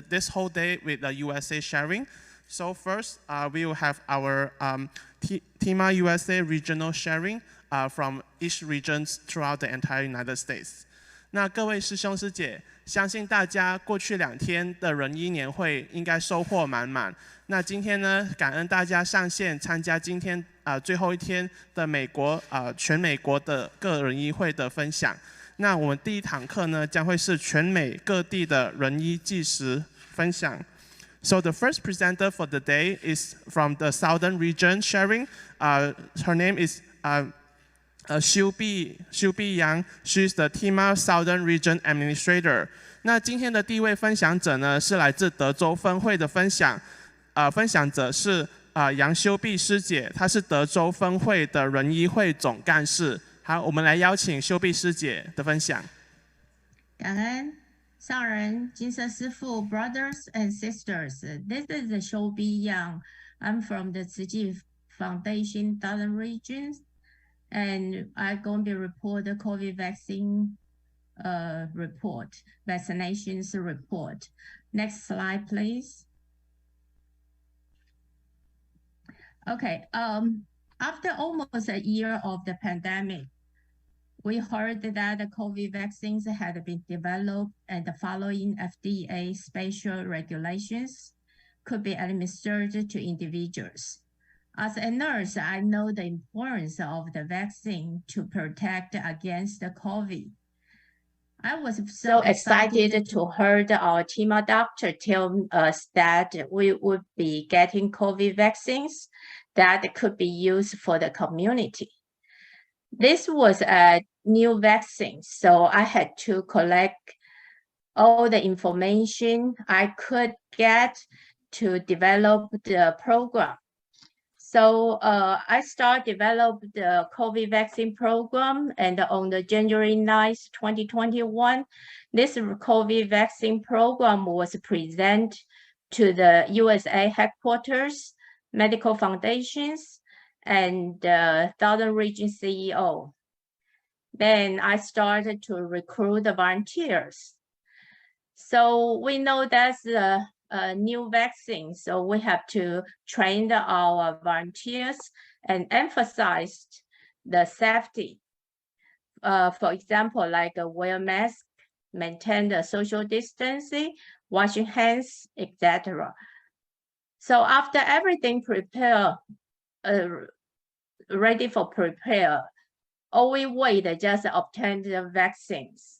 this whole day with the USA sharing. So first, we will have our TIMA USA regional sharing from each regions throughout the entire United States. 那各位师兄师姐，相信大家过去2天的人医年会应该收获满满。那今天呢，感恩大家上线参加今天最后一天的全美国的各人医会的分享。那我们第1堂课呢，将会是全美各地的人医纪实分享。So the first presenter for the day is from the Southern region sharing. Her name is Xiu Bi Yang. She's the TIMA Southern Region Administrator. 那今天的第1位分享者呢，是来自德州分会的分享。分享者是杨修碧师姐，她是德州分会的人医会总干事。好，我们来邀请修碧师姐的分享。感恩上人金色师父 brothers and sisters. This is Xiu Bi Yang. I'm from the Tzu Chi Foundation Southern Region, and I'm going to report the COVID vaccine vaccinations report. Next slide, please. Okay, after almost a year of the pandemic, we heard that the COVID vaccines had been developed and the following FDA special regulations could be administered to individuals. As a nurse, I know the importance of the vaccine to protect against the COVID. I was so excited to hear our TIMA doctor tell us that we would be getting COVID vaccines that could be used for the community. This was a new vaccine, so I had to collect all the information I could get to develop the program. So I started develop the COVID vaccine program, and on the January 9th, 2021, this COVID vaccine program was presented to the USA headquarters, medical foundations, and Southern Region CEO. Then I started to recruit the volunteers. So we know that's a new vaccine, so we have to train our volunteers and emphasize the safety. For example, like wear mask, maintain the social distancing, washing hands, etc. So after everything prepared, ready for prepare, all we wait just obtain the vaccines.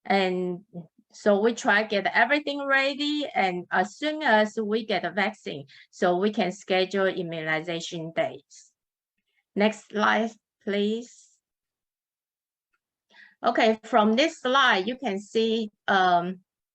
And so we try to get everything ready, and as soon as we get a vaccine, so we can schedule immunization dates. Next slide, please. Okay, from this slide, you can see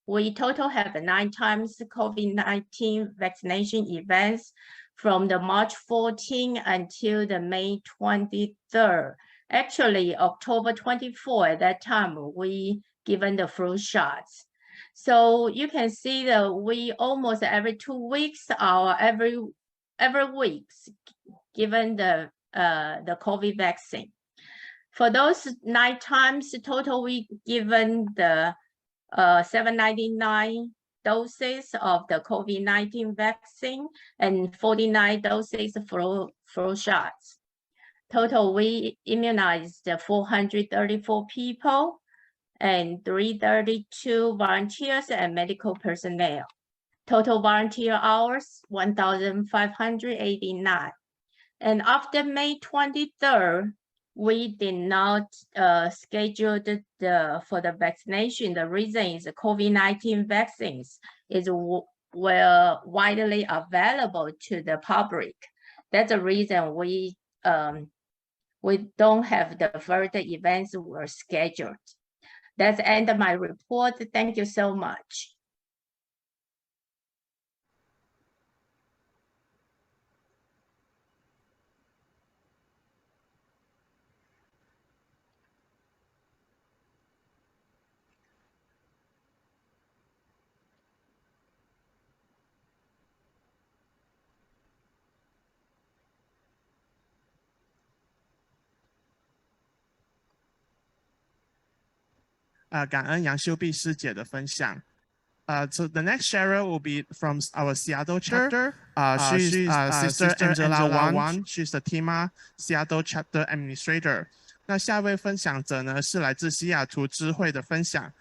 we total have 9 times COVID-19 vaccination events from the March 14 until the May 23rd. Actually, October 24, at that time, we given the flu shots. So you can see that we almost every 2 weeks or every week given the COVID vaccine. For those 9 times total, we given the 799 doses of the COVID-19 vaccine and 49 doses flu shots. Total, we immunized 434 people and 332 volunteers and medical personnel. Total volunteer hours, 1,589. And after May 23rd, we did not schedule for the vaccination. The reason is the COVID-19 vaccines were widely available to the public. That's the reason we don't have the further events were scheduled. That's the end of my report. Thank you so much. 感恩杨修碧师姐的分享。So the next sharer will be from our Seattle chapter. She's Sister Angela Wan. She's the TIMA Seattle chapter administrator. 那下位分享者呢是来自西雅图知会的分享。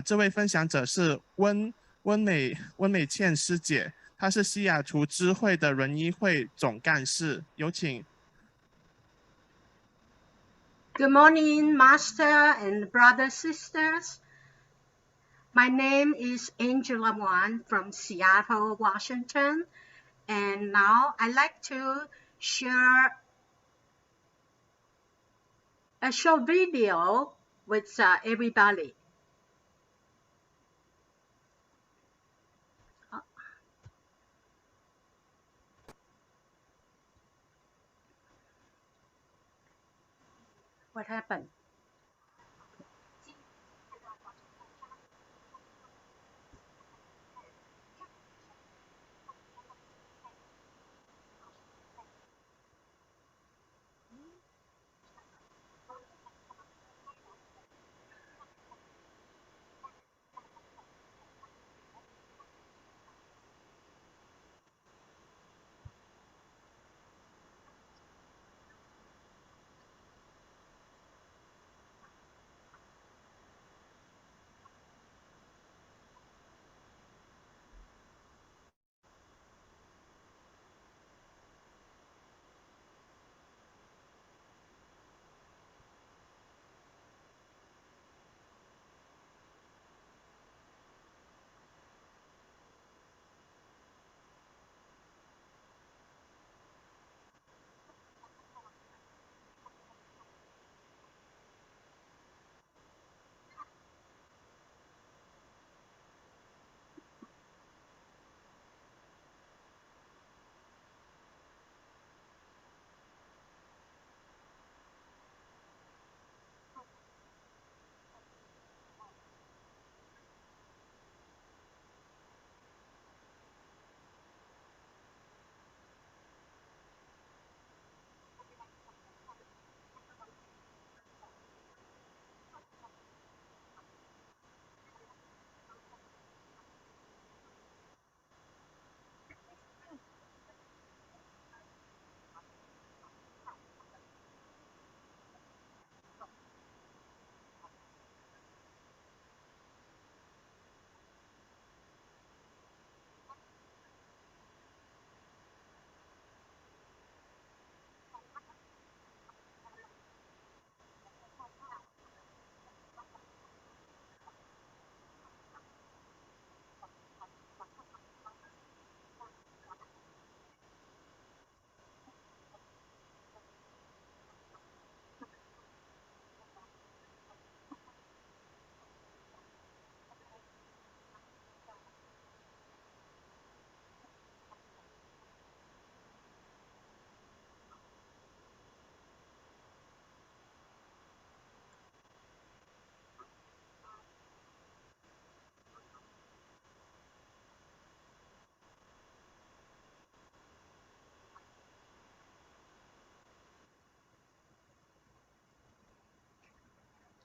这位分享者是温美倩师姐，她是西雅图知会的轮医会总干事。有请。Good morning, Master and brothers, sisters. My name is Angela Wan from Seattle, Washington, and now I'd like to share a short video with everybody. What happened?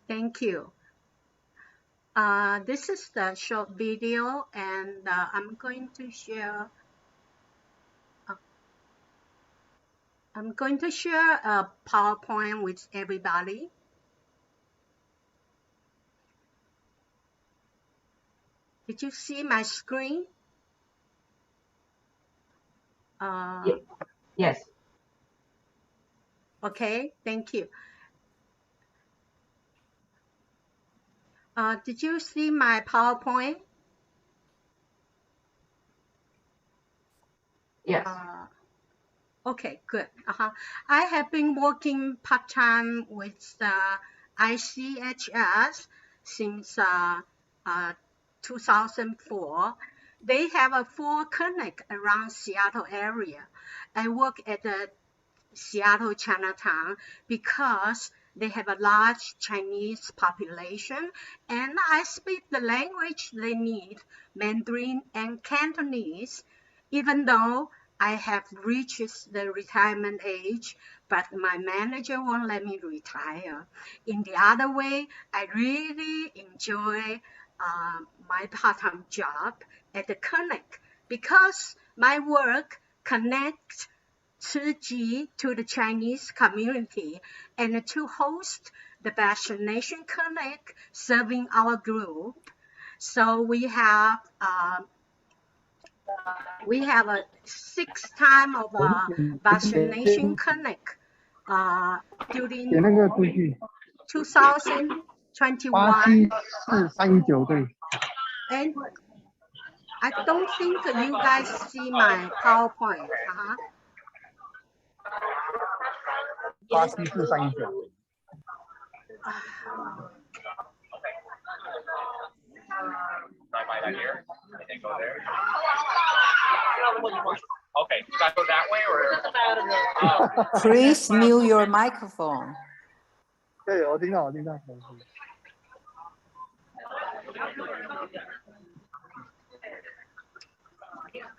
Thank you. This is the short video, and I'm going to share. I'm going to share a PowerPoint with everybody. Did you see my screen? Yes. Okay, thank you. Did you see my PowerPoint? Yes. Okay, good. I have been working part-time with ICHS since 2004. They have a full clinic around Seattle area. I work at the Seattle Chinatown because they have a large Chinese population, and I speak the language they need, Mandarin and Cantonese, even though I have reached the retirement age, but my manager won't let me retire. In the other way, I really enjoy my part-time job at the clinic because my work connects Tzu Chi to the Chinese community and to host the vaccination clinic serving our group. So we have a 6 time of vaccination clinic during 2021. And I don't think you guys see my PowerPoint. Okay, you gotta go that way or? Please mute your microphone.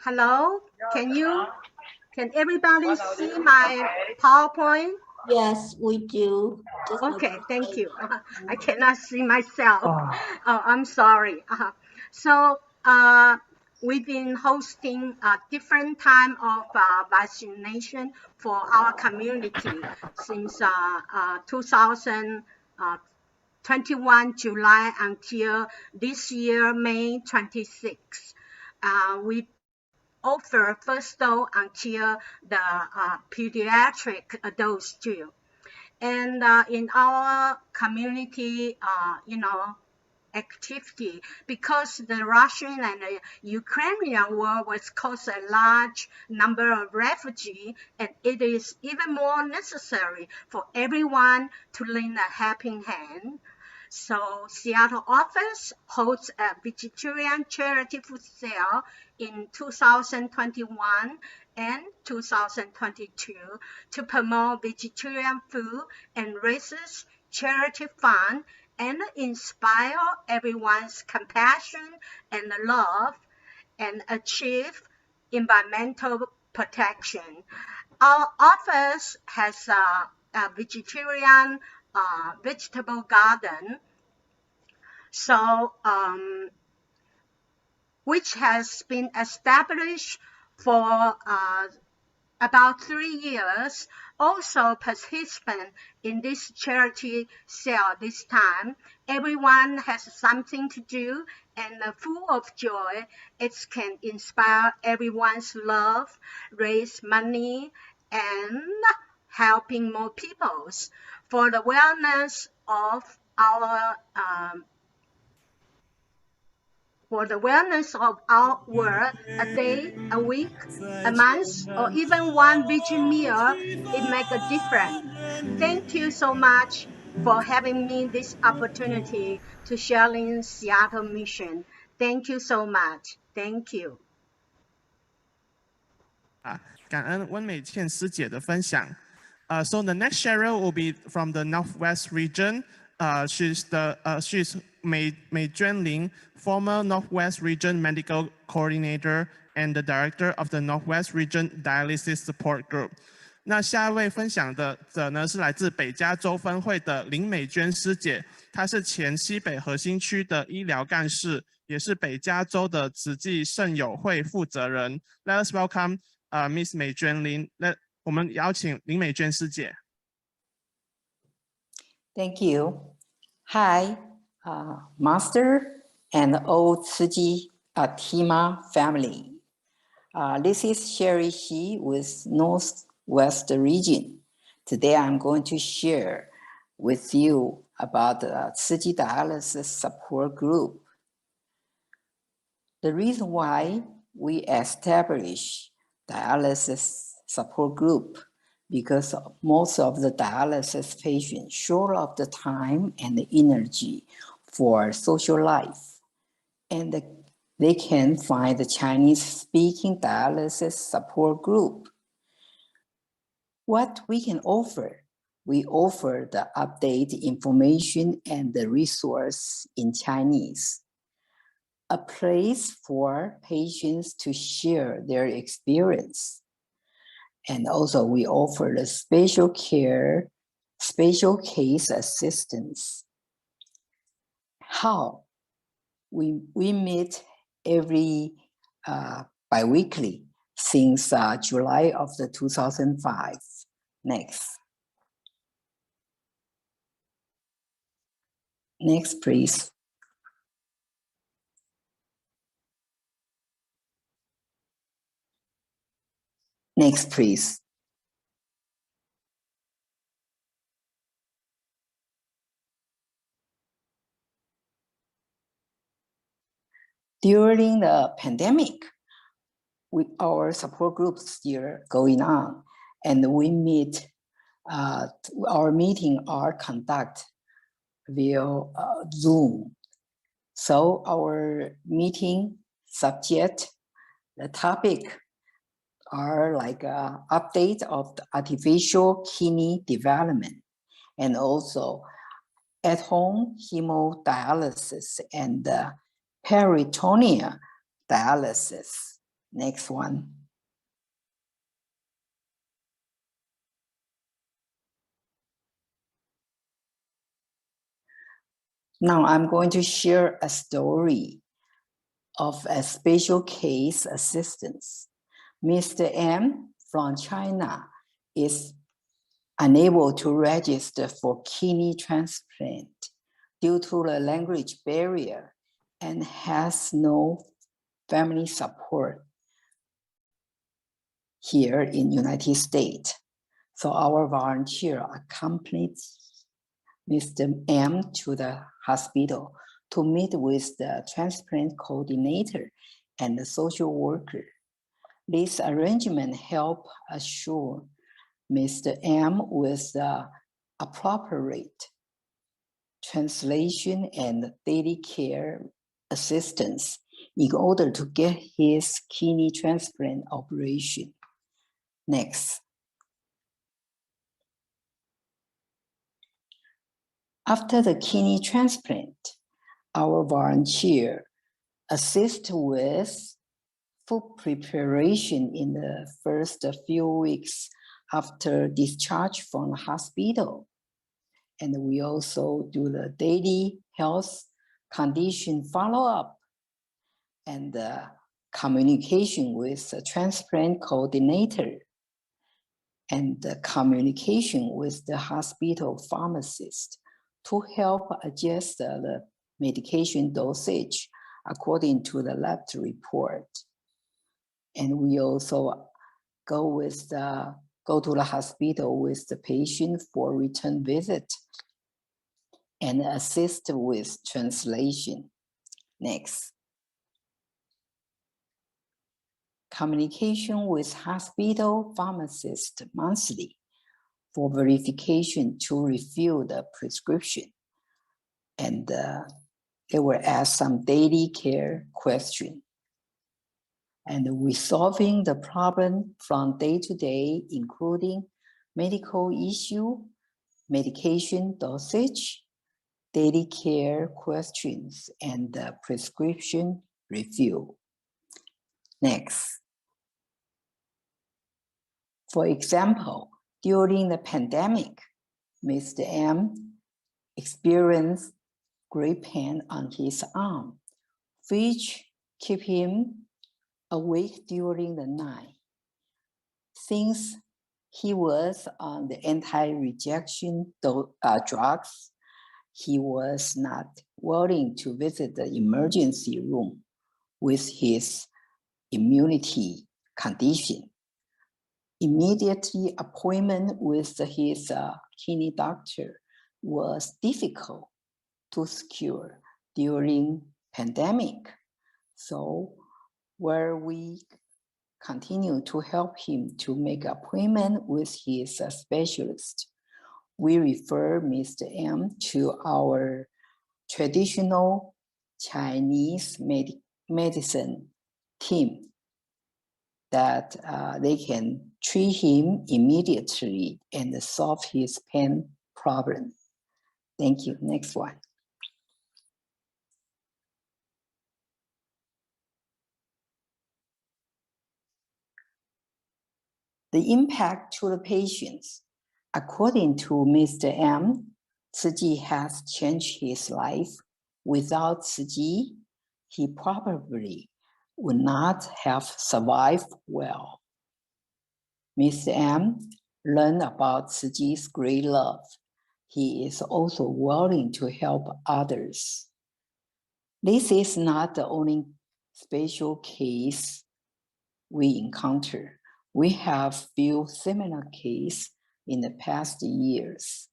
Hello, can everybody see my PowerPoint? Yes, we do. Okay, thank you. I cannot see myself. Oh, I'm sorry. So we've been hosting a different time of vaccination for our community since 2021 July until this year, May 26. We offer first dose until the pediatric dose too. And in our community, activity, because the Russian and the Ukrainian war was caused a large number of refugees, and it is even more necessary for everyone to lend a helping hand. So Seattle office holds a vegetarian charity food sale in 2021 and 2022 to promote vegetarian food and raises charity fund and inspire everyone's compassion and love and achieve environmental protection. Our office has a vegetarian vegetable garden, so which has been established for about 3 years. Also participant in this charity sale this time. Everyone has something to do and full of joy. It can inspire everyone's love, raise money, and helping more people for the wellness of our world. A day, a week, a month, or even one vegan meal, it makes a difference. Thank you so much for having me this opportunity to share in Seattle mission. Thank you so much. Thank you. 感恩温美倩师姐的分享。So the next sharer will be from the Northwest region. She's Mei Juanling, former Northwest Region Medical Coordinator and the Director of the Northwest Region Dialysis Support Group. 那下一位分享的者呢是来自北加州分会的林美娟师姐，她是前西北核心区的医疗干事，也是北加州的慈济圣友会负责人。Let us welcome Miss 美娟林。我们邀请林美娟师姐。Thank you. Hi, Master and all Tzu Chi Tima family. This is Sherry Xi with Northwest Region. Today I'm going to share with you about the Tzu Chi Dialysis Support Group. The reason why we established dialysis support group because most of the dialysis patients short of the time and the energy for social life, and they can find the Chinese-speaking dialysis support group. What we can offer? We offer the update information and the resource in Chinese, a place for patients to share their experience. And also we offer the special care, special case assistance. How? We meet every bi-weekly since July of the 2005. Next. Next, please. Next, please. During the pandemic, our support groups still going on, and we meet. Our meeting are conducted via Zoom. So our meeting subject, the topic are like update of the artificial kidney development, and also at-home hemodialysis and peritoneal dialysis. Next one. Now I'm going to share a story of a special case assistance. Mr. M from China is unable to register for kidney transplant due to the language barrier and has no family support here in United States. So our volunteer accompanied Mr. M to the hospital to meet with the transplant coordinator and the social worker. This arrangement helped assure Mr. M with the appropriate translation and daily care assistance in order to get his kidney transplant operation. Next. After the kidney transplant, our volunteer assist with food preparation in the first few weeks after discharge from the hospital. And we also do the daily health condition follow-up and the communication with the transplant coordinator and the communication with the hospital pharmacist to help adjust the medication dosage according to the lab report. And we also go to the hospital with the patient for return visit and assist with translation. Next. Communication with hospital pharmacist monthly for verification to review the prescription. And they will ask some daily care question. And resolving the problem from day to day, including medical issue, medication dosage, daily care questions, and prescription review. Next. For example, during the pandemic, Mr. M experienced great pain on his arm, which kept him awake during the night. Since he was on the anti-rejection drugs, he was not willing to visit the emergency room with his immunity condition. Immediately appointment with his kidney doctor was difficult to secure during pandemic. So where we continue to help him to make appointment with his specialist, we refer Mr. M to our traditional Chinese medicine team that they can treat him immediately and solve his pain problem. Thank you. Next one. The impact to the patients. According to Mr. M, Tzu Chi has changed his life. Without Tzu Chi, he probably would not have survived well. Mr. M learned about Tzu Chi's great love. He is also willing to help others. This is not the only special case we encounter. We have few similar cases in the past years.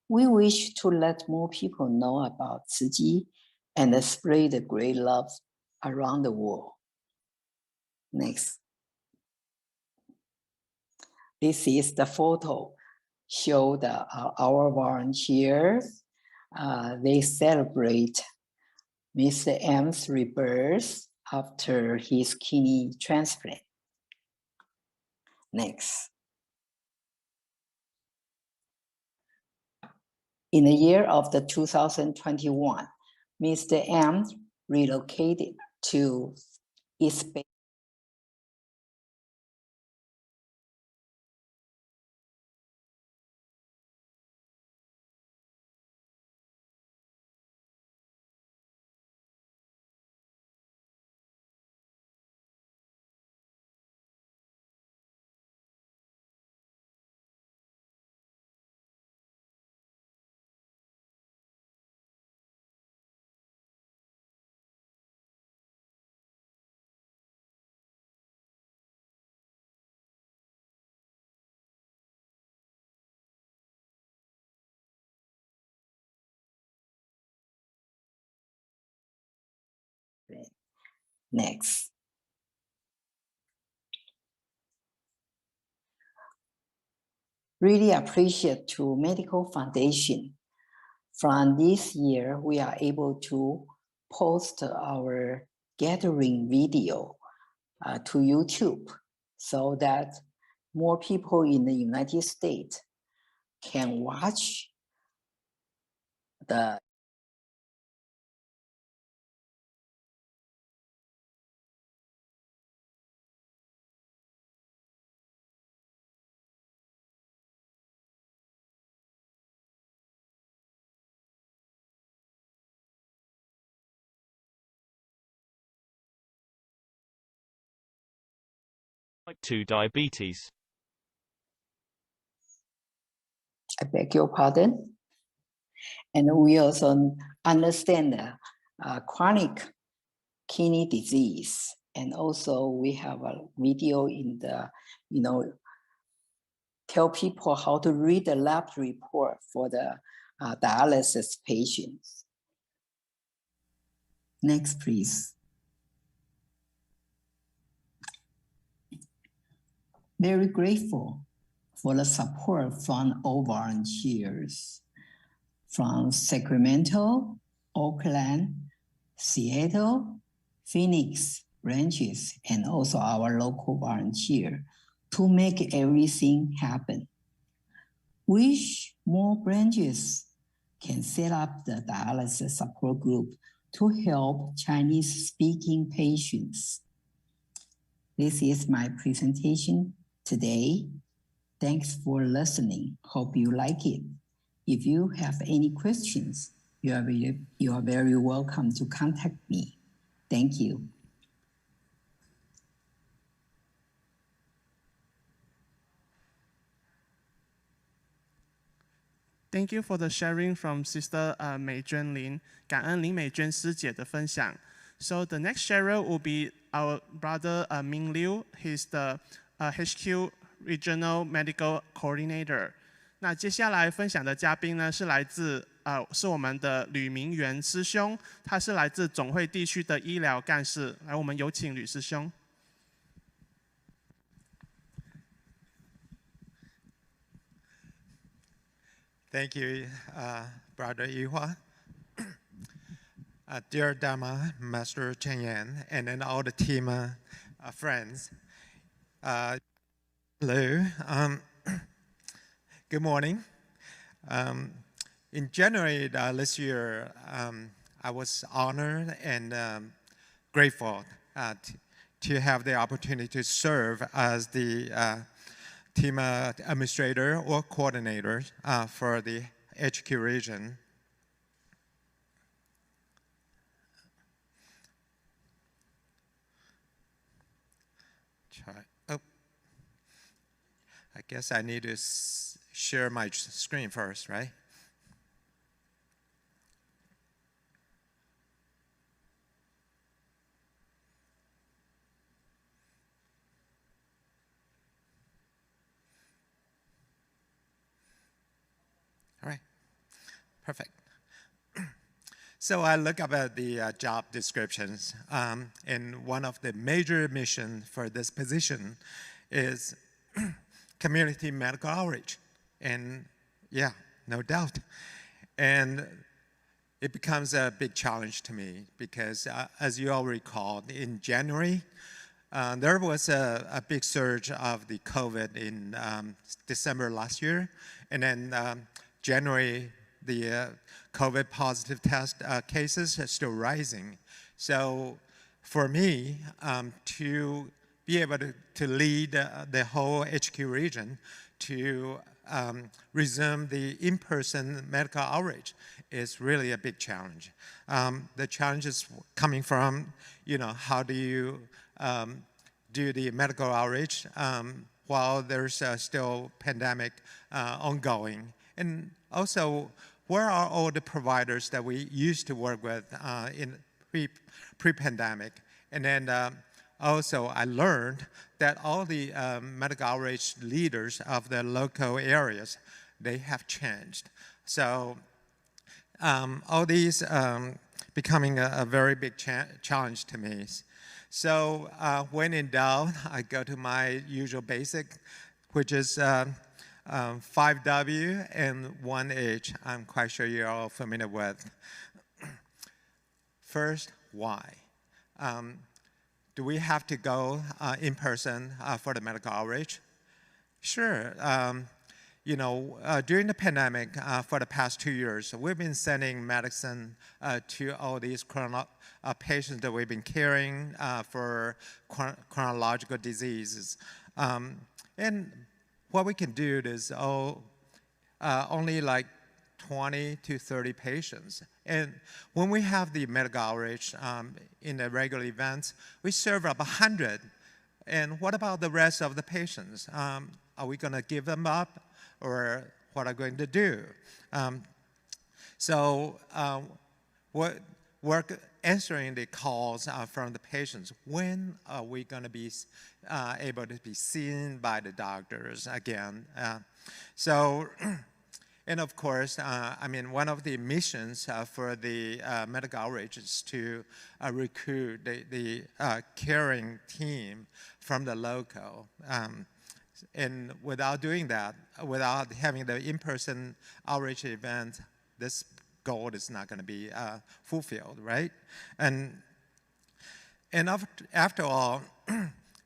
We wish to let more people know about Tzu Chi and spread the great love around the world. Next. This is the photo. Show our volunteers. They celebrate Mr. M's rebirth after his kidney transplant. Next. In the year of the 2021, Mr. M relocated to East Bay. Next. Really appreciate to Medical Foundation. From this year, we are able to post our gathering video to YouTube so that more people in the United States can watch the Type 2 diabetes. I beg your pardon. And we also understand chronic kidney disease. And also we have a video in the, tell people how to read the lab report for the dialysis patients. Next, please. Very grateful for the support from all volunteers from Sacramento, Oakland, Seattle, Phoenix branches, and also our local volunteer to make everything happen. Wish more branches can set up the dialysis support group to help Chinese-speaking patients. This is my presentation today. Thanks for listening. Hope you like it. If you have any questions, you are very welcome to contact me. Thank you. Thank you for the sharing from Sister Mei Juan Lin. 感恩林美娟师姐的分享. So the next sharer will be our brother Ming Liu. He's the HQ Regional Medical Coordinator. 那接下来分享的嘉宾呢是来自是我们的吕明元师兄，他是来自总会地区的医疗干事。来，我们有请吕师兄。Thank you, Brother Yuhua. Dear Dharma, Master Chen Yan, and then all the team friends. Hello. Good morning. In January this year, I was honored and grateful to have the opportunity to serve as the team administrator or coordinator for the HQ region. try. Oh, I guess I need to share my screen first, right? All right, perfect. So I look up at the job descriptions, and one of the major missions for this position is community medical outreach. And yeah, no doubt. And it becomes a big challenge to me because as you all recall, in January, there was a big surge of the COVID in December last year. And then January, the COVID positive test cases are still rising. So for me, to be able to lead the whole HQ region to resume the in-person medical outreach is really a big challenge. The challenge is coming from, how do you do the medical outreach while there's still pandemic ongoing? And also, where are all the providers that we used to work with in pre-pandemic? And then also, I learned that all the medical outreach leaders of the local areas, they have changed. So all these becoming a very big challenge to me. So when in doubt, I go to my usual basic, which is 5W and 1H. I'm quite sure you're all familiar with. First, why? Do we have to go in person for the medical outreach? Sure. During the pandemic, for the past 2 years, we've been sending medicine to all these patients that we've been caring for chronological diseases. And what we can do is only like 20 to 30 patients. And when we have the medical outreach in the regular events, we serve up 100. And what about the rest of the patients? Are we going to give them up, or what are we going to do? We're answering the calls from the patients. When are we going to be able to be seen by the doctors again? And of course, one of the missions for the medical outreach is to recruit the caring team from the local. And without doing that, without having the in-person outreach event, this goal is not going to be fulfilled, right? And after all,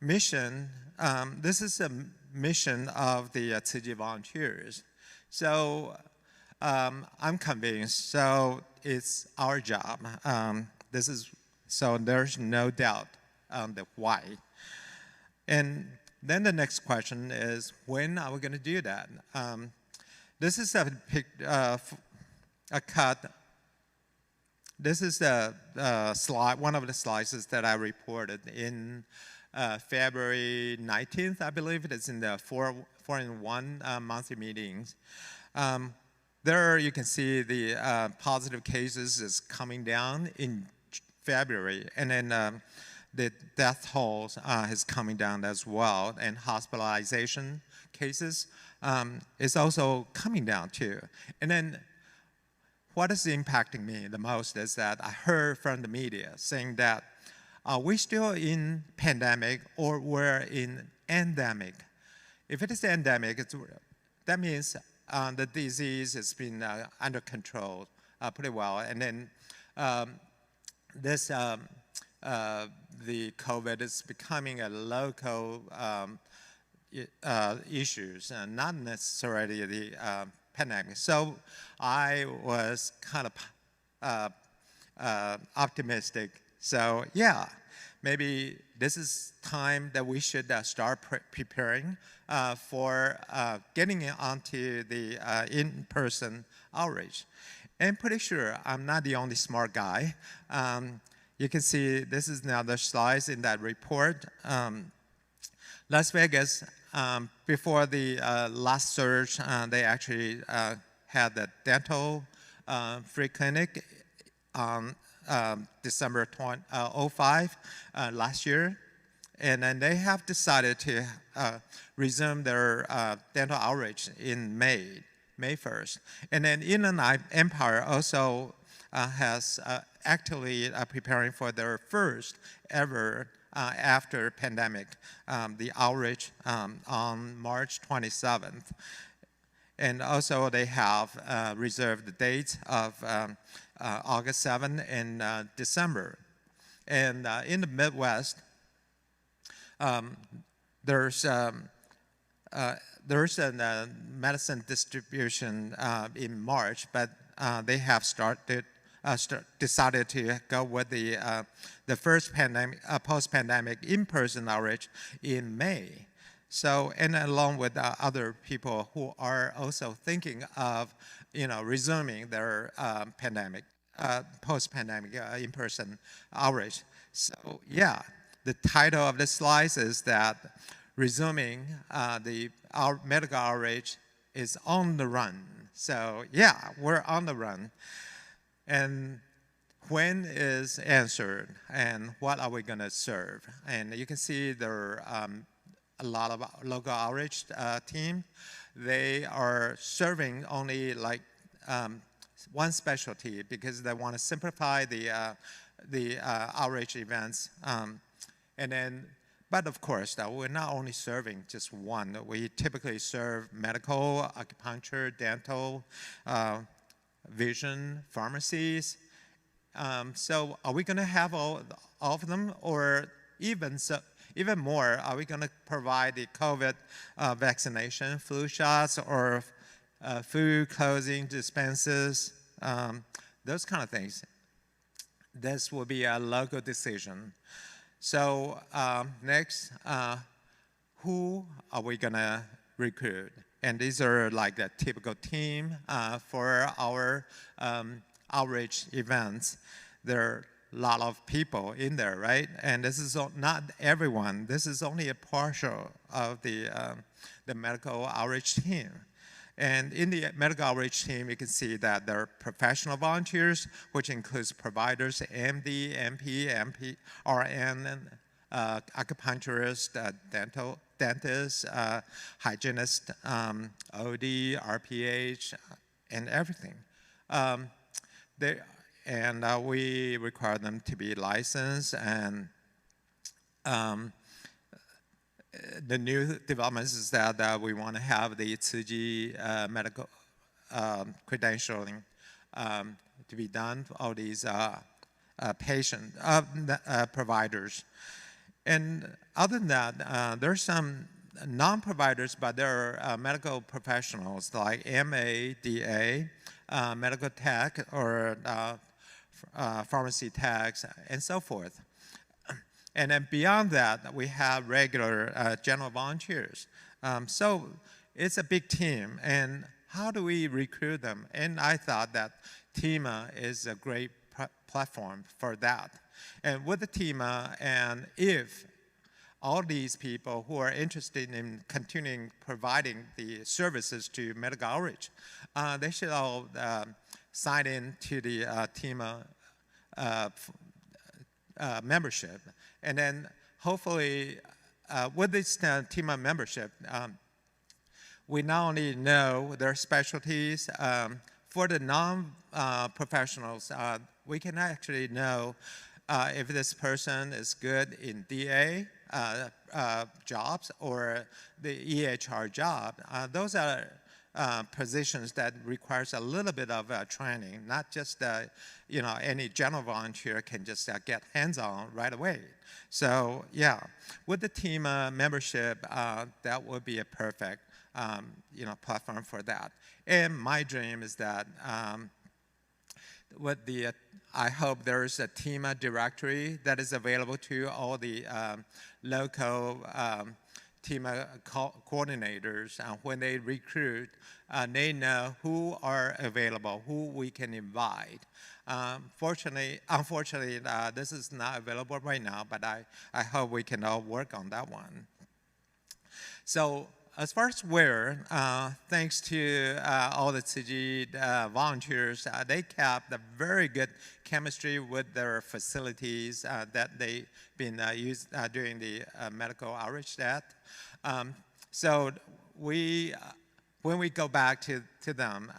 mission, this is a mission of the Tzu Chi volunteers. So I'm convinced, so it's our job. So there's no doubt on the why. And then the next question is, when are we going to do that? This is a cut. This is the slide, one of the slides that I reported in February 19th, I believe. It's in the 4-in-1 monthly meetings. There you can see the positive cases is coming down in February, and then the death tolls is coming down as well, and hospitalization cases is also coming down too. And then what is impacting me the most is that I heard from the media saying that we're still in pandemic or we're in endemic. If it is endemic, that means the disease has been under control pretty well. And then the COVID is becoming a local issues, not necessarily the pandemic. So I was kind of optimistic. So yeah, maybe this is time that we should start preparing for getting onto the in-person outreach. And pretty sure I'm not the only smart guy. You can see this is now the slides in that report. Las Vegas, before the last surge, they actually had the dental free clinic on December 05 last year. And then they have decided to resume their dental outreach in May 1st. And then Inland Empire also has actively preparing for their first ever after pandemic, the outreach on March 27th. And also they have reserved the dates of August 7th and December. And in the Midwest, there's a medicine distribution in March, but they have decided to go with the first post-pandemic in-person outreach in May. So, and along with other people who are also thinking of, resuming their post-pandemic in-person outreach. So, yeah, the title of the slides is that resuming our medical outreach is on the run. So, yeah, we're on the run. And when is answered, and what are we going to serve? And you can see there are a lot of local outreach team. They are serving only like one specialty because they want to simplify the outreach events. And then, but of course, we're not only serving just one. We typically serve medical, acupuncture, dental, vision, pharmacies. So are we going to have all of them, or even more, are we going to provide the COVID vaccination, flu shots, or food, clothing, dispenses, those kind of things? This will be a local decision. So next, who are we going to recruit? And these are like the typical team for our outreach events. There are a lot of people in there, right? And this is not everyone. This is only a partial of the medical outreach team. And in the medical outreach team, you can see that there are professional volunteers, which includes providers, MD, MP, RN, acupuncturist, dentist, hygienist, OD, RPH, and everything. We require them to be licensed, and the new developments is that we want to have the Tzu medical credentialing to be done for all these providers. And other than that, there's some non-providers, but there are medical professionals like MA, DA, medical tech, or pharmacy techs, and so forth. And then beyond that, we have regular general volunteers. So it's a big team. And how do we recruit them? And I thought that TEMA is a great platform for that. And with the TEMA, and if all these people who are interested in continuing providing the services to medical outreach, they should all sign in to the TEMA membership. And then hopefully with this TEMA membership, we not only know their specialties, for the non-professionals, we can actually know if this person is good in DA jobs or the EHR job. Those are positions that requires a little bit of training, not just any general volunteer can just get hands-on right away. So yeah, with the team membership, that would be a perfect platform for that. And my dream is that I hope there's a TEMA directory that is available to all the local TEMA coordinators. When they recruit, they know who are available, who we can invite. Unfortunately, this is not available right now, but I hope we can all work on that one. So as far as where, thanks to all the Tzu volunteers, they kept a very good chemistry with their facilities that they've been used during the medical outreach that. So when we go back to them,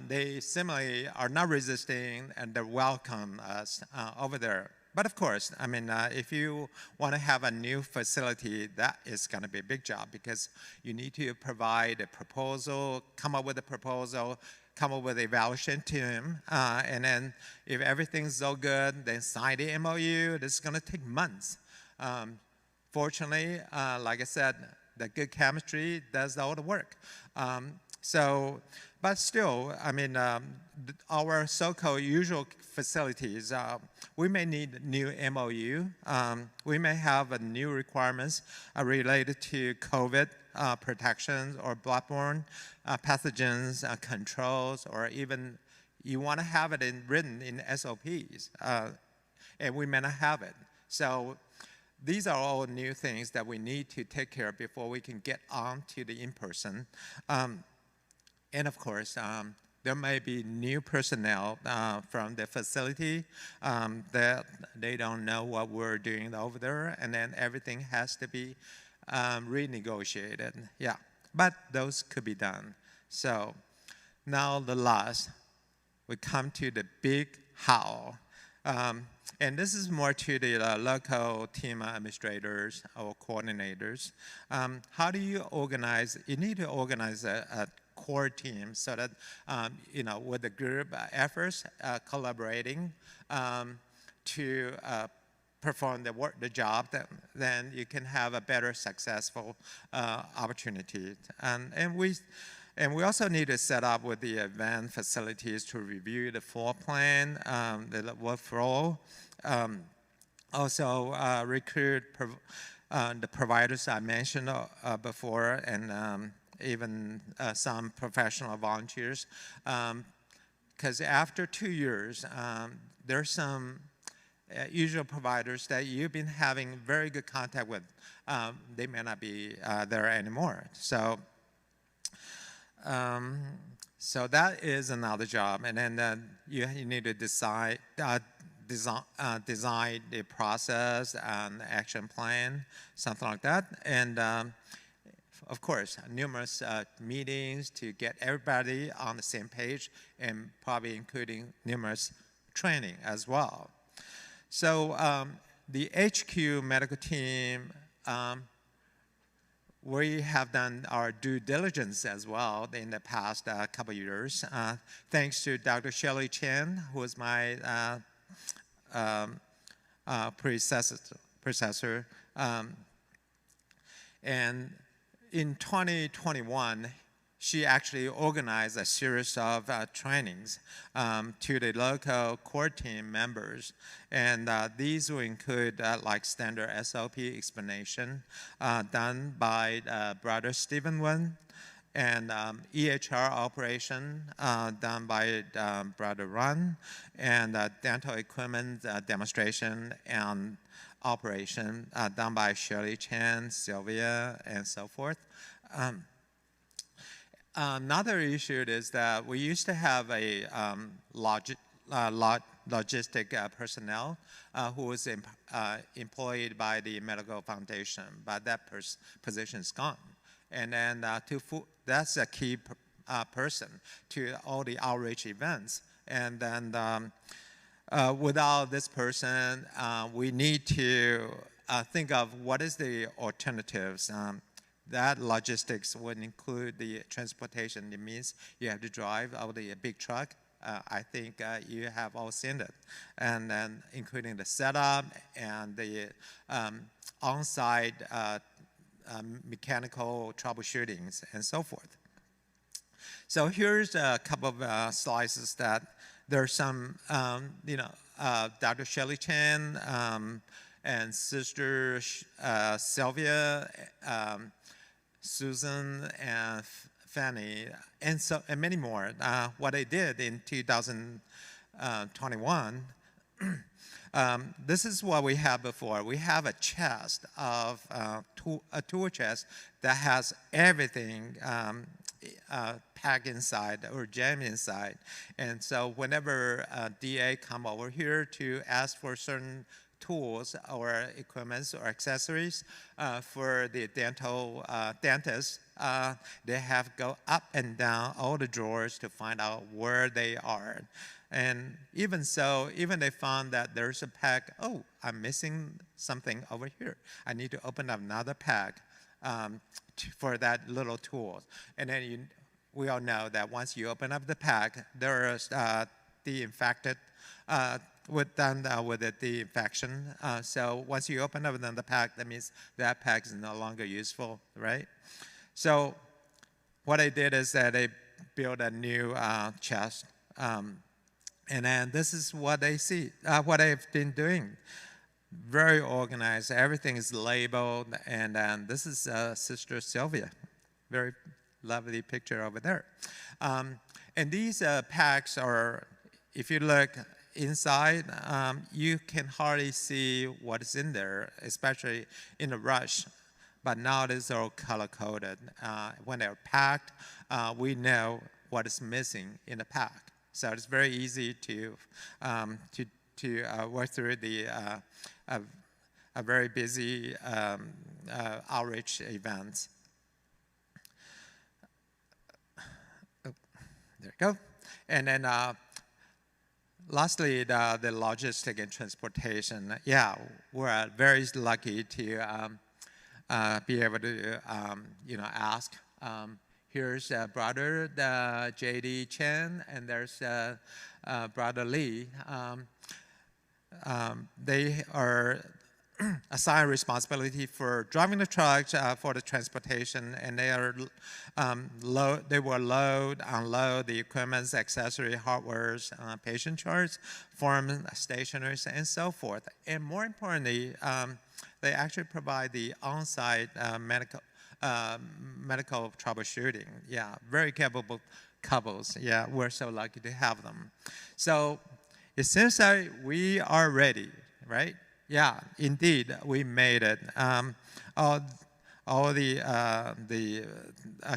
they similarly are not resisting and they welcome us over there. But of course, I mean, if you want to have a new facility, that is going to be a big job because you need to provide a proposal, come up with a proposal, come up with an evaluation team, and then if everything's so good, then sign the MOU. This is going to take months. Fortunately, like I said, the good chemistry does all the work. But still, I mean, our so-called usual facilities, we may need new MOU. We may have new requirements related to COVID protections or bloodborne pathogens controls, or even you want to have it written in SOPs, and we may not have it. So these are all new things that we need to take care of before we can get on to the in-person. And of course, there may be new personnel from the facility that they don't know what we're doing over there, and then everything has to be renegotiated. Yeah, but those could be done. So now the last, we come to the big how. And this is more to the local team administrators or coordinators. How do you organize? You need to organize a core team so that, you know, with the group efforts, collaborating to perform the job, then you can have a better successful opportunity. And we also need to set up with the event facilities to review the floor plan, the workflow. Also recruit the providers I mentioned before, and even some professional volunteers. Because after 2 years, there's some usual providers that you've been having very good contact with. They may not be there anymore. So that is another job. And then you need to design the process and action plan, something like that. And of course, numerous meetings to get everybody on the same page, and probably including numerous training as well. So the HQ medical team, we have done our due diligence as well in the past couple of years. Thanks to Dr. Shirley Chen, who was my predecessor. And in 2021, she actually organized a series of trainings to the local core team members. And these will include like standard SOP explanation done by Brother Stephen Wen, and EHR operation done by Brother Ron, and dental equipment demonstration and operation done by Shirley Chen, Sylvia, and so forth. Another issue is that we used to have a logistic personnel who was employed by the medical foundation, but that position is gone. And then that's a key person to all the outreach events. And then without this person, we need to think of what is the alternatives. That logistics would include the transportation. It means you have to drive out the big truck. I think you have all seen it. And then including the setup and the on-site mechanical troubleshootings and so forth. So here's a couple of slices that there's some, Dr. Shirley Chen and Sister Sylvia, Susan and Fanny, and many more. What I did in 2021, this is what we had before. We have a chest of a tool chest that has everything packed inside or jammed inside. And so whenever DA come over here to ask for certain tools or equipments or accessories for the dentist, they have to go up and down all the drawers to find out where they are. And even so, even they found that there's a pack, oh, I'm missing something over here. I need to open up another pack for that little tool. And then we all know that once you open up the pack, there's the infected done with the infection. So once you open up another pack, that means that pack is no longer useful, right? So what I did is that I built a new chest. And then this is what they see, what I've been doing. Very organized, everything is labeled, and this is Sister Sylvia. Very lovely picture over there. And these packs are, if you look inside, you can hardly see what is in there, especially in a rush. But now it's all color-coded. When they're packed, we know what is missing in the pack. So it's very easy to work through the a very busy outreach events. Oh, there you go. And then lastly, the logistic and transportation. Yeah, we're very lucky to be able to ask. Here's brother J.D. Chen, and there's brother Lee. They are assigned responsibility for driving the trucks for the transportation, and they are they will load, unload the equipment, accessory, hardwares, patient charts, forms, stationaries, and so forth. And more importantly, they actually provide the on-site medical troubleshooting. Yeah, very capable couples. Yeah, we're so lucky to have them. So it seems like we are ready, right? Yeah, indeed, we made it. All the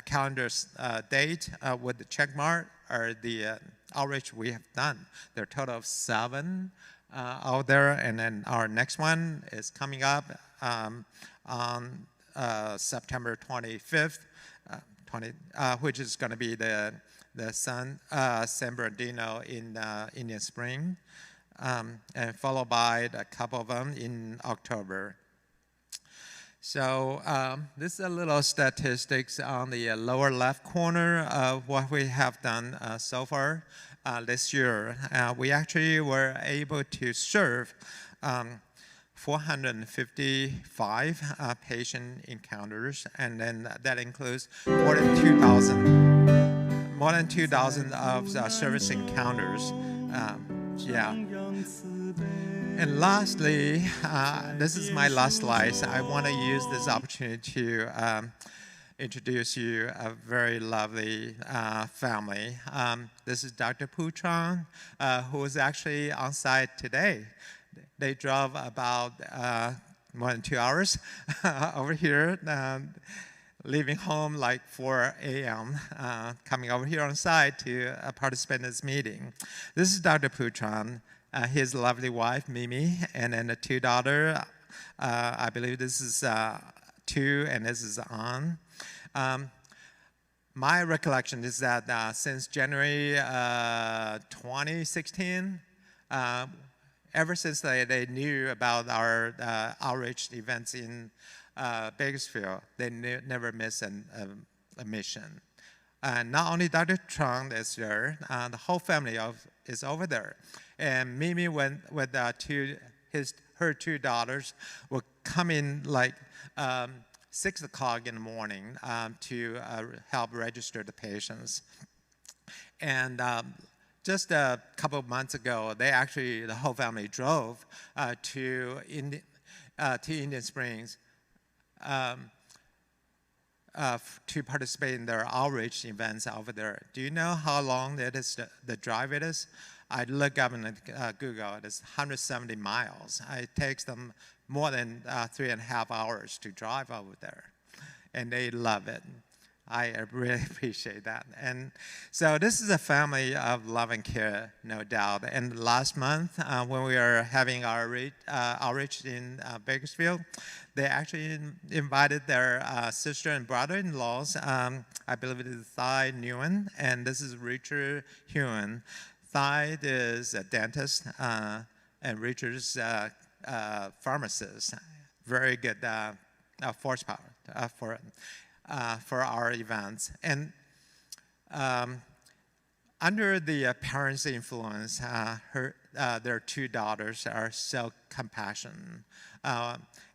calendar's date with the check mark are the outreach we have done. There are a total of 7 out there, and then our next one is coming up on September 25th, which is going to be the San Bernardino in Indian Spring, and followed by a couple of them in October. So this is a little statistics on the lower left corner of what we have done so far this year. We actually were able to serve 455 patient encounters, and then that includes more than 2,000 of service encounters. Yeah. And lastly, this is my last slide. So I want to use this opportunity to introduce you a very lovely family. This is Dr. Pu Chang, who is actually on site today. They drove about more than 2 hours over here, leaving home like 4 a.m., coming over here on site to participate in this meeting. This is Dr. Pu Chang, his lovely wife, Mimi, and then the 2 daughters. I believe this is 2 and this is An. My recollection is that since January 2016, ever since they knew about our outreach events in Bakersfield, they never miss a mission. Not only Dr. Chang is there, the whole family is over there. And Mimi went with her 2 daughters will come in like 6 o'clock in the morning to help register the patients. And just a couple of months ago, the whole family drove to Indian Springs to participate in their outreach events over there. Do you know how long the drive it is? I look up in Google, it's 170 miles. It takes them more than 3.5 hours to drive over there. And they love it. I really appreciate that. And so this is a family of love and care, no doubt. And last month, when we were having our outreach in Bakersfield, they actually invited their sister and brother-in-laws. I believe it is Thai Nguyen, and this is Richard Hewen. Thai is a dentist, and Richard's a pharmacist. Very good horsepower for our events. And under the parents' influence, their two daughters are so compassionate.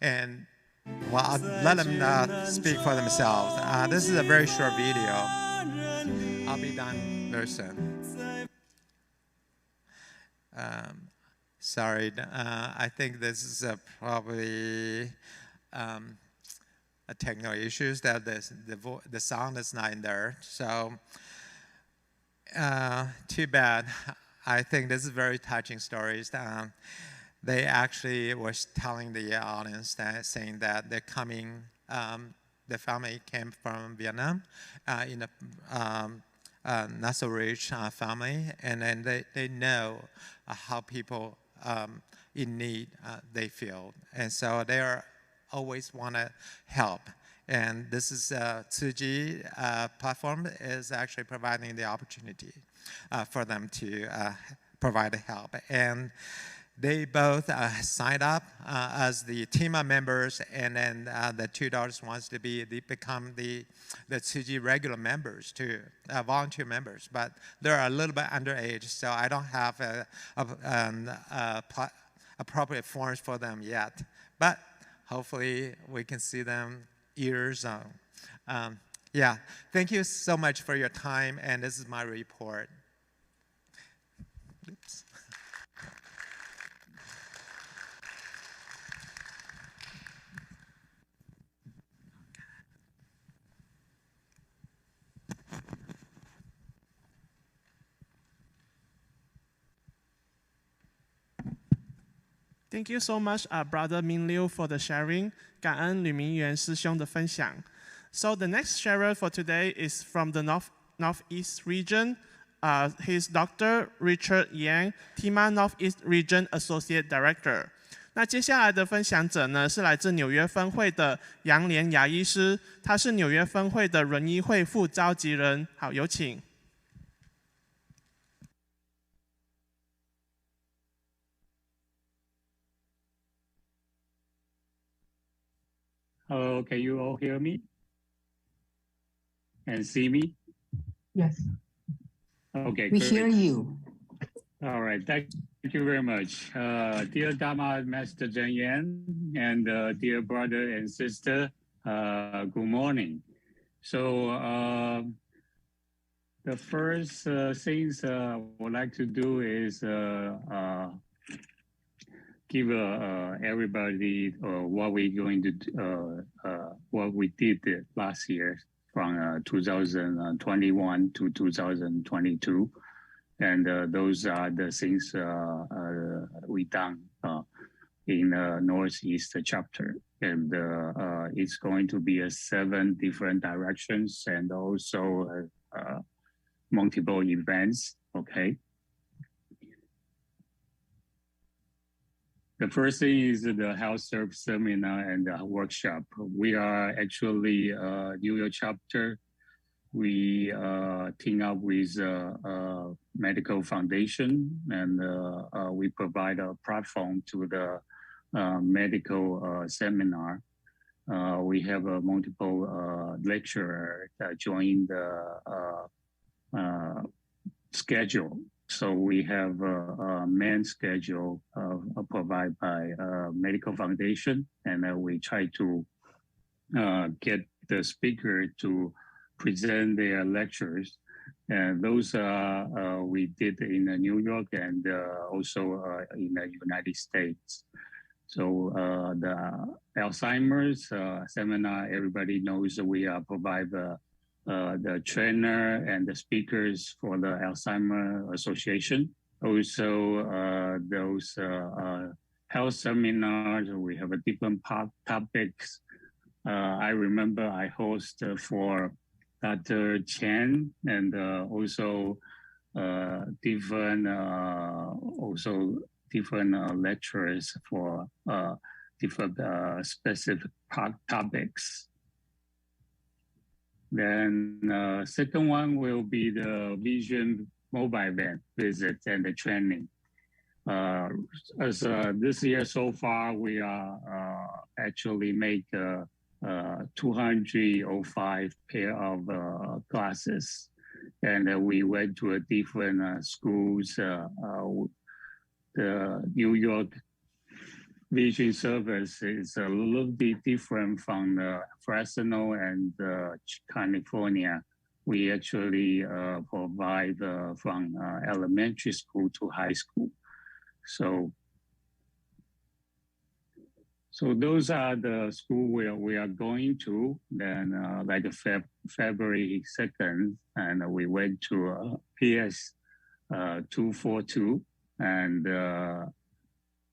And well, I'll let them speak for themselves. This is a very short video. I'll be done very soon. Sorry, I think this is probably a technical issues that the sound is not in there. So too bad. I think this is very touching stories. They actually was telling the audience that, saying that they're coming, the family came from Vietnam in a not so rich family, and then they know how people in need they feel. And so they are always want to help. And this is Tzu Chi platform is actually providing the opportunity for them to provide help. And they both signed up as the TIMA members, and then the two daughters wants to become the Tzu Chi regular members too, volunteer members. But they're a little bit underage, so I don't have appropriate forms for them yet. But hopefully we can see them years on. Yeah, thank you so much for your time, and this is my report. Oops. Thank you so much, Brother Min Liu, for the sharing. 感恩吕明元师兄的分享. So the next sharer for today is from the Northeast region. He's Dr. Richard Yang, TIMA Northeast Region Associate Director. 那接下来的分享者呢，是来自纽约分会的杨连牙医师，他是纽约分会的轮医会副召集人。好，有请。Hello, can you all hear me and see me? Yes. Okay, We great. hear you. All right, thank you very much. Dear Dharma Master Zhen Yan and dear brother and sister, good morning. So the first things I would like to do is give everybody what we're going to what we did last year from 2021 to 2022, and those are the things we done in the Northeast chapter, and it's going to be 7 different directions and also multiple events. Okay. The first thing is the health service seminar and workshop. We are actually New York chapter. We team up with medical foundation, and we provide a platform to the medical seminar. We have a multiple lecturer join the schedule. So we have a main schedule provided by Medical Foundation, and we try to get the speaker to present their lectures. And those we did in New York and also in the United States. So the Alzheimer's seminar, everybody knows we provide the trainer and the speakers for the Alzheimer Association. Also, those health seminars, we have a different topics. I remember I host for Dr. Chen and also different lecturers for different specific topics. Then second one will be the Vision mobile van visit and the training. As this year so far, we are actually make 205 pair of classes, and we went to a different schools. The New York Vision service is a little bit different from Fresno and California. We actually provide from elementary school to high school. So those are the school where we are going to. Then like February 2nd, and we went to PS 242, and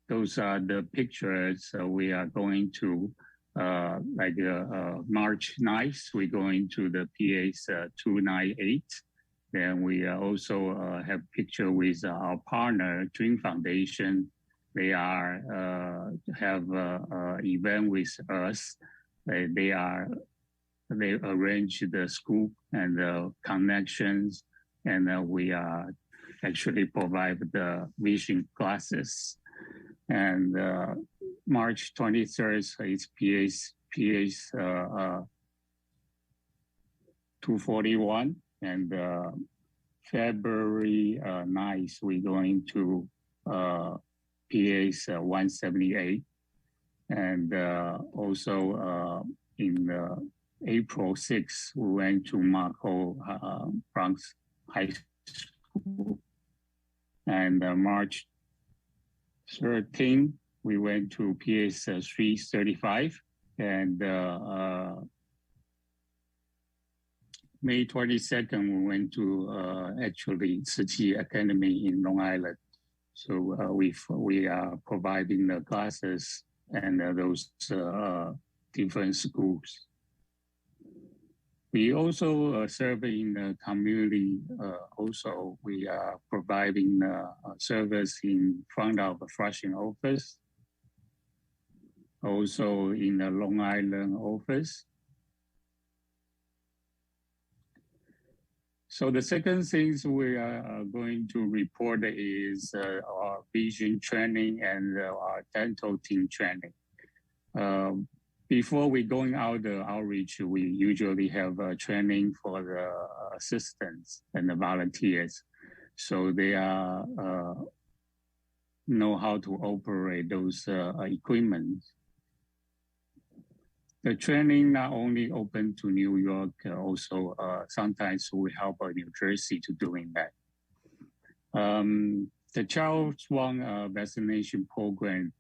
those are the pictures we are going to. March 9th, we're going to the PA's 298. Then we also have picture with our partner, Dream Foundation. They are have event with us. They arrange the school and the connections, and we are actually provide the vision classes. And March 23rd is PA's 241, and February 9th we're going to PA's 178, and also in April 6th we went to Marco Bronx High School, and March 13th we went to PA's 335, and May 22nd we went to actually City Academy in Long Island. So we are providing the classes and those different schools. We also serve in the community. Also, we are providing service in front of the Flushing office, also in the Long Island office. So the second things we are going to report is our vision training and our dental team training. Before we going out the outreach, we usually have training for the assistants and the volunteers. So they are know how to operate those equipment. The training not only open to New York, also sometimes we help New Jersey to doing that. The Charles Wang vaccination program,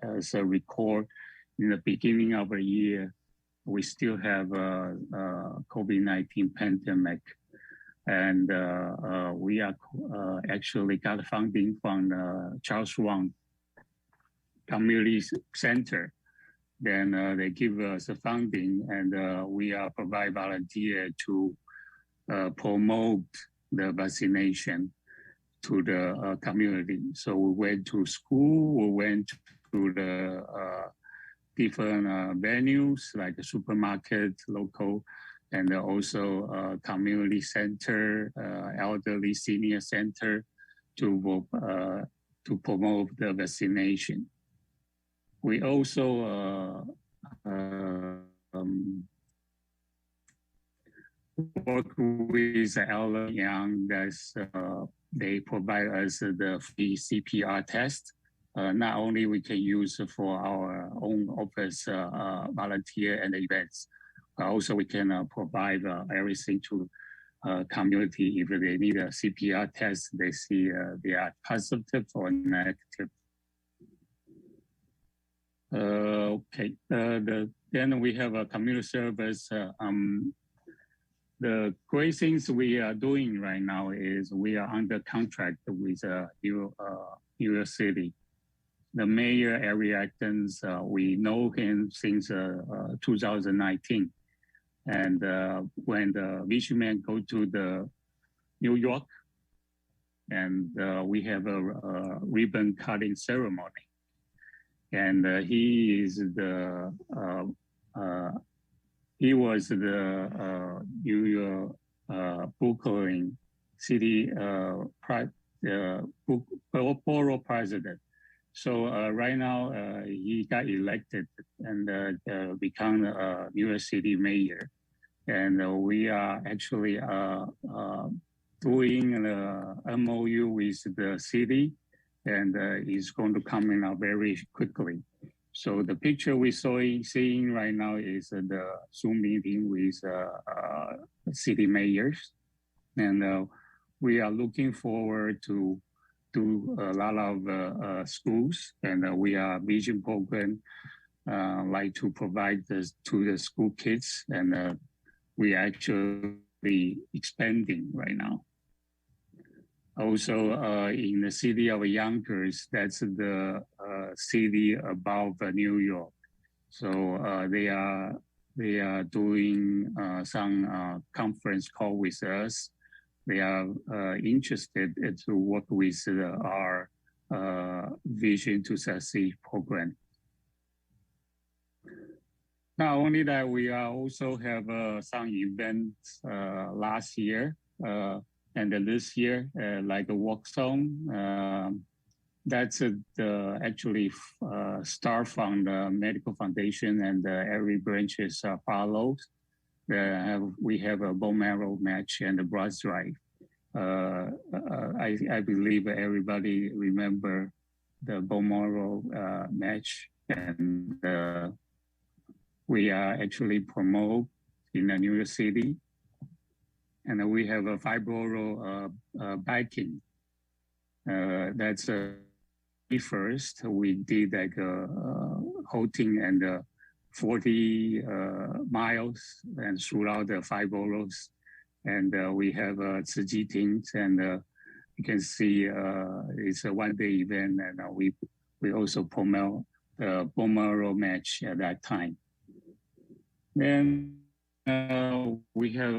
as a record in the beginning of the year, we still have a COVID-19 pandemic, and we are actually got funding from the Charles Wang Community Center. Then they give us funding, and we are provide volunteer to promote the vaccination to the community. So we went to school, we went to the different venues like the supermarket, local, and also community center, elderly senior center to promote the vaccination. We also work with Ella Young. That's they provide us the free CPR test. Not only we can use for our own office volunteer and events, also we can provide everything to community. If they need a CPR test, they see they are positive or negative. Okay, then we have a community service. The great things we are doing right now is we are under contract with New York City. The mayor, Eric Actons, we know him since 2019. And when the Vision Man go to the New York, and we have a ribbon cutting ceremony. And he is the he was the New York Brooklyn City borough president. So right now he got elected and become New York City mayor. And we are actually doing an MOU with the city, and it's going to come in very quickly. So the picture we're seeing right now is the Zoom meeting with city mayors. And we are looking forward to do a lot of schools, and we are vision program like to provide this to the school kids, and we are actually expanding right now. Also, in the city of Yonkers, that's the city above New York. So they are doing some conference call with us. They are interested to work with our Vision to Succeed program. Not only that, we also have some events last year. And this year, like a walk zone, that's actually start from the medical foundation, and every branches follows. We have a bone marrow match and a blood drive. I believe everybody remember the bone marrow match, and we are actually promote in New York City. And we have a fibro biking. That's first. We did like halting and 40 miles and throughout the 5 boroughs. And we have Tzu teams, and you can see it's a one-day event, and we also promote the bone marrow match at that time. Then we have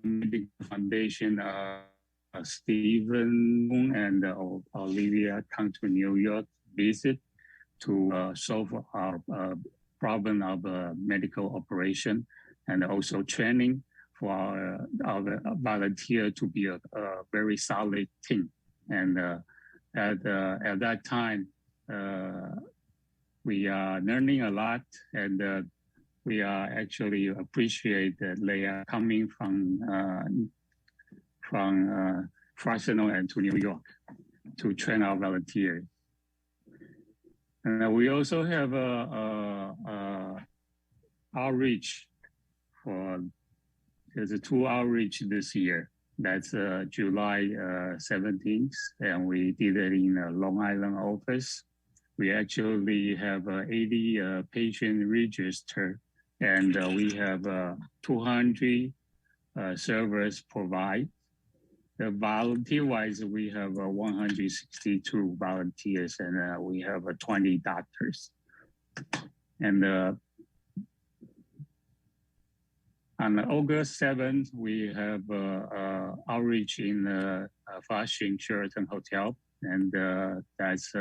medical foundation, Stephen and Olivia come to New York visit to solve our problem of medical operation, and also training for our volunteer to be a very solid team. And at that time, we are learning a lot, and we are actually appreciate that they are coming from Fresno and to New York to train our volunteers. And we also have outreach there's a 2 outreach this year. That's July 17th, and we did it in a Long Island office. We actually have 80 patient registered, and we have 200 servers provide. The volunteer-wise, we have 162 volunteers, and we have 20 doctors. And on August 7th, we have outreach in Flushing Sheraton Hotel, and that's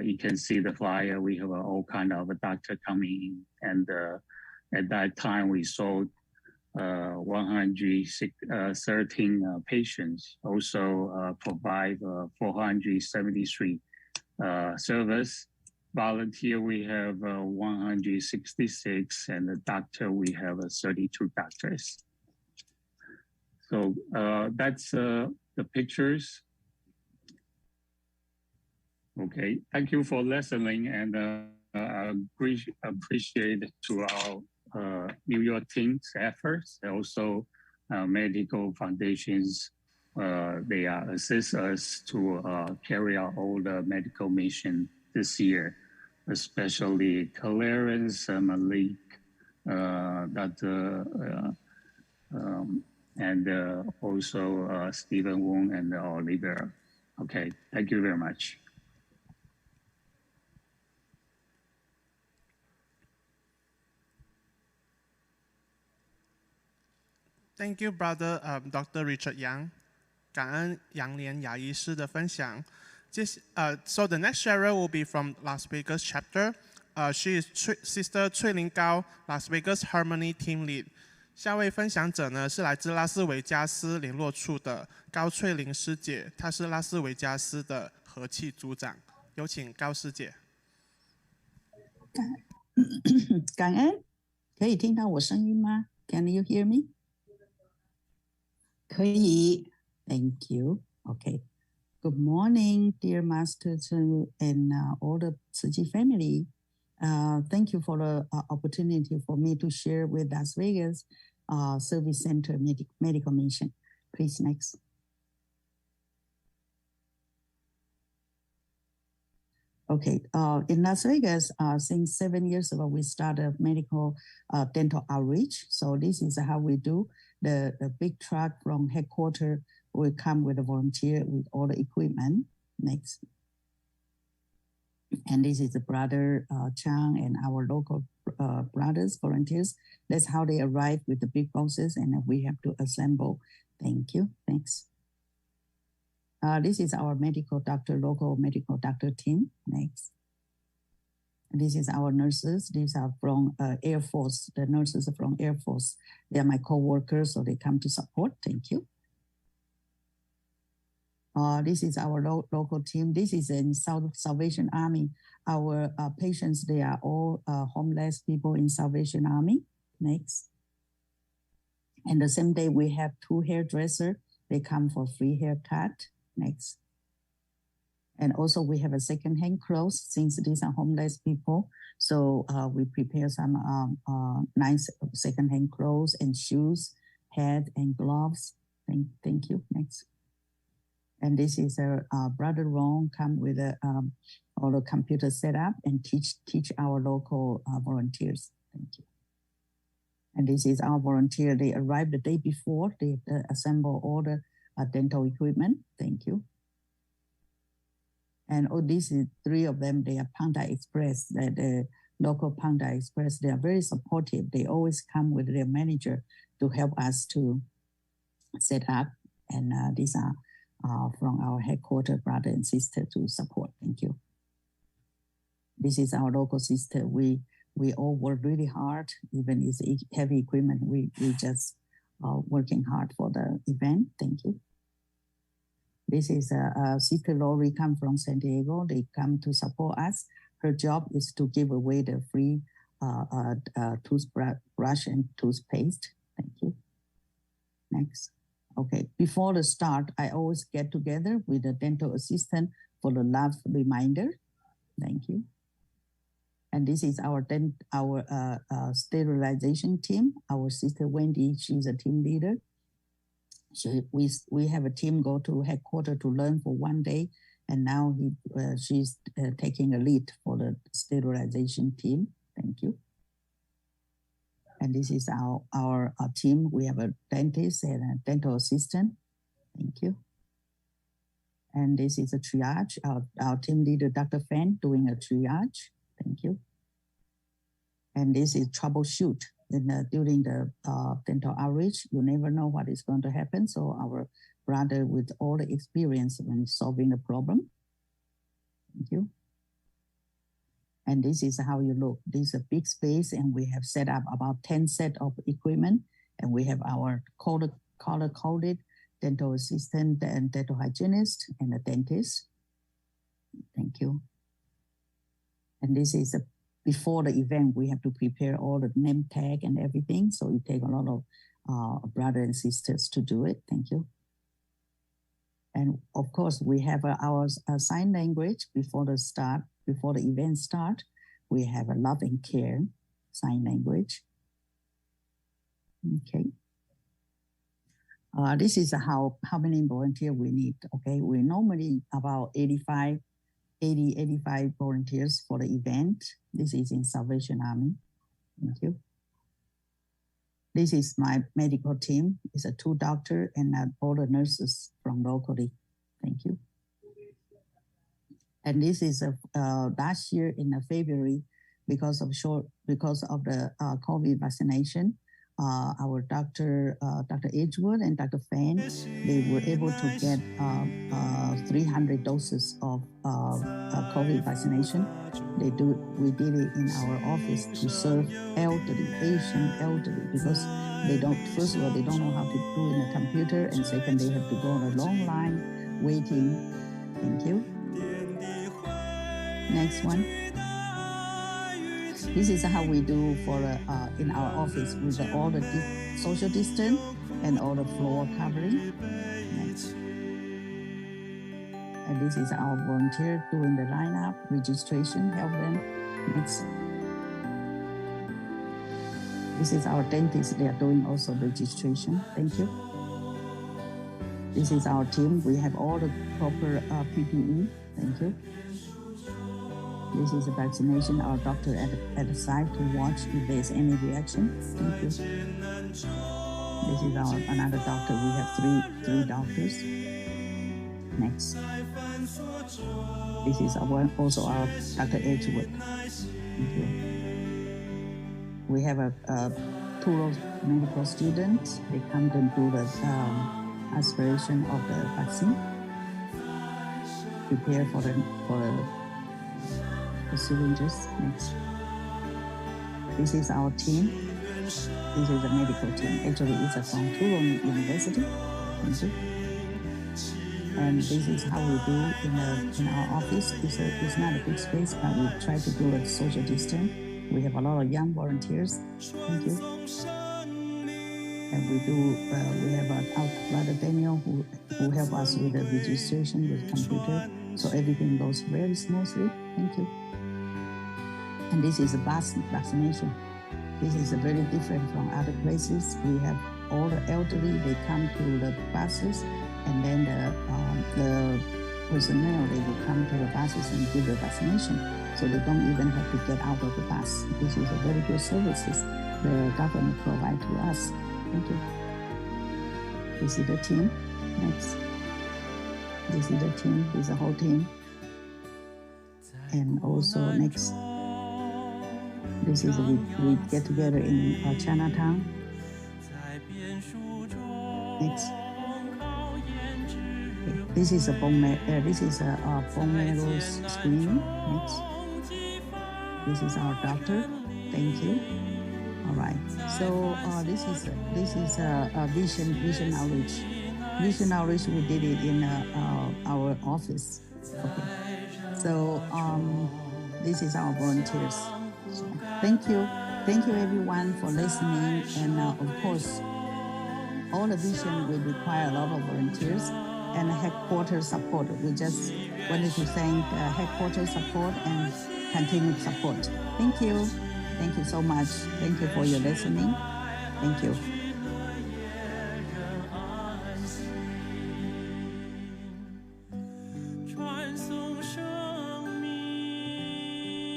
you can see the flyer. We have all kind of a doctor coming in, and at that time we saw 113 patients. Also provide 473 service. Volunteer, we have 166, and the doctor, we have 32 doctors. So that's the pictures. Okay, thank you for listening, and I appreciate to our New York team's efforts. Also, medical foundations, they assist us to carry out all the medical mission this year, especially Clarence, Malik, Dr. and also Stephen Wong and Olivia. Okay, thank you very much. Thank you, brother, Dr. Richard Yang. 感恩杨连雅医师的分享。So the next sharer will be from Las Vegas chapter. She is Sister 翠玲高 Las Vegas Harmony Team Lead. 下位分享者呢是来自拉斯维加斯联络处的高翠玲师姐，她是拉斯维加斯的和气组长。有请高师姐。感恩，可以听到我声音吗 ？Can you hear me？ 可以 ，Thank you. Okay. Good morning, dear masters and all the Tzu Chi family. Thank you for the opportunity for me to share with Las Vegas Service Center Medical Mission. Please next. Okay, in Las Vegas, since 7 years ago, we started medical dental outreach. So this is how we do. The big truck from headquarters will come with a volunteer with all the equipment. Next. And this is the brother Chang and our local brothers, volunteers. That's how they arrive with the big boxes, and we have to assemble. Thank you. Thanks. This is our local medical doctor team. Next. This is our nurses. These are from Air Force. The nurses are from Air Force. They are my co-workers, so they come to support. Thank you. This is our local team. This is in Salvation Army. Our patients, they are all homeless people in Salvation Army. Next. And the same day, we have 2 hairdressers. They come for free haircut. Next. And also we have a second-hand clothes since these are homeless people. So we prepare some nice second-hand clothes and shoes, hat and gloves. Thank you. Next. And this is Brother Ron come with all the computer setup and teach our local volunteers. Thank you. And this is our volunteer. They arrived the day before. They assemble all the dental equipment. Thank you. And these is 3 of them. They are Panda Express, the local Panda Express. They are very supportive. They always come with their manager to help us to set up. And these are from our headquarters brother and sister to support. Thank you. This is our local sister. We all work really hard. Even if it's heavy equipment, we just working hard for the event. Thank you. This is Sister Lori come from San Diego. They come to support us. Her job is to give away the free toothbrush and toothpaste. Thank you. Next. Okay, before the start, I always get together with the dental assistant for the love reminder. Thank you. And this is our sterilization team. Our sister Wendy, she's a team leader. We have a team go to headquarters to learn for 1 day, and now she's taking a lead for the sterilization team. Thank you. And this is our team. We have a dentist and a dental assistant. Thank you. And this is a triage. Our team leader, Dr. Fan, doing a triage. Thank you. And this is troubleshoot. During the dental outreach, you never know what is going to happen. So our brother with all the experience when solving the problem. Thank you. And this is how you look. This is a big space, and we have set up about 10 sets of equipment. And we have our color-coded dental assistant and dental hygienist and a dentist. Thank you. And this is before the event, we have to prepare all the name tag and everything. So it takes a lot of brothers and sisters to do it. Thank you. And of course, we have our sign language before the event start. We have a love and care sign language. Okay. This is how many volunteers we need. Okay, we normally about 85 volunteers for the event. This is in Salvation Army. Thank you. This is my medical team. It's a 2 doctors and all the nurses from locally. Thank you. And this is last year in February, because of the COVID vaccination. Our Dr. Edgewood and Dr. Fan, they were able to get 300 doses of COVID vaccination. We did it in our office to serve elderly, Asian elderly, because first of all, they don't know how to do it in a computer, and second, they have to go on a long line waiting. Thank you. Next one. This is how we do for in our office with all the social distance and all the floor covering. Next. And this is our volunteer doing the lineup, registration, help them. Next. This is our dentist. They are doing also registration. Thank you. This is our team. We have all the proper PPE. Thank you. This is a vaccination. Our doctor at the side to watch if there's any reaction. Thank you. This is another doctor. We have three doctors. Next. This is also our Dr. Edgewood. Thank you. We have a 2 medical students. They come to do the aspiration of the vaccine. Prepare for the syringes. Next. This is our team. This is the medical team. Actually, it's from Toulon University. Thank you. And this is how we do in our office. It's not a big space, but we try to do a social distance. We have a lot of young volunteers. Thank you. And we have our brother Daniel who help us with the registration with computer. So everything goes very smoothly. Thank you. And this is a bus vaccination. This is very different from other places. We have all the elderly, they come to the buses, and then the personnel, they will come to the buses and give the vaccination. So they don't even have to get out of the bus. This is a very good services the government provide to us. Thank you. This is the team. Next. This is the team. This is the whole team. And also next. This is we get together in Chinatown. Next. This is a bone marrow screening. Next. This is our doctor. Thank you. All right. So this is a vision outreach. Vision outreach, we did it in our office. Okay. So this is our volunteers. So, thank you everyone for listening. And of course, all the vision will require a lot of volunteers and headquarters support. We just wanted to thank headquarters support and continued support. Thank you. Thank you so much. Thank you for your listening. Thank you.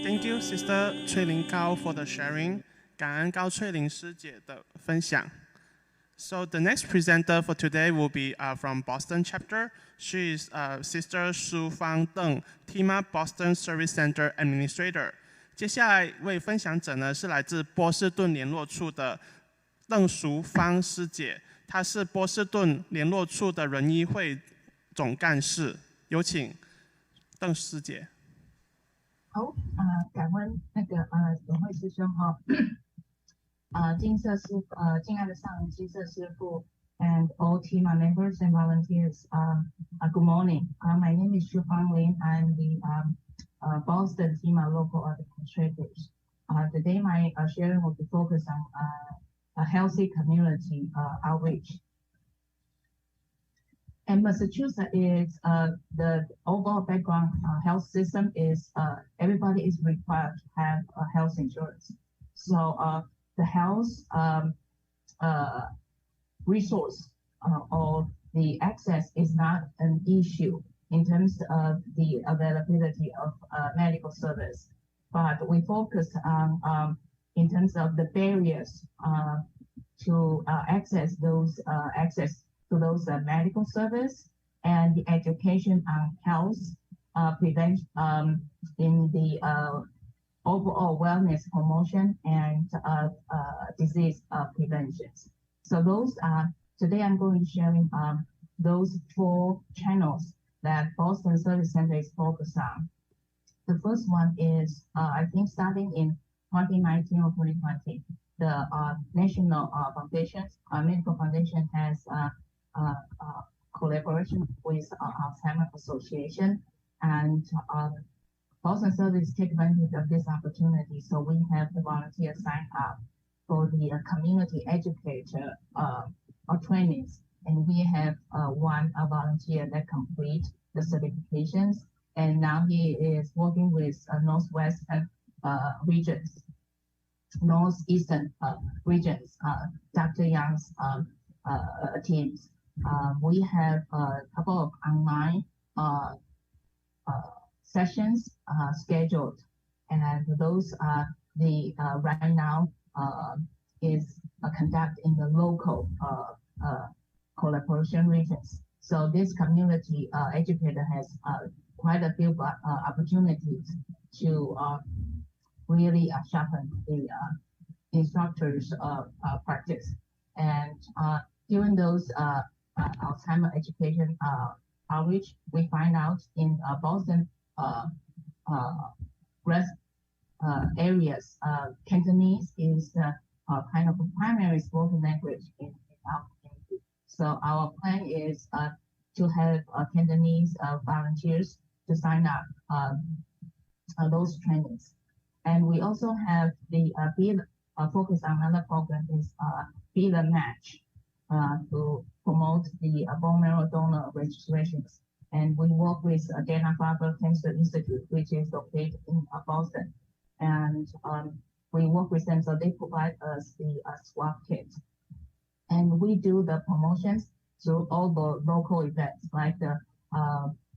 Thank you, Sister 翠玲高 for the sharing. 感恩高翠玲师姐的分享。So the next presenter for today will be from Boston chapter. She is Sister Su Fang Deng, TIMA Boston Service Center Administrator. 接下来为分享者呢是来自波士顿联络处的邓淑芳师姐，她是波士顿联络处的人医会总干事。有请邓师姐。好，感恩总会师兄哈，敬爱的上人金色师父 and all TIMA members and volunteers, good morning. My name is Xu Fang Lin. I'm the Boston TIMA local administrators. Today my sharing will be focused on a healthy community outreach. And Massachusetts is the overall background health system is everybody is required to have health insurance. So the health resource or the access is not an issue in terms of the availability of medical service, but we focus on in terms of the barriers to access to those medical service and the education on health, prevention, in the overall wellness promotion and disease prevention. So those are, today I'm going to sharing those 4 channels that Boston Service Center is focused on. The first one is, I think starting in 2019 or 2020, the National Medical Foundation has collaboration with Alzheimer's Association, and Boston Service take advantage of this opportunity. So we have the volunteer sign up for the community educator trainings, and we have one volunteer that complete the certifications, and now he is working with Northwestern regions, Northeastern regions, Dr. Young's teams. We have a couple of online sessions scheduled, and those are the right now is conducted in the local collaboration regions. So this community educator has quite a few opportunities to really sharpen the instructors' practice. And during those Alzheimer education outreach, we find out in Boston areas, Cantonese is kind of a primary spoken language in our community. So our plan is to have Cantonese volunteers to sign up those trainings. And we also have the focus on another program is Be the Match to promote the bone marrow donor registrations. And we work with Dana-Farber Cancer Institute, which is located in Boston. And we work with them, so they provide us the swab kit. And we do the promotions through all the local events, like the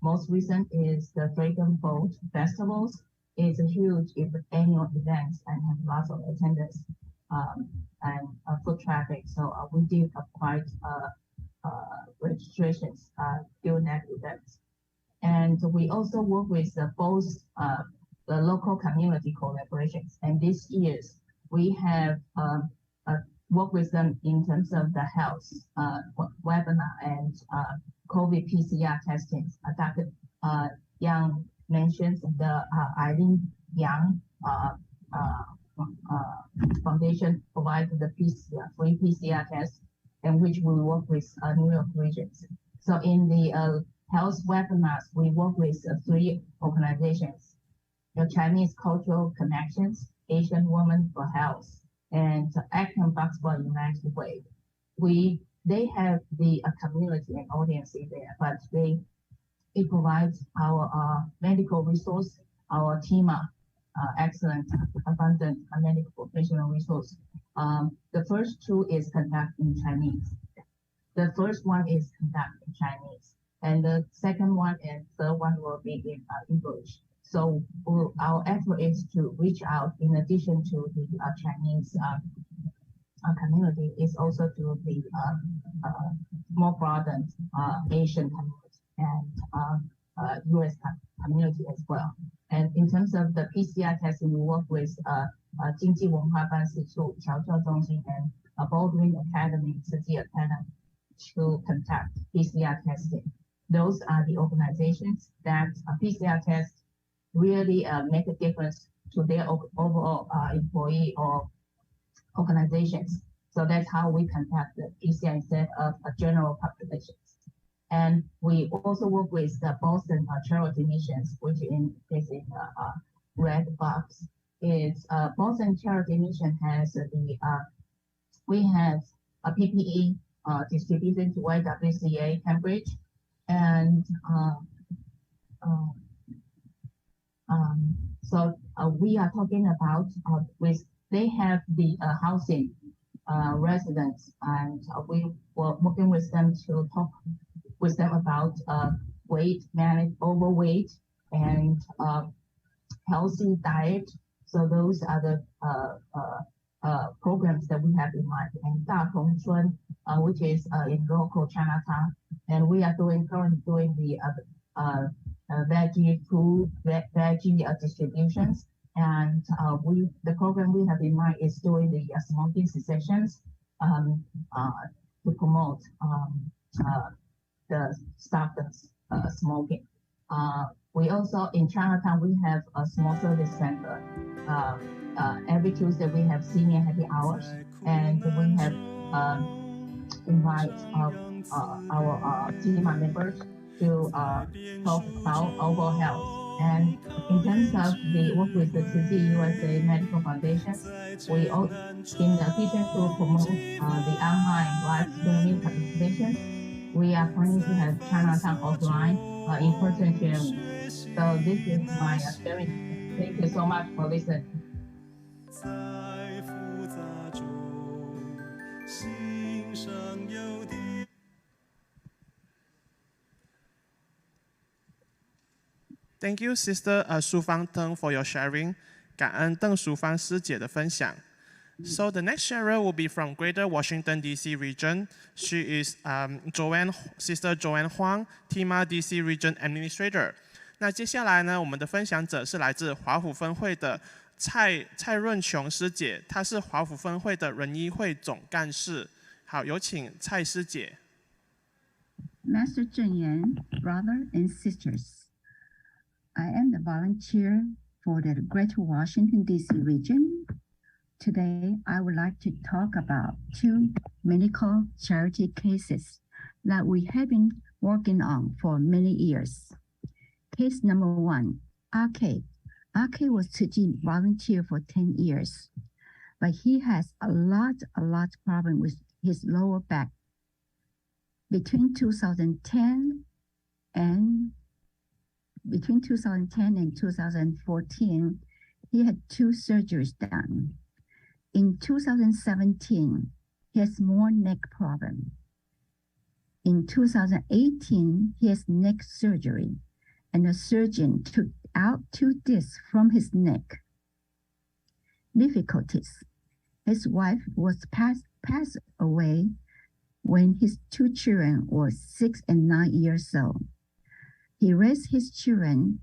most recent is the Dragon Boat Festivals. It's a huge annual event and have lots of attendance and foot traffic. So we did quite registrations during that event. And we also work with both the local community collaborations. And this year we have worked with them in terms of the health webinar and COVID PCR testing. Dr. Yang mentioned the Eileen Yang Foundation provided the free PCR test, in which we work with New York regions. So in the health webinars, we work with 3 organizations: the Chinese Cultural Connections, Asian Women for Health, and Acton Bucksville United Way. They have the community and audience in there, but it provides our medical resource, our TEMA, excellent, abundant medical professional resource. The first 2 is conducted in Chinese. The first one is conducted in Chinese, and the second one and third one will be in English. So our effort is to reach out, in addition to the Chinese community, is also to the more broadened Asian community and U.S. community as well. And in terms of the PCR testing, we work with 经济文化办事处、侨教中心 and Baldwin Academy, 慈济 Academy, to conduct PCR testing. Those are the organizations that PCR tests really make a difference to their overall employee or organizations. So that's how we conduct the PCR instead of a general population. And we also work with the Boston Charity Missions, which is in red box. It's Boston Charity Mission has we have a PPE distributed to YWCA Cambridge, and so we are talking about they have the housing residents, and we were working with them to talk with them about overweight and healthy diet. So those are the programs that we have in mind. And Da Tong Chun, which is in local Chinatown, and we are currently doing the veggie food, veggie distributions. And the program we have in mind is doing the smoking cessations to promote the stop the smoking. We also in Chinatown we have a small service center. Every Tuesday we have senior happy hours, and we have invite our team members to talk about overall health. And in terms of the work with the Tzu Chi USA Medical Foundation, we all, in addition to promote the online live streaming participation, we are planning to have Chinatown offline in-person sharing. So this is my sharing. Thank you so much for listening. Thank you, Sister Su Fang Teng, for your sharing. 感恩邓淑芳师姐的分享。So the next sharer will be from Greater Washington D.C. region. She is Sister Joanne Huang, TIMA D.C. Region Administrator. 那接下来呢，我们的分享者是来自华府分会的蔡润琼师姐，她是华府分会的人医会总干事。好，有请蔡师姐。Master Zheng Yan, brother and sisters, I am the volunteer for the Greater Washington D.C. region. Today, I would like to talk about two medical charity cases that we have been working on for many years. Case number one, RK. RK was Tzu Chi volunteer for 10 years, but he has a lot problem with his lower back. Between 2010 and 2014, he had 2 surgeries done. In 2017, he has more neck problem. In 2018, he has neck surgery, and the surgeon took out 2 discs from his neck. Difficulties. His wife was passed away when his 2 children were 6 and 9 years old. He raised his children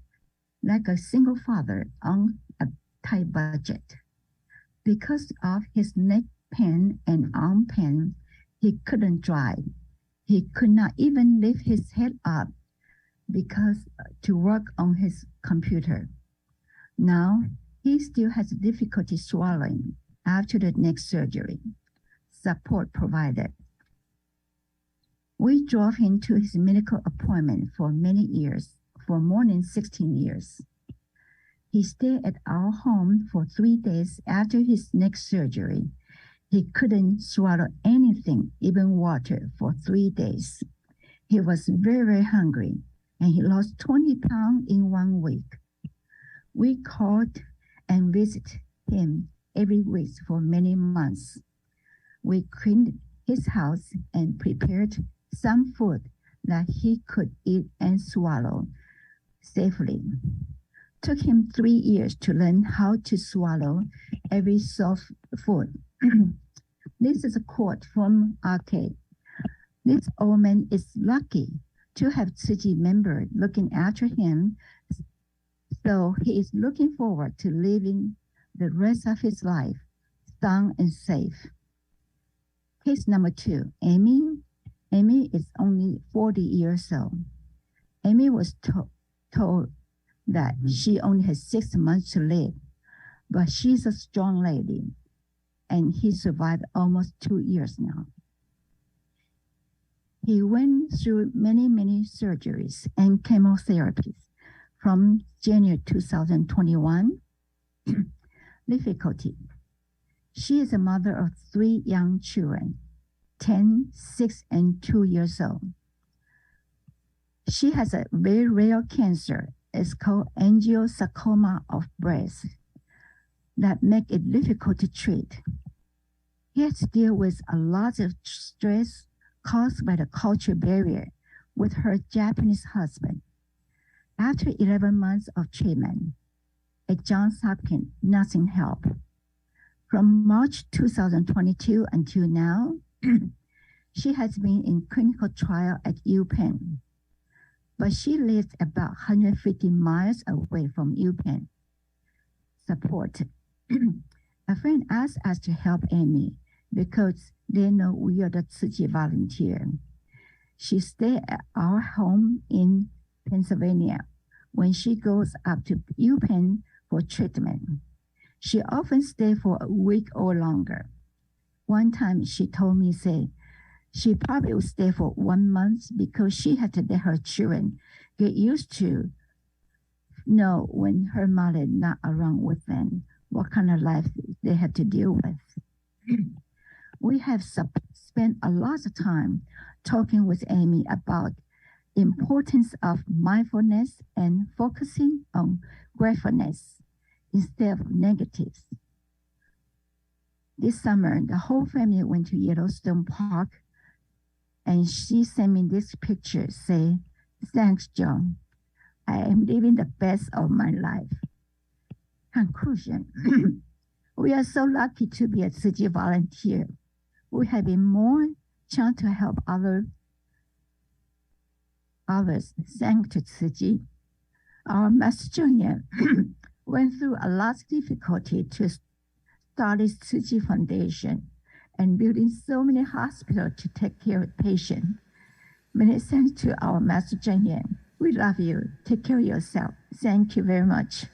like a single father on a tight budget. Because of his neck pain and arm pain, he couldn't drive. He could not even lift his head up because to work on his computer. Now, he still has difficulty swallowing after the neck surgery. Support provided. We drove him to his medical appointment for many years, for more than 16 years. He stayed at our home for 3 days after his neck surgery. He couldn't swallow anything, even water, for 3 days. He was very hungry, and he lost 20 pounds in 1 week. We called and visited him every week for many months. We cleaned his house and prepared some food that he could eat and swallow safely. Took him 3 years to learn how to swallow every soft food. This is a quote from RK. This old man is lucky to have Tzu Chi member looking after him, so he is looking forward to living the rest of his life strong and safe. Case number 2, Amy. Amy is only 40 years old. Amy was told that she only has 6 months to live, but she's a strong lady, and he survived almost 2 years now. He went through many surgeries and chemotherapies from January 2021. Difficulty. She is a mother of 3 young children, 10, 6, and 2 years old. She has a very rare cancer. It's called angiosarcoma of breast that make it difficult to treat. He has to deal with a lot of stress caused by the culture barrier with her Japanese husband. After 11 months of treatment at Johns Hopkins, nothing helped. From March 2022 until now, she has been in clinical trial at UPenn, but she lives about 150 miles away from UPenn. Support. A friend asked us to help Amy because they know we are the Tzu Chi volunteer. She stays at our home in Pennsylvania when she goes up to UPenn for treatment. She often stays for a week or longer. One time she told me, say, she probably will stay for 1 month because she had to let her children get used to know when her mother not around with them, what kind of life they had to deal with. We have spent a lot of time talking with Amy about importance of mindfulness and focusing on gratefulness instead of negatives. This summer, the whole family went to Yellowstone Park, and she sent me this picture, say, "Thanks, John. I am living the best of my life." Conclusion. We are so lucky to be a Tzu Chi volunteer. We have been more chance to help others thanks to Tzu Chi. Our Master Junior went through a lot of difficulty to start this Tzu Chi Foundation and building so many hospitals to take care of patients. Many thanks to our Master Junior. We love you. Take care of yourself. Thank you very much.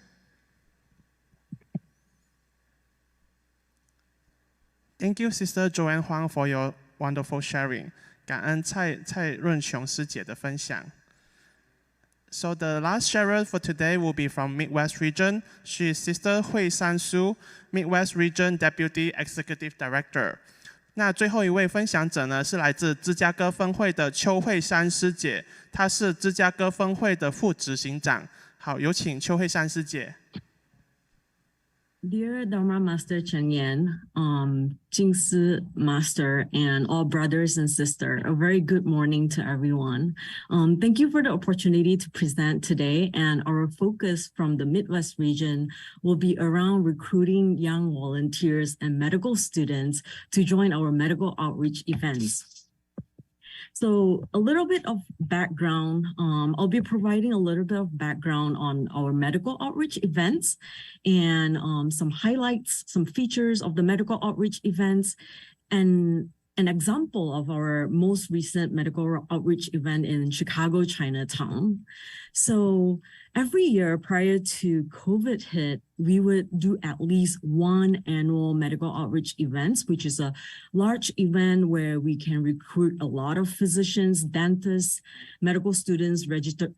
Thank you, Sister Joanne Huang, for your wonderful sharing. 感恩蔡润琼师姐的分享。So the last sharer for today will be from Midwest Region. She is Sister Hui San Su, Midwest Region Deputy Executive Director. 那最后一位分享者呢，是来自芝加哥分会的邱慧珊师姐，她是芝加哥分会的副执行长。好，有请邱慧珊师姐。Dear Dharma Master Chen Yan, Jingsi Master, and all brothers and sisters, a very good morning to everyone. Thank you for the opportunity to present today, and our focus from the Midwest region will be around recruiting young volunteers and medical students to join our medical outreach events. So a little bit of background, I'll be providing a little bit of background on our medical outreach events and some highlights, some features of the medical outreach events, and an example of our most recent medical outreach event in Chicago, Chinatown. So every year prior to COVID hit, we would do at least one annual medical outreach events, which is a large event where we can recruit a lot of physicians, dentists, medical students,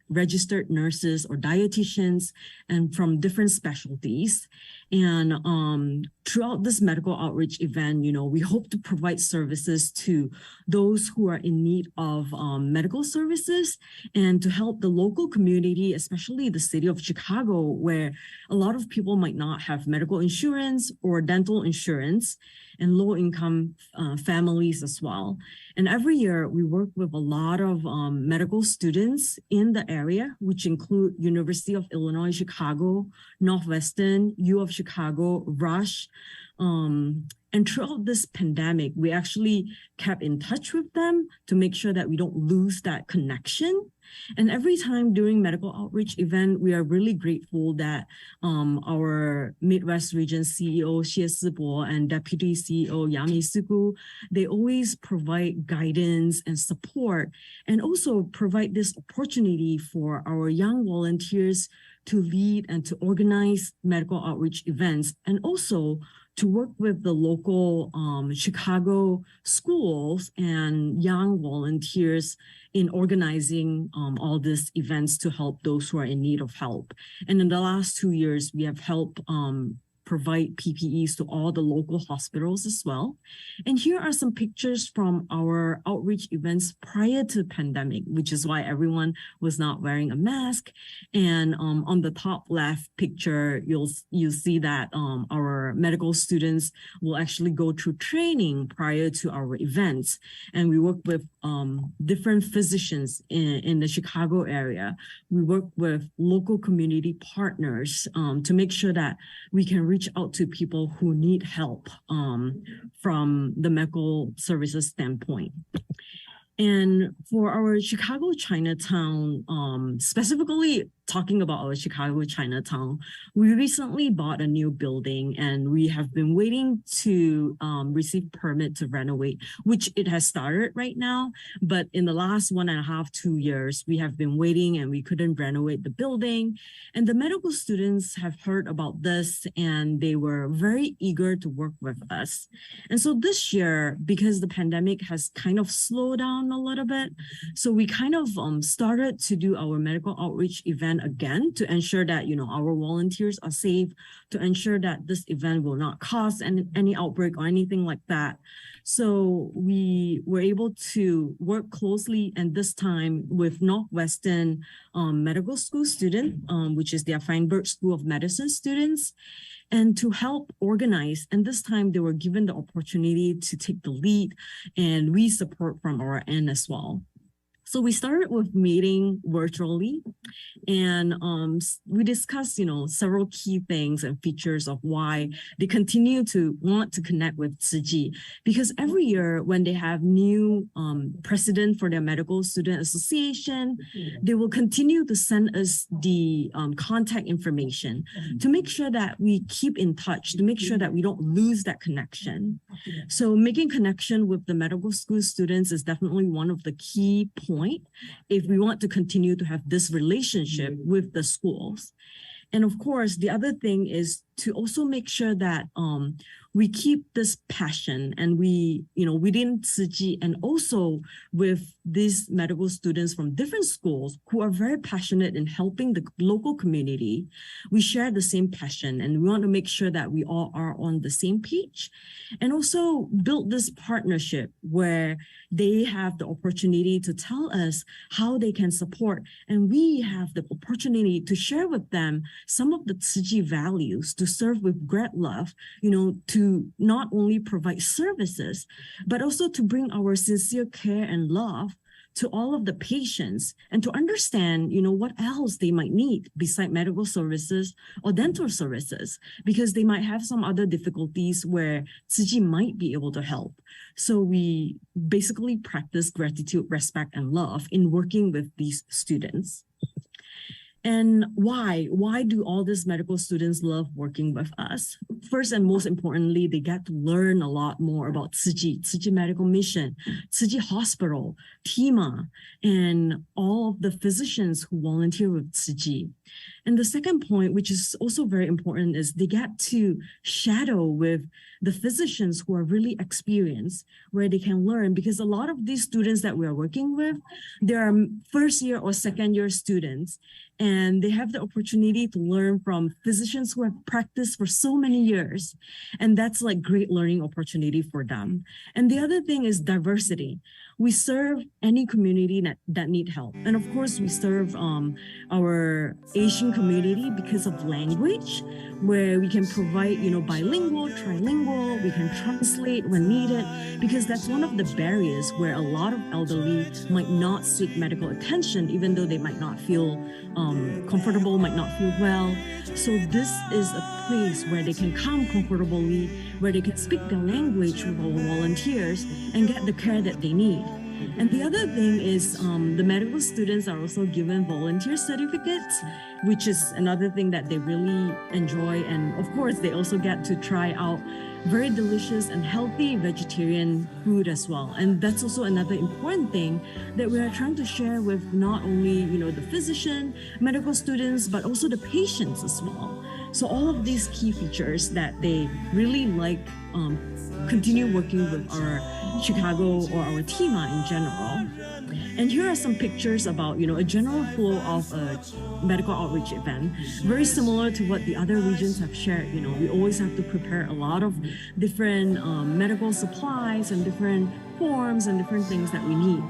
registered nurses or dietitians, and from different specialties. And throughout this medical outreach event, we hope to provide services to those who are in need of medical services and to help the local community, especially the city of Chicago, where a lot of people might not have medical insurance or dental insurance, and low-income families as well. And every year we work with a lot of medical students in the area, which include University of Illinois, Chicago, Northwestern, U of Chicago, Rush. And throughout this pandemic, we actually kept in touch with them to make sure that we don't lose that connection. And every time during medical outreach event, we are really grateful that our Midwest region CEO, Xie Sibo, and Deputy CEO, Yami Suku, they always provide guidance and support, and also provide this opportunity for our young volunteers to lead and to organize medical outreach events, and also to work with the local Chicago schools and young volunteers in organizing all these events to help those who are in need of help. And in the last 2 years, we have helped provide PPEs to all the local hospitals as well. And here are some pictures from our outreach events prior to the pandemic, which is why everyone was not wearing a mask. And on the top left picture, you'll see that our medical students will actually go through training prior to our events. And we work with different physicians in the Chicago area. We work with local community partners to make sure that we can reach reach out to people who need help from the medical services standpoint. And for our Chicago Chinatown, specifically talking about our Chicago Chinatown, we recently bought a new building and we have been waiting to receive permit to renovate, which it has started right now. But in the last 1.5, 2 years, we have been waiting and we couldn't renovate the building. And the medical students have heard about this and they were very eager to work with us. And so this year, because the pandemic has kind of slowed down a little bit, so we kind of started to do our medical outreach event again to ensure that, you know, our volunteers are safe, to ensure that this event will not cause any outbreak or anything like that. So we were able to work closely, and this time with Northwestern Medical School student, which is their Feinberg School of Medicine students, and to help organize. And this time they were given the opportunity to take the lead, and we support from our end as well. So we started with meeting virtually, and we discussed, you know, several key things and features of why they continue to want to connect with Tzu Chi. Because every year when they have new president for their medical student association, they will continue to send us the contact information to make sure that we keep in touch, to make sure that we don't lose that connection. So making connection with the medical school students is definitely one of the key points if we want to continue to have this relationship with the schools. And of course, the other thing is to also make sure that we keep this passion, and we, you know, within Tzu Chi and also with these medical students from different schools who are very passionate in helping the local community, we share the same passion, and we want to make sure that we all are on the same page, and also build this partnership where they have the opportunity to tell us how they can support, and we have the opportunity to share with them some of the Tzu Chi values, to serve with great love, you know, to not only provide services, but also to bring our sincere care and love to all of the patients, and to understand, you know, what else they might need beside medical services or dental services, because they might have some other difficulties where Tzu Chi might be able to help. So we basically practice gratitude, respect, and love in working with these students. And why? Why do all these medical students love working with us? First and most importantly, they get to learn a lot more about Tzu Chi Medical Mission, Tzu Chi Hospital, TIMA, and all of the physicians who volunteer with Tzu Chi. And the second point, which is also very important, is they get to shadow with the physicians who are really experienced, where they can learn, because a lot of these students that we are working with, they are first year or second year students, and they have the opportunity to learn from physicians who have practiced for so many years. And that's like great learning opportunity for them. And the other thing is diversity. We serve any community that need help. And of course, we serve our Asian community because of language, where we can provide, you know, bilingual, trilingual, we can translate when needed, because that's one of the barriers where a lot of elderly might not seek medical attention, even though they might not feel comfortable, might not feel well. So this is a place where they can come comfortably, where they can speak their language with our volunteers and get the care that they need. And the other thing is the medical students are also given volunteer certificates, which is another thing that they really enjoy. And of course, they also get to try out very delicious and healthy vegetarian food as well. And that's also another important thing that we are trying to share with not only, you know, the physician, medical students, but also the patients as well. So all of these key features that they really like continue working with our Chicago or our TIMA in general. And here are some pictures about, you know, a general flow of a medical outreach event, very similar to what the other regions have shared. You know, we always have to prepare a lot of different medical supplies and different forms and different things that we need.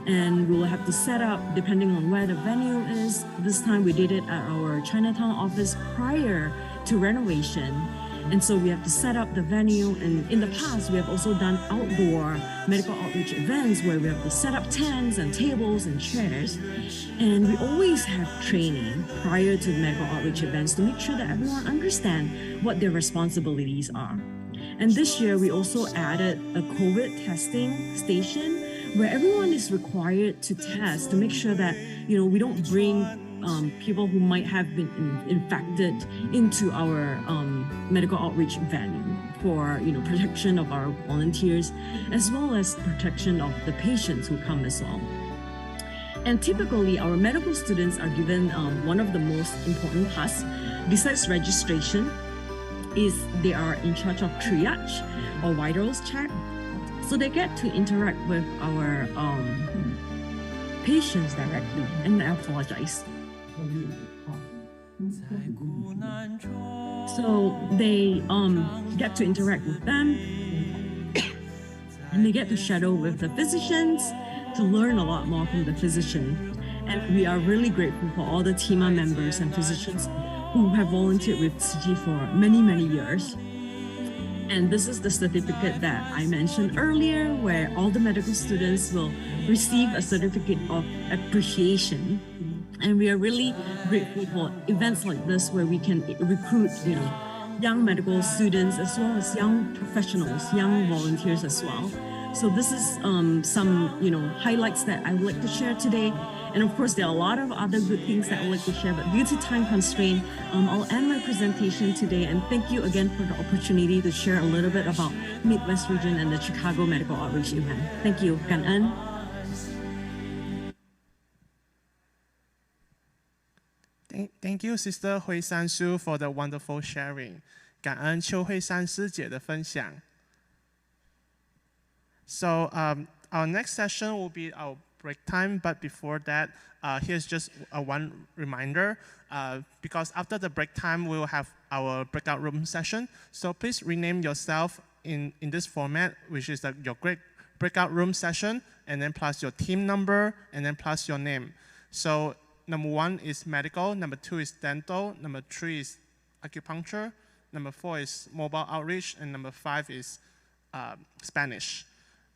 And we'll have to set up depending on where the venue is. This time we did it at our Chinatown office prior to renovation. And so we have to set up the venue. And in the past, we have also done outdoor medical outreach events where we have to set up tents and tables and chairs. And we always have training prior to the medical outreach events to make sure that everyone understands what their responsibilities are. And this year, we also added a COVID testing station where everyone is required to test to make sure that, we don't bring people who might have been infected into our medical outreach venue for, protection of our volunteers, as well as protection of the patients who come as well. And typically, our medical students are given one of the most important tasks, besides registration, is they are in charge of triage or vitals check. So they get to interact with our patients directly. And I apologize. So they get to interact with them, and they get to shadow with the physicians to learn a lot more from the physician. And we are really grateful for all the TIMA members and physicians who have volunteered with CG for many, many years. And this is the certificate that I mentioned earlier, where all the medical students will receive a certificate of appreciation. And we are really grateful for events like this where we can recruit, young medical students as well as young professionals, young volunteers as well. So this is some, highlights that I would like to share today. And of course, there are a lot of other good things that I would like to share, but due to time constraint, I'll end my presentation today. And thank you again for the opportunity to share a little bit about Midwest region and the Chicago Medical Outreach event. Thank you. 感恩. Thank you, Sister Hui San Su, for the wonderful sharing. 感恩邱慧珊师姐的分享. So our next session will be our break time, but before that, here's just one reminder. Because after the break time, we will have our breakout room session. So please rename yourself in this format, which is your breakout room session, and then plus your team number, and then plus your name. So number 1 is medical, number 2 is dental, number 3 is acupuncture, number 4 is mobile outreach, and number 5 is Spanish.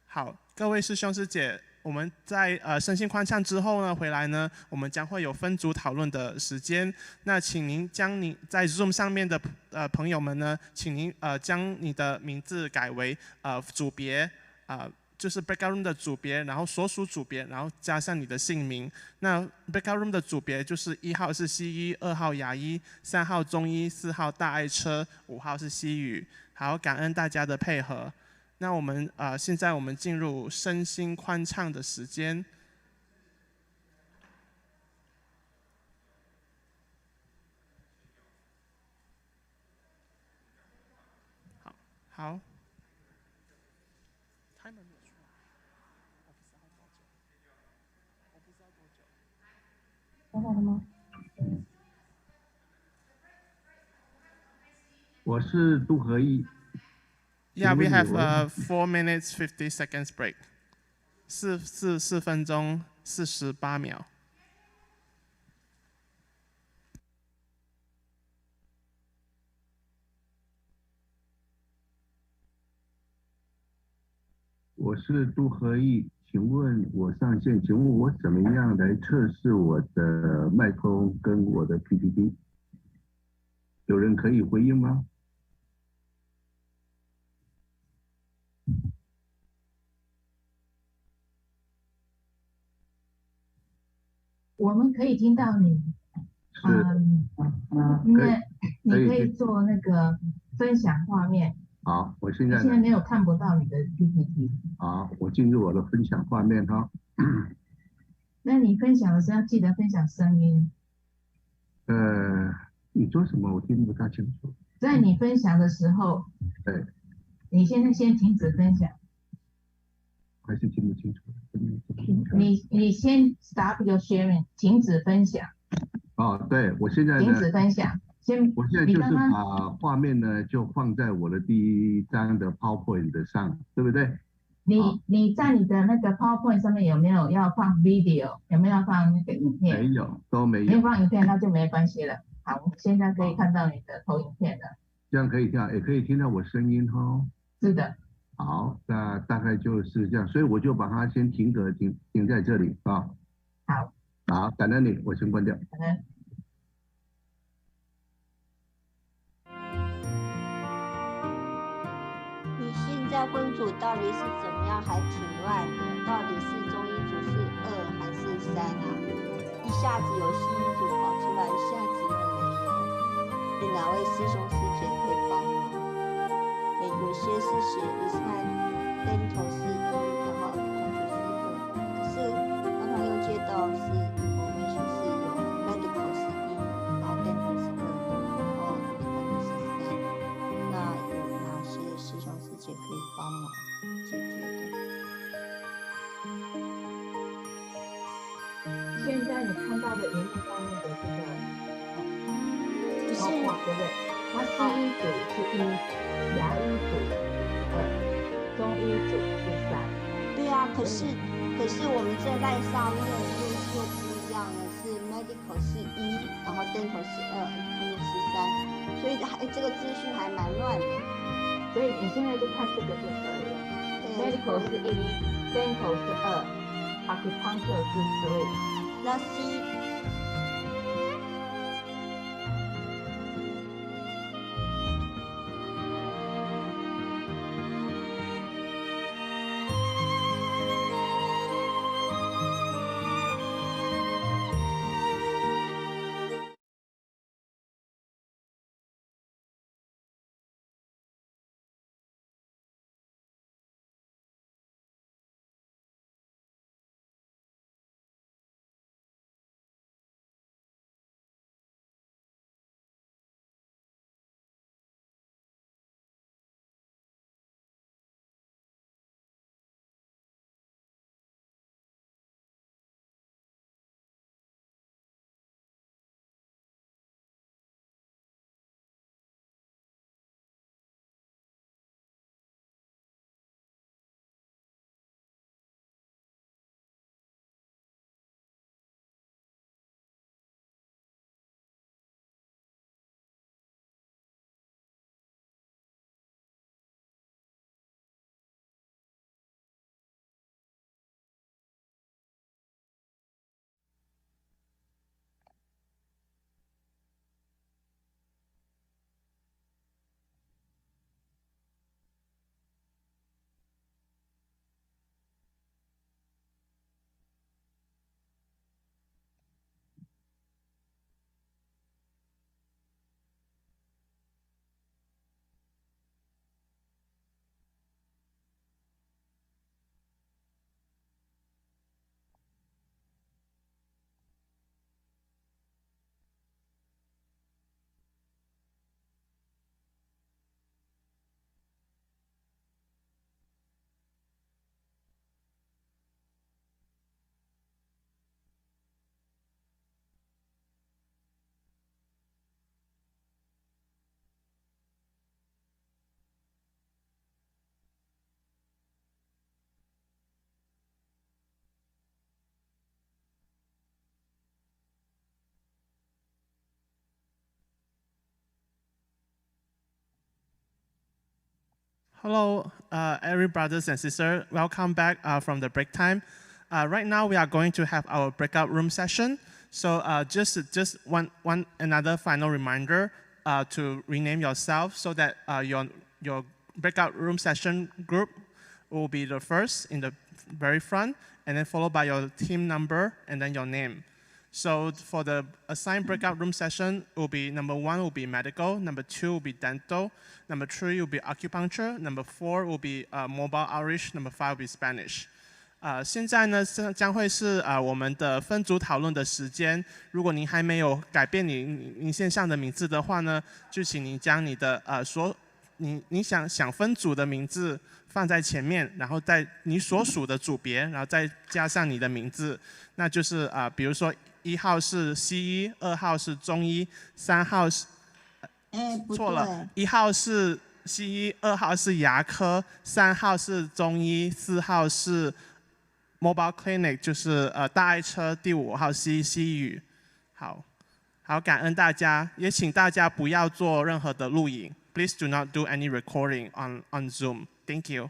好，各位师兄师姐，我们在身心宽畅之后呢，回来呢，我们将会有分组讨论的时间。那请您将你在 Zoom 上面的朋友们呢，请您将你的名字改为组别就是 breakout room 的组别，然后所属组别，然后加上你的姓名。那 breakout room 的组别就是1号是西医，2号牙医，3号中医，4号大爱车，5号是西语。好，感恩大家的配合。那我们现在我们进入身心宽畅的时间。好。我是杜和义。Yeah, we have 4 minutes 50 seconds break. 4分钟48秒。我是杜和义，请问我上线，请问我怎么样来测试我的麦克风跟我的 PPT？ 有人可以回应吗？我们可以听到你，那你可以做那个分享画面。好，我现在没有看不到你的 PPT。好，我进入我的分享画面哈。那你分享的时候要记得分享声音。你说什么？我听不大清楚。在你分享的时候，对，你现在先停止分享。还是听不清楚。你先 stop your sharing， 停止分享。对，我现在呢，停止分享。我现在就是把画面呢就放在我的第1张的 PowerPoint 上，对不对？你在你的那个 PowerPoint 上面有没有要放 video？ 有没有放那个影片？没有，都没有。没有放影片那就没关系了。好，我现在可以看到你的投影片了。这样可以听，也可以听到我声音哈。是的。好，那大概就是这样，所以我就把它先停在这里啊。好，好，感恩你，我先关掉。感恩。你现在分组到底是怎么样？还挺乱的，到底是中医组是2还是3啊？一下子有西医组跑出来，一下子又没有。有哪位师兄师姐可以帮忙？有些是写一看 dental 是1，然后 acupuncture 是2，可是刚刚又接到是 information 是有 medical 是1，然后 dental 是2，然后 acupuncture 是3。那有哪些师兄师姐可以帮忙解决的？现在你看到的荧幕上面的这个包括对不对？它西医组是1，牙医组2，中医组是3。对啊，可是我们在赖上面又不一样了，是 medical 是1，然后 dental 是2，后面是3，所以这个资讯还蛮乱的。所以你现在就看这个就可以了。medical 是1 ，dental 是2，acupuncture 是3。那 C。Hello, every brothers and sisters. Welcome back from the break time. Right now, we are going to have our breakout room session. So just one another final reminder to rename yourself so that your breakout room session group will be the first in the very front, and then followed by your team number and then your name. So for the assigned breakout room session, will be number 1 will be medical, number 2 will be dental, number 3 will be acupuncture, number 4 will be mobile outreach, number 5 will be Spanish. 现在呢将会是我们的分组讨论的时间。如果您还没有改变您线上的名字的话呢，就请您将你的你想分组的名字放在前面，然后在你所属的组别，然后再加上你的名字。那就是比如说1号是西医，2号是中医，3号是错了，1号是西医，2号是牙科，3号是中医，4号是 mobile clinic， 就是大爱车，第5号西语。好，感恩大家，也请大家不要做任何的录影。please do not do any recording on Zoom. Thank you.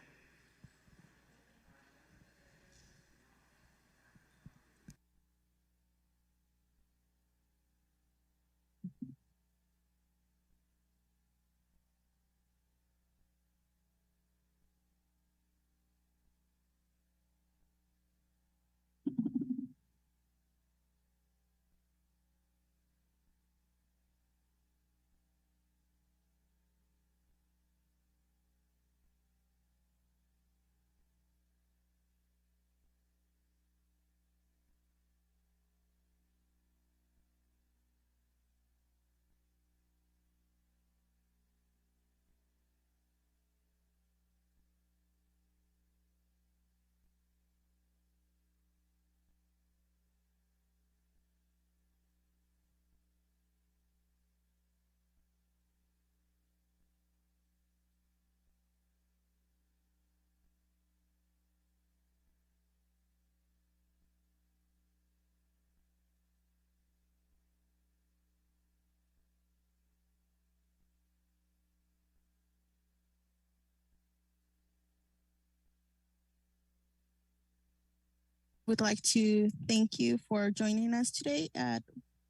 Would like to thank you for joining us today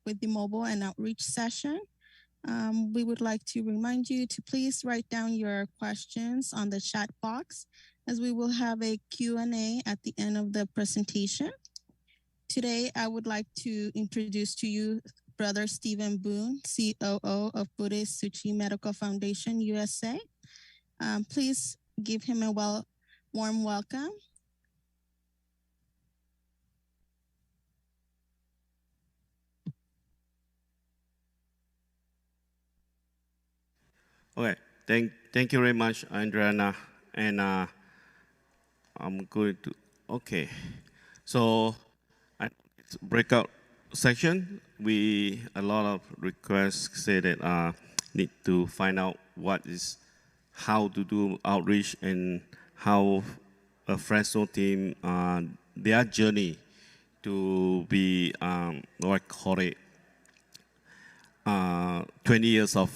with the mobile and outreach session. We would like to remind you to please write down your questions on the chat box, as we will have a Q&A at the end of the presentation. Today, I would like to introduce to you Brother Stephen Boone, COO of Buddhist Tzu Chi Medical Foundation, USA. Please give him a warm welcome. Okay, thank you very much, Adriana, and I'm going to, okay. So, breakout section, a lot of requests say that need to find out how to do outreach and how a Fresno team, their journey to be, what I call it, 20 years of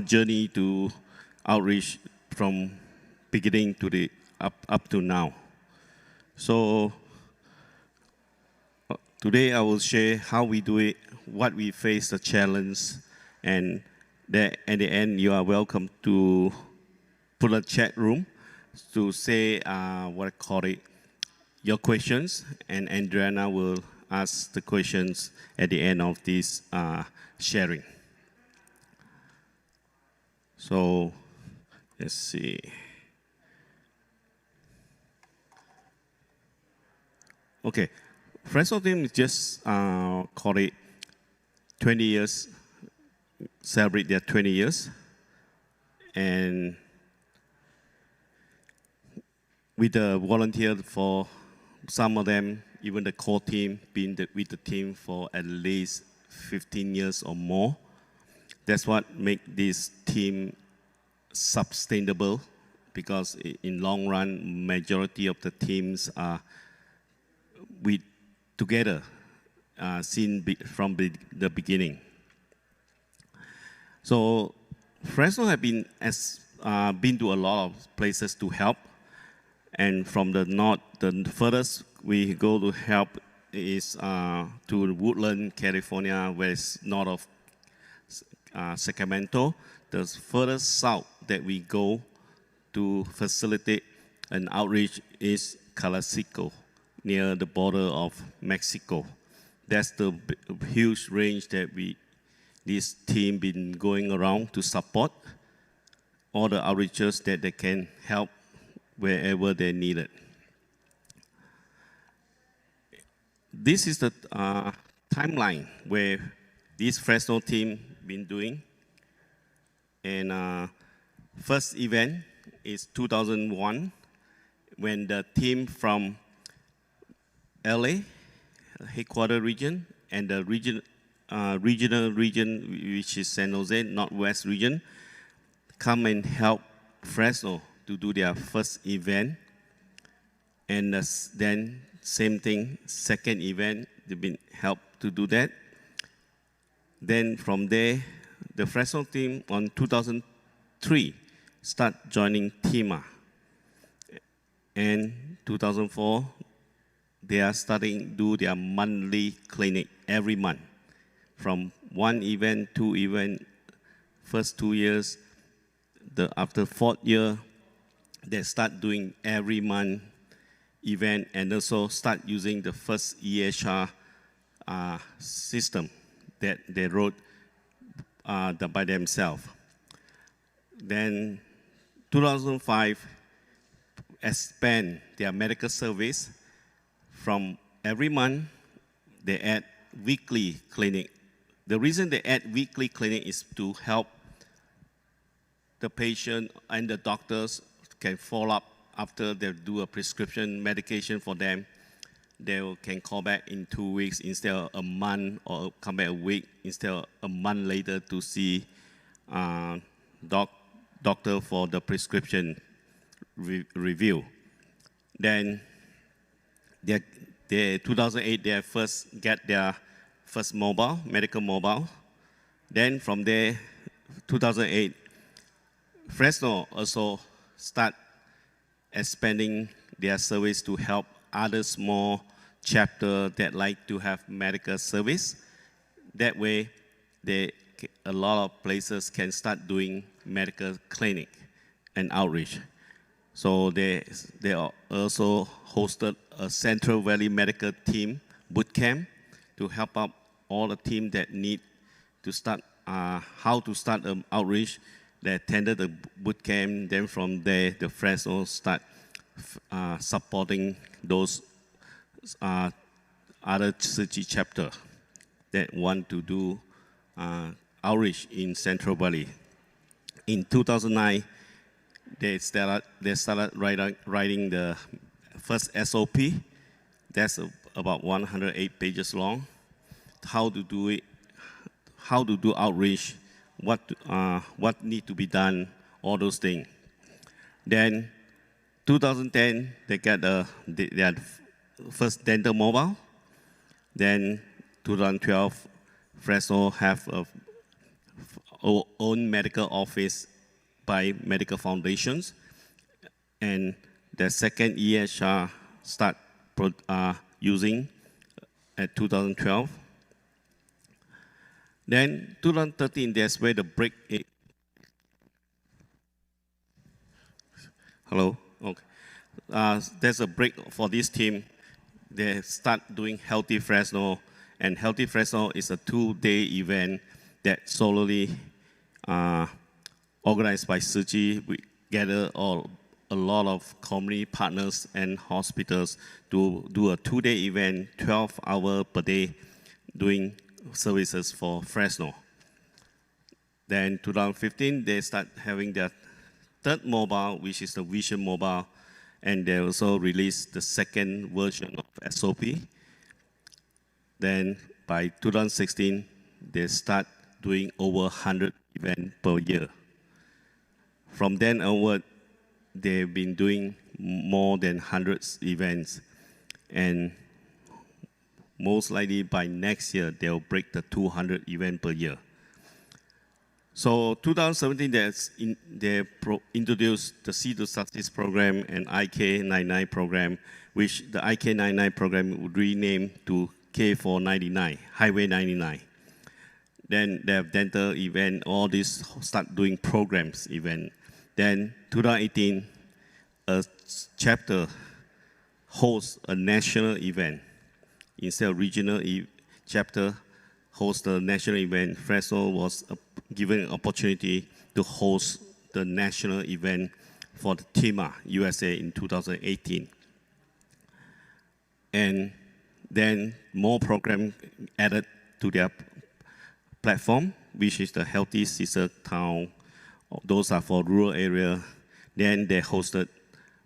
journey to outreach from beginning to the up to now. So today I will share how we do it, what we face the challenge, and at the end you are welcome to put a chat room to say what I call it, your questions, and Adriana will ask the questions at the end of this sharing. So let's see. Okay, Fresno team is just call it 20 years, celebrate their 20 years, and with the volunteer for some of them, even the core team, been with the team for at least 15 years or more. That's what makes this team sustainable, because in long run, majority of the teams are together from the beginning. So Fresno have been to a lot of places to help. And from the north, the furthest we go to help is to Woodland, California, where it's north of Sacramento. The furthest south that we go to facilitate an outreach is Calexico, near the border of Mexico. That's the huge range that this team been going around to support all the outreaches that they can help wherever they need it. This is the timeline where this Fresno team been doing. And first event is 2001, when the team from LA, headquarter region, and the regional region, which is San Jose, Northwest region, come and help Fresno to do their first event. And then same thing, second event, they've been helped to do that. Then from there, the Fresno team on 2003 start joining TIMA. And 2004, they are starting do their monthly clinic every month. From one event, two event, first 2 years, after fourth year, they start doing every month event and also start using the first EHR system that they wrote by themselves. Then 2005, expand their medical service from every month, they add weekly clinic. The reason they add weekly clinic is to help the patient and the doctors can follow up after they do a prescription medication for them. They can call back in 2 weeks instead of a month, or come back a week instead of a month later to see doctor for the prescription review. Then, 2008, they first get their first medical mobile. Then from there, 2008, Fresno also start expanding their service to help other small chapters that like to have medical service. That way, a lot of places can start doing medical clinic and outreach. So they also hosted a Central Valley Medical Team boot camp to help out all the team that need to start how to start an outreach. They attended the boot camp. Then from there, the Fresno start supporting those other city chapter that want to do outreach in Central Valley. In 2009, they started writing the first SOP. That's about 108 pages long. How to do it, how to do outreach, what need to be done, all those things. Then 2010, they got their first dental mobile. Then 2012, Fresno have a own medical office by medical foundations. And the second EHR start using at 2012. Then 2013, that's where the break is. Hello? Okay. There's a break for this team. They start doing Healthy Fresno, and Healthy Fresno is a 2-day event that solely organized by Tzu Chi. We gather a lot of community partners and hospitals to do a 2-day event, 12 hours per day, doing services for Fresno. Then 2015, they start having their third mobile, which is the Vision Mobile, and they also released the second version of SOP. Then by 2016, they start doing over 100 events per year. From then onward, they've been doing more than 100 events, and most likely by next year, they'll break the 200 events per year. So 2017, they introduced the Seed to Success program and IK99 program, which the IK99 program would rename to K499, Highway 99. Then they have dental event, all this start doing programs event. Then 2018, a chapter hosts a national event. Instead of regional chapter host the national event, Fresno was given an opportunity to host the national event for the TIMA USA in 2018. And then more programs added to their platform, which is the Healthy Sister Town. Those are for rural area. Then they hosted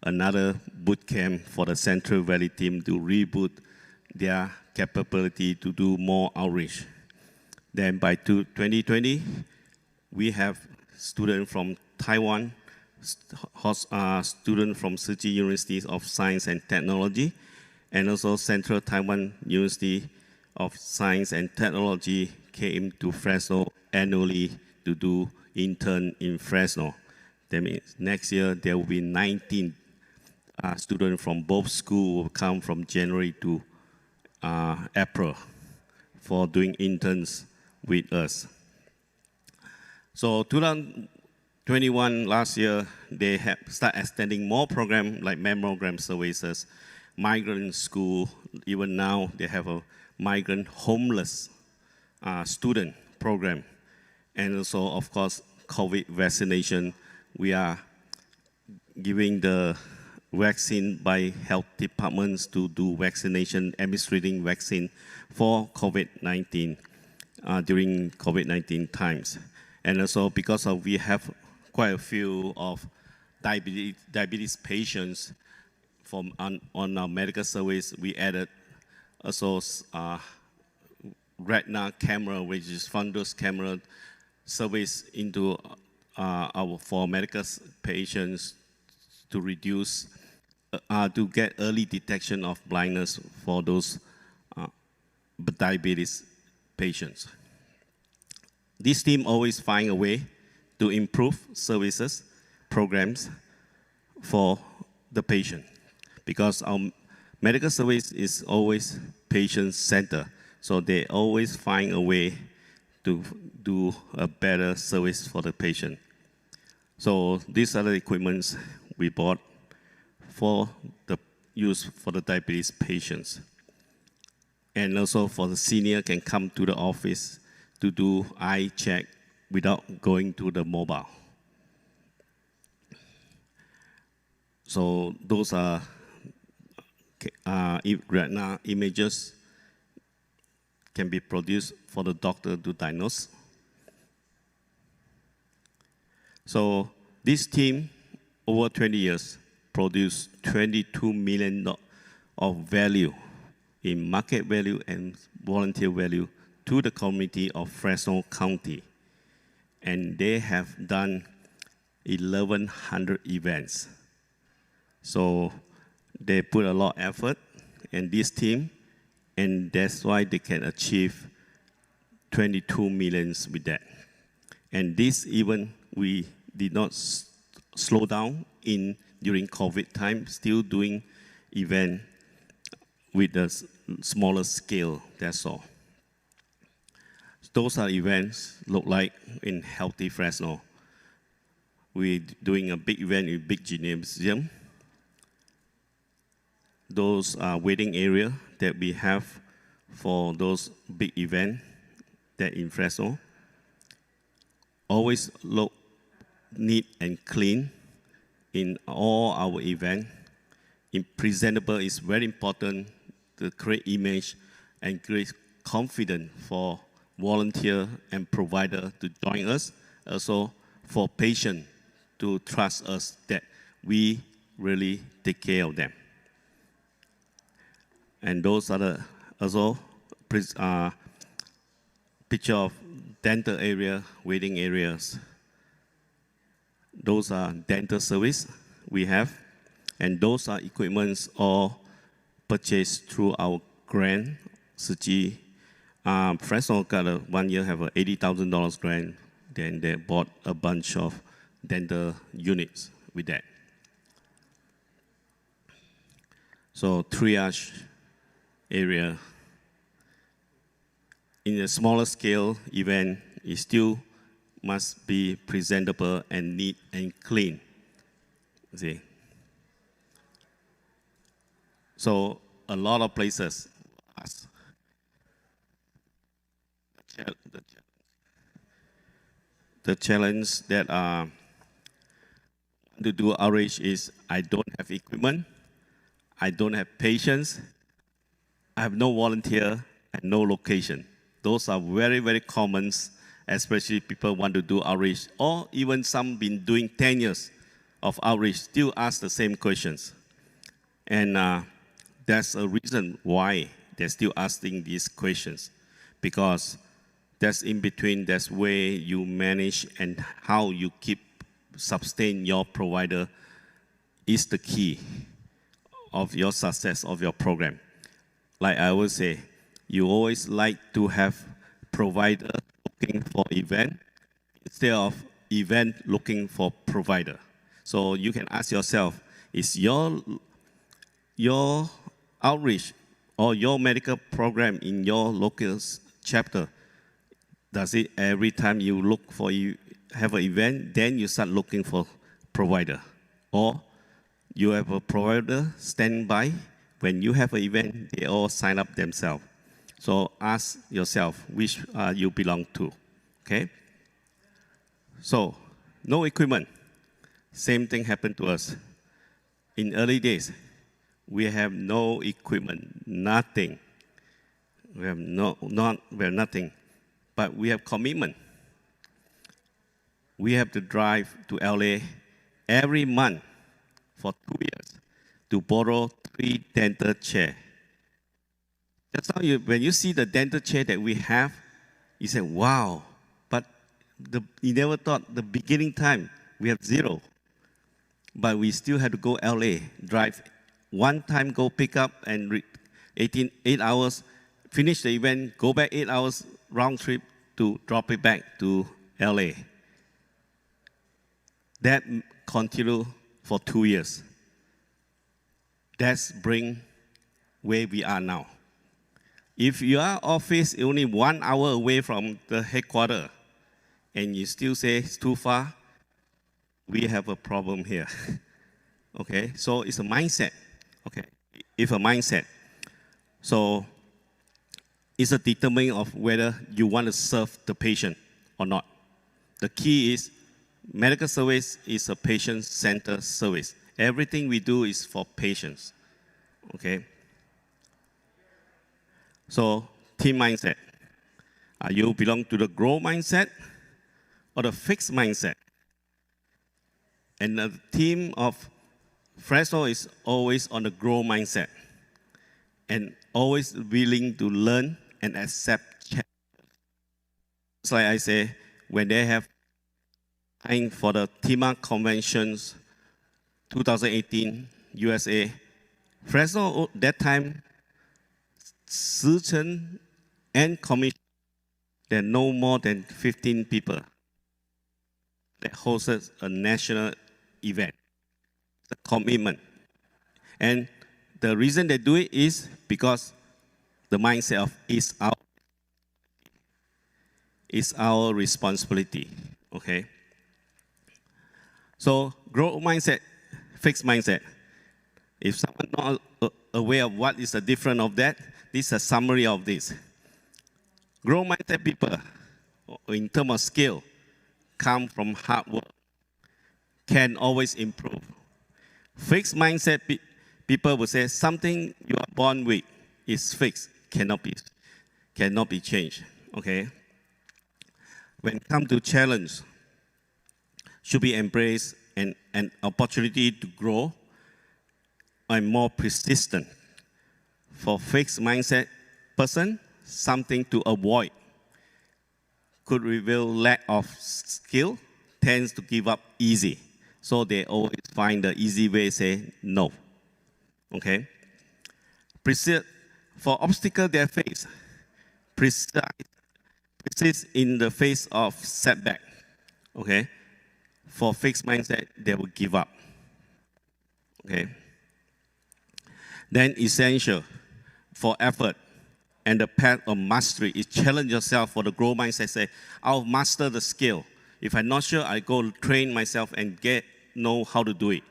another boot camp for the Central Valley team to reboot their capability to do more outreach. Then by 2020, we have students from Taiwan, students from Tzu Chi University of Science and Technology, and also Central Taiwan University of Science and Technology came to Fresno annually to do intern in Fresno. That means next year there will be 19 students from both schools will come from January to April for doing interns with us. So 2021 last year, they have started extending more programs like mammogram services, migrant school. Even now, they have a migrant homeless student program. And also, of course, COVID vaccination. We are giving the vaccine by health departments to do vaccination, administering vaccine for COVID-19 during COVID-19 times. And also because we have quite a few of diabetes patients from on our medical service, we added also retina camera, which is fundus camera service into for medical patients to reduce, to get early detection of blindness for those diabetes patients. This team always find a way to improve services, programs for the patient, because our medical service is always patient-centered, so they always find a way to do a better service for the patient. So these are the equipments we bought for the use for the diabetes patients. And also for the senior can come to the office to do eye check without going to the mobile. So those are retina images can be produced for the doctor to diagnose. So this team, over 20 years, produced $22 million of value in market value and volunteer value to the community of Fresno County. And they have done 1,100 events. So they put a lot of effort in this team, and that's why they can achieve 22 million with that. And this even, we did not slow down during COVID time, still doing event with a smaller scale, that's all. Those are events look like in Healthy Fresno. We're doing a big event in big gymnasium. Those are waiting area that we have for those big events that in Fresno. Always look neat and clean in all our events. Presentable is very important to create image and create confidence for volunteer and provider to join us. Also for patient to trust us that we really take care of them. And those are the also picture of dental area, waiting areas. Those are dental service we have, and those are equipments all purchased through our grant. Tzu Chi, Fresno got 1 year have a $80,000 grant. Then they bought a bunch of dental units with that. So triage area. In a smaller scale event, it still must be presentable and neat and clean. See? So a lot of places ask. The challenge that to do outreach is I don't have equipment, I don't have patience, I have no volunteer and no location. Those are very, very common, especially people want to do outreach, or even some been doing 10 years of outreach, still ask the same questions. And that's a reason why they're still asking these questions, because that's in between, that's where you manage and how you sustain your provider is the key of your success of your program. Like I always say, you always like to have provider looking for event instead of event looking for provider. So you can ask yourself, is your outreach or your medical program in your local chapter, does it every time you look for you have an event, then you start looking for provider? Or you have a provider stand by, when you have an event, they all sign up themselves. So ask yourself which you belong to, okay? So, no equipment. Same thing happened to us. In early days, we have no equipment, nothing. We have nothing, but we have commitment. We have to drive to LA every month for 2 years to borrow 3 dental chairs. Just now, when you see the dental chair that we have, you say, wow, but you never thought the beginning time, we have 0. But we still had to go LA, drive one time, go pick up and 8 hours, finish the event, go back 8 hours round trip to drop it back to LA. That continued for 2 years. That's bring where we are now. If your office is only 1 hour away from the headquarters, and you still say it's too far, we have a problem here. Okay, so it's a mindset. Okay, it's a mindset. So it's a determining of whether you want to serve the patient or not. The key is medical service is a patient-centered service. Everything we do is for patients. Okay. So team mindset. You belong to the growth mindset or the fixed mindset? And the team of Fresno is always on the growth mindset and always willing to learn and accept change. Just like I say, when they have time for the TIMA conventions 2018 USA, Fresno that time, Sichen and commission, there are no more than 15 people that hosted a national event. The commitment. And the reason they do it is because the mindset of it's our responsibility. Okay? So growth mindset, fixed mindset. If someone not aware of what is the difference of that, this is a summary of this. Growth mindset people, in terms of skill, come from hard work, can always improve. Fixed mindset people will say something you are born with is fixed, cannot be changed. Okay? When it comes to challenge, should be embraced and an opportunity to grow and more persistent. For fixed mindset person, something to avoid could reveal lack of skill, tends to give up easy. So they always find the easy way, say no. Okay? For obstacle they face, persist in the face of setback. Okay? For fixed mindset, they will give up. Okay? Then essential for effort and the path of mastery is challenge yourself for the growth mindset. Say, I'll master the skill. If I'm not sure, I go train myself and know how to do it.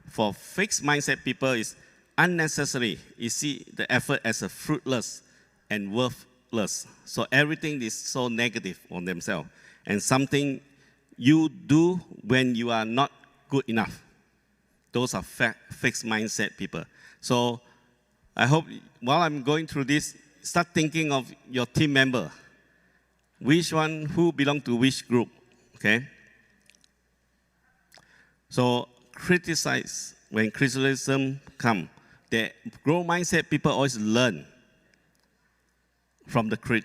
For fixed mindset people, is unnecessary. You see the effort as a fruitless and worthless. So everything is so negative on themselves. And something you do when you are not good enough. Those are fixed mindset people. So I hope while I'm going through this, start thinking of your team member. Which one, who belong to which group, okay? So criticize, when criticism come, the growth mindset people always learn from the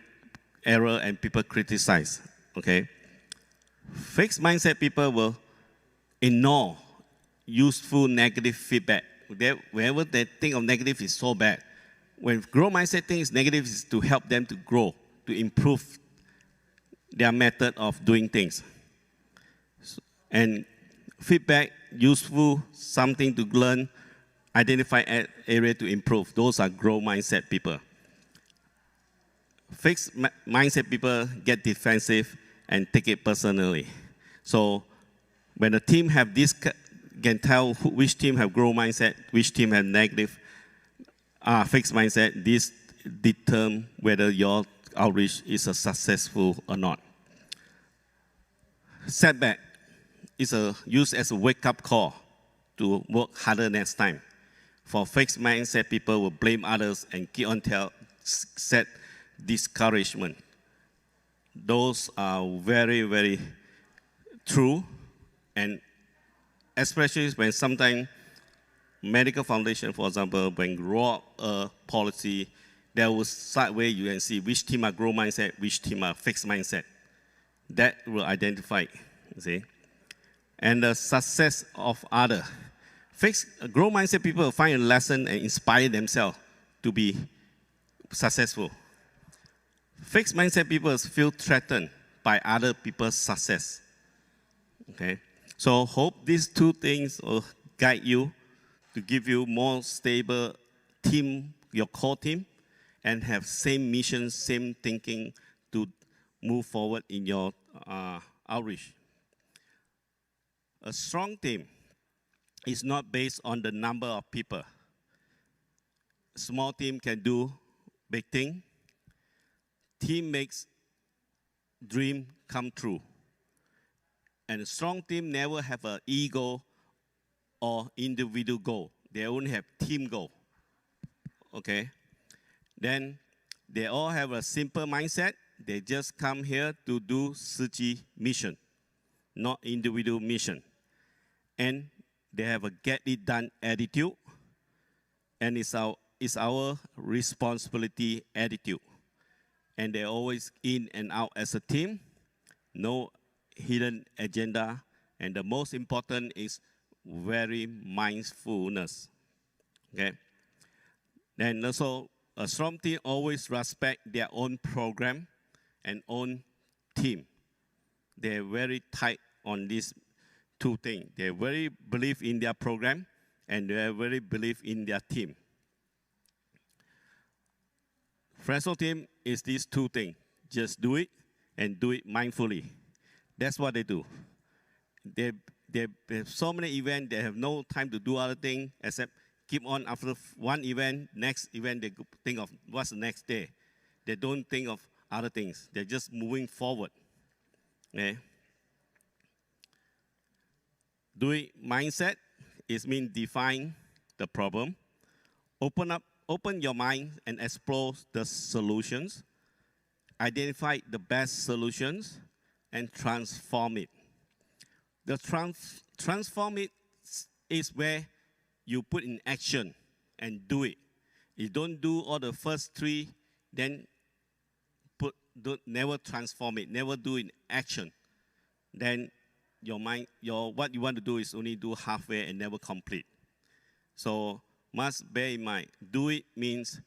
error and people criticize, okay? Fixed mindset people will ignore useful negative feedback. Whenever they think of negative is so bad. When growth mindset thinks negative is to help them to grow, to improve their method of doing things. And feedback, useful, something to learn, identify area to improve. Those are growth mindset people. Fixed mindset people get defensive and take it personally. So when a team have this, can tell which team have growth mindset, which team have negative fixed mindset. This determine whether your outreach is successful or not. Setback is used as a wake-up call to work harder next time. For fixed mindset, people will blame others and keep on set discouragement. Those are very, very true, and especially when sometimes medical foundation, for example, when roll out a policy, there was side way you can see which team are growth mindset, which team are fixed mindset. That will identify, you see. And the success of other. Fixed growth mindset people find a lesson and inspire themselves to be successful. Fixed mindset people feel threatened by other people's success. Okay, so hope these two things will guide you to give you more stable team, your core team, and have same mission, same thinking to move forward in your outreach. A strong team is not based on the number of people. Small team can do big thing. Team makes dream come true. And a strong team never have an ego or individual goal. They only have team goal. Okay? Then they all have a simple mindset. They just come here to do Tzu Chi mission, not individual mission. And they have a get it done attitude. And it's our responsibility attitude. And they're always in and out as a team. No hidden agenda. And the most important is very mindfulness. Okay? Then also, a strong team always respect their own program and own team. They're very tight on these two things. They very believe in their program and they very believe in their team. Fresno team is these two things. Just do it and do it mindfully. That's what they do. They have so many events, they have no time to do other things except keep on after one event, next event, they think of what's the next day. They don't think of other things. They're just moving forward. Okay? Do it mindset is mean define the problem, open your mind and explore the solutions, identify the best solutions, and transform it. The transform it is where you put in action and do it. You don't do all the first three, then never transform it, never do in action. Then your mind, what you want to do is only do halfway and never complete. So must bear in mind, do it means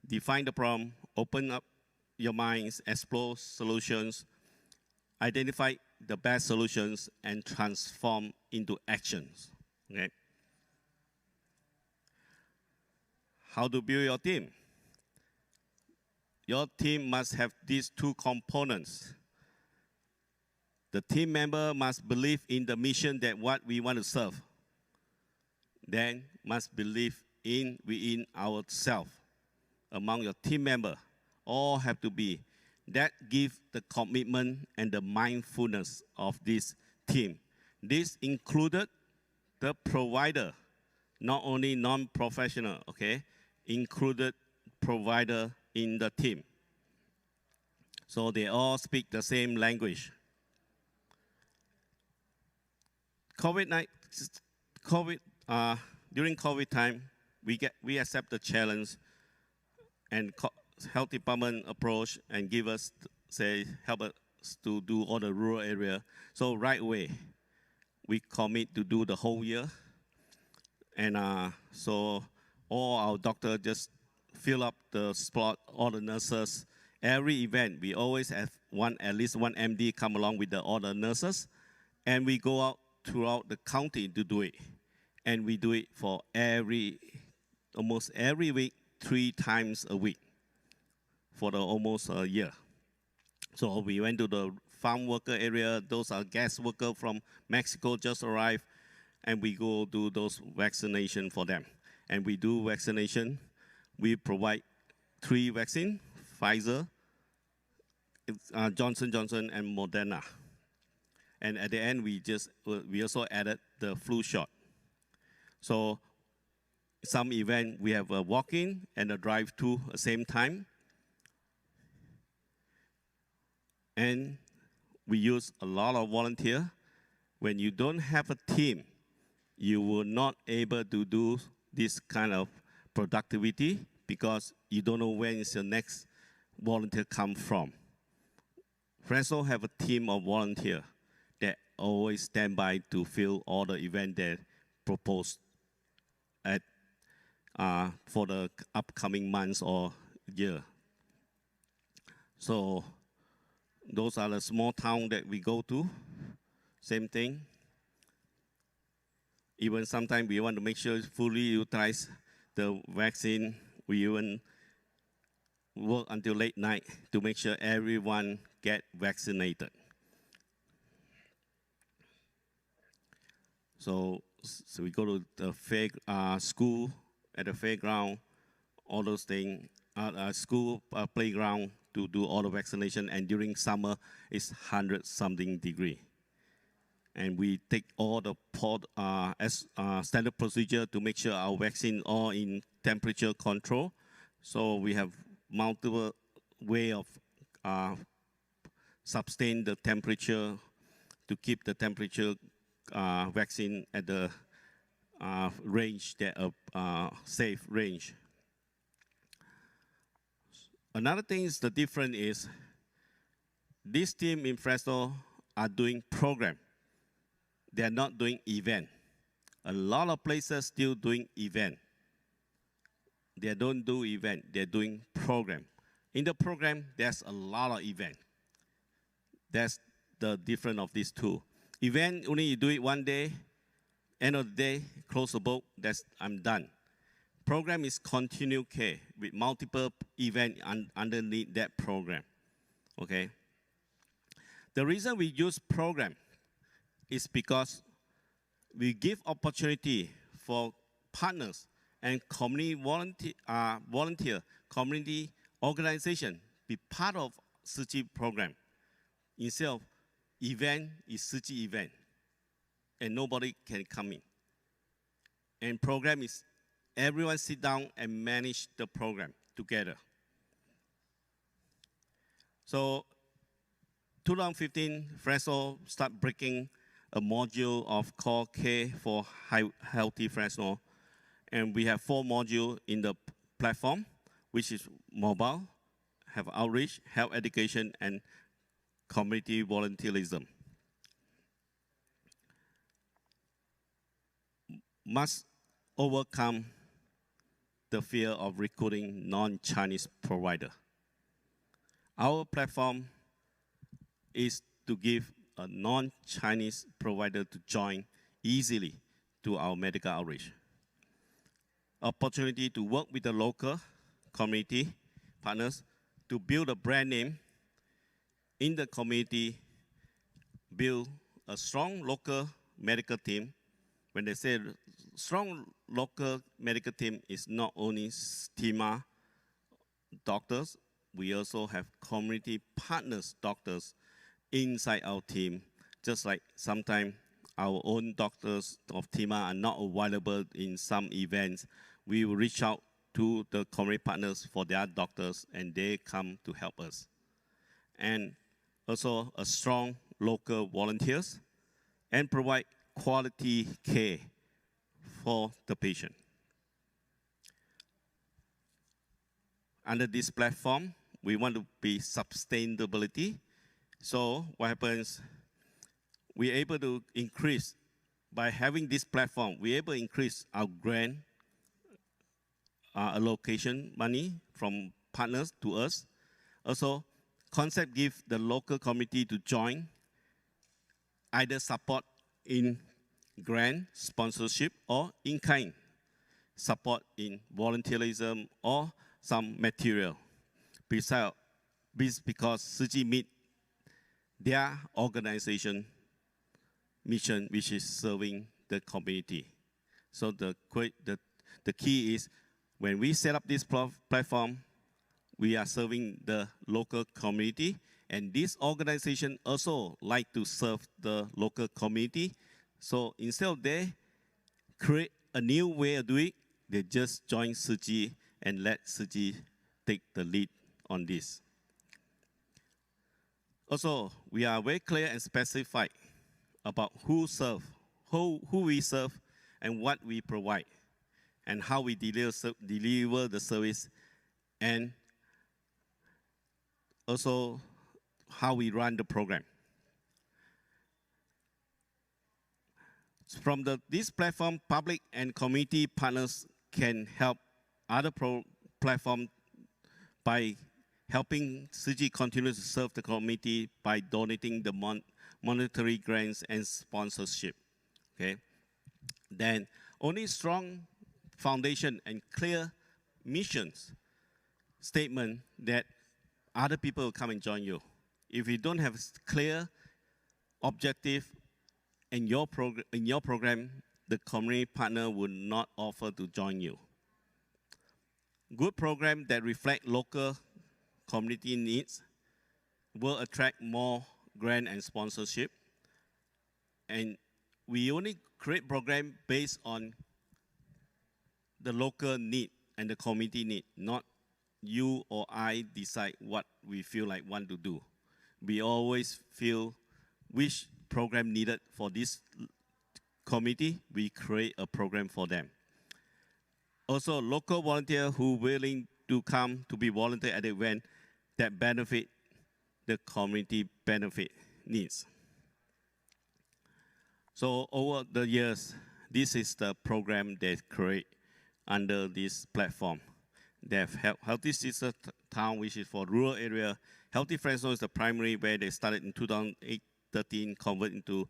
define the problem, open up your minds, explore solutions, identify the best solutions, and transform into actions. Okay? How to build your team? Your team must have these two components. The team member must believe in the mission that what we want to serve. Then must believe within ourselves. Among your team member, all have to be. That gives the commitment and the mindfulness of this team. This included the provider, not only non-professional, okay? Included provider in the team. So they all speak the same language. During COVID time, we accept the challenge, and health department approach and give us, help us to do all the rural area. So right away, we commit to do the whole year. And so all our doctors just fill up the spot, all the nurses. Every event, we always have at least one MD come along with all the nurses. And we go out throughout the county to do it. And we do it for almost every week, 3 times a week for almost a year. So we went to the farm worker area. Those are guest workers from Mexico just arrived, and we go do those vaccination for them. And we do vaccination. We provide 3 vaccines, Pfizer, Johnson & Johnson, and Moderna. And at the end, we also added the flu shot. So some event, we have a walk-in and a drive-through at the same time. And we use a lot of volunteer. When you don't have a team, you will not able to do this kind of productivity because you don't know when is your next volunteer come from. Fresno have a team of volunteers that always stand by to fill all the events that proposed for the upcoming months or year. So those are the small towns that we go to. Same thing. Even sometimes we want to make sure fully utilize the vaccine. We even work until late night to make sure everyone get vaccinated. So we go to the school, at the fairground, all those things, school playground to do all the vaccination. And during summer, it's 100-something degree. And we take all the standard procedure to make sure our vaccine are in temperature control. So we have multiple way of sustain the temperature to keep the temperature vaccine at the range, that safe range. Another thing is the difference is this team in Fresno are doing program. They are not doing event. A lot of places still doing event. They don't do event, they're doing program. In the program, there's a lot of event. That's the difference of these two. Event, only you do it one day, end of the day, close the book, I'm done. Program is continue care with multiple events underneath that program, okay? The reason we use program is because we give opportunity for partners and community volunteer, community organization be part of Tzu Chi program. Instead of event is Tzu Chi event, and nobody can come in. And program is everyone sit down and manage the program together. So 2015, Fresno start breaking a module of called Care for Healthy Fresno. And we have 4 modules in the platform, which is mobile, have outreach, health education, and community volunteerism. Must overcome the fear of recruiting non-Chinese provider. Our platform is to give a non-Chinese provider to join easily to our medical outreach. Opportunity to work with the local community partners to build a brand name in the community, build a strong local medical team. When they say strong local medical team, is not only TIMA doctors, we also have community partners doctors inside our team. Just like sometimes our own doctors of TIMA are not available in some events, we will reach out to the community partners for their doctors, and they come to help us. And also a strong local volunteers, and provide quality care for the patient. Under this platform, we want to be sustainability. So what happens, we're able to increase, by having this platform, we're able to increase our grant allocation money from partners to us. Also, concept give the local community to join either support in grant, sponsorship, or in-kind support in volunteerism or some material. Besides, because Tzu Chi meet their organization mission, which is serving the community. So the key is when we set up this platform, we are serving the local community, and this organization also like to serve the local community. So instead of they create a new way of doing it, they just join Tzu Chi and let Tzu Chi take the lead on this. Also, we are very clear and specified about who we serve, and what we provide, and how we deliver the service, and also how we run the program. From this platform, public and community partners can help other platforms by helping Tzu Chi continue to serve the community by donating the monetary grants and sponsorship. Okay. Then only strong foundation and clear missions statement that other people will come and join you. If you don't have clear objective in your program, the community partner will not offer to join you. Good program that reflect local community needs will attract more grant and sponsorship. And we only create program based on the local need and the community need, not you or I decide what we feel like want to do. We always feel which program needed for this community, we create a program for them. Also, local volunteer who willing to come to be volunteer at the event that benefit the community benefit needs. So over the years, this is the program they create under this platform. They have Healthy Sister Town, which is for rural area. Healthy Fresno is the primary where they started in 2013, convert into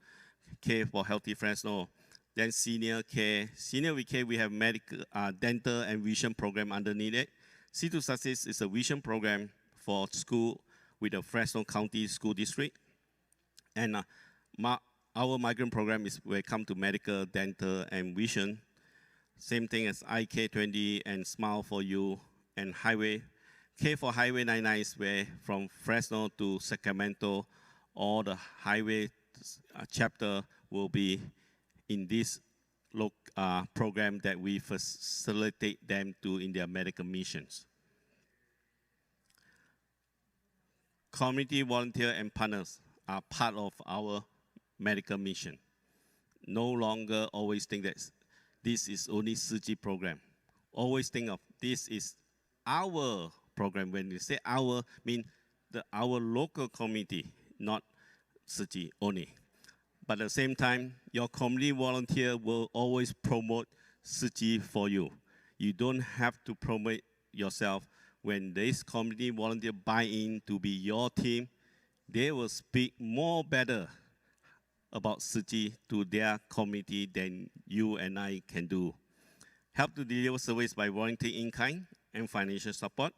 care for Healthy Fresno. Then senior care. Senior care, we have medical, dental and vision program underneath it. C2 Success is a vision program for school with the Fresno County School District. And our migrant program is where it comes to medical, dental, and vision. Same thing as IK20 and Smile for You and Highway. K for Highway 99 is where from Fresno to Sacramento, all the highway chapter will be in this program that we facilitate them to in their medical missions. Community volunteer and partners are part of our medical mission. No longer always think that this is only Tzu Chi program. Always think of this is our program. When you say our, mean our local community, not Tzu Chi only. But at the same time, your community volunteer will always promote Tzu Chi for you. You don't have to promote yourself. When this community volunteer buy in to be your team, they will speak more better about Tzu Chi to their community than you and I can do. Help to deliver service by volunteering in kind and financial support.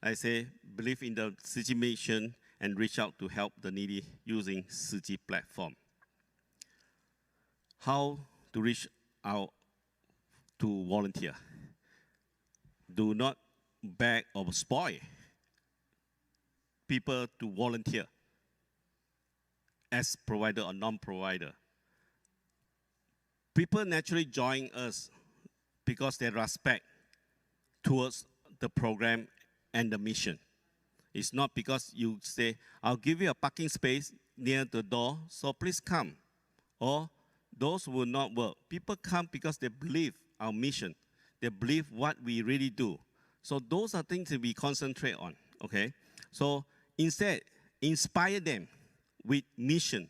I say, believe in the Tzu Chi mission and reach out to help the needy using Tzu Chi platform. How to reach out to volunteer? Do not beg or spoil people to volunteer as provider or non-provider. People naturally join us because they respect towards the program and the mission. It's not because you say, I'll give you a parking space near the door, so please come. Or those will not work. People come because they believe our mission. They believe what we really do. So those are things that we concentrate on, okay? So instead, inspire them with mission,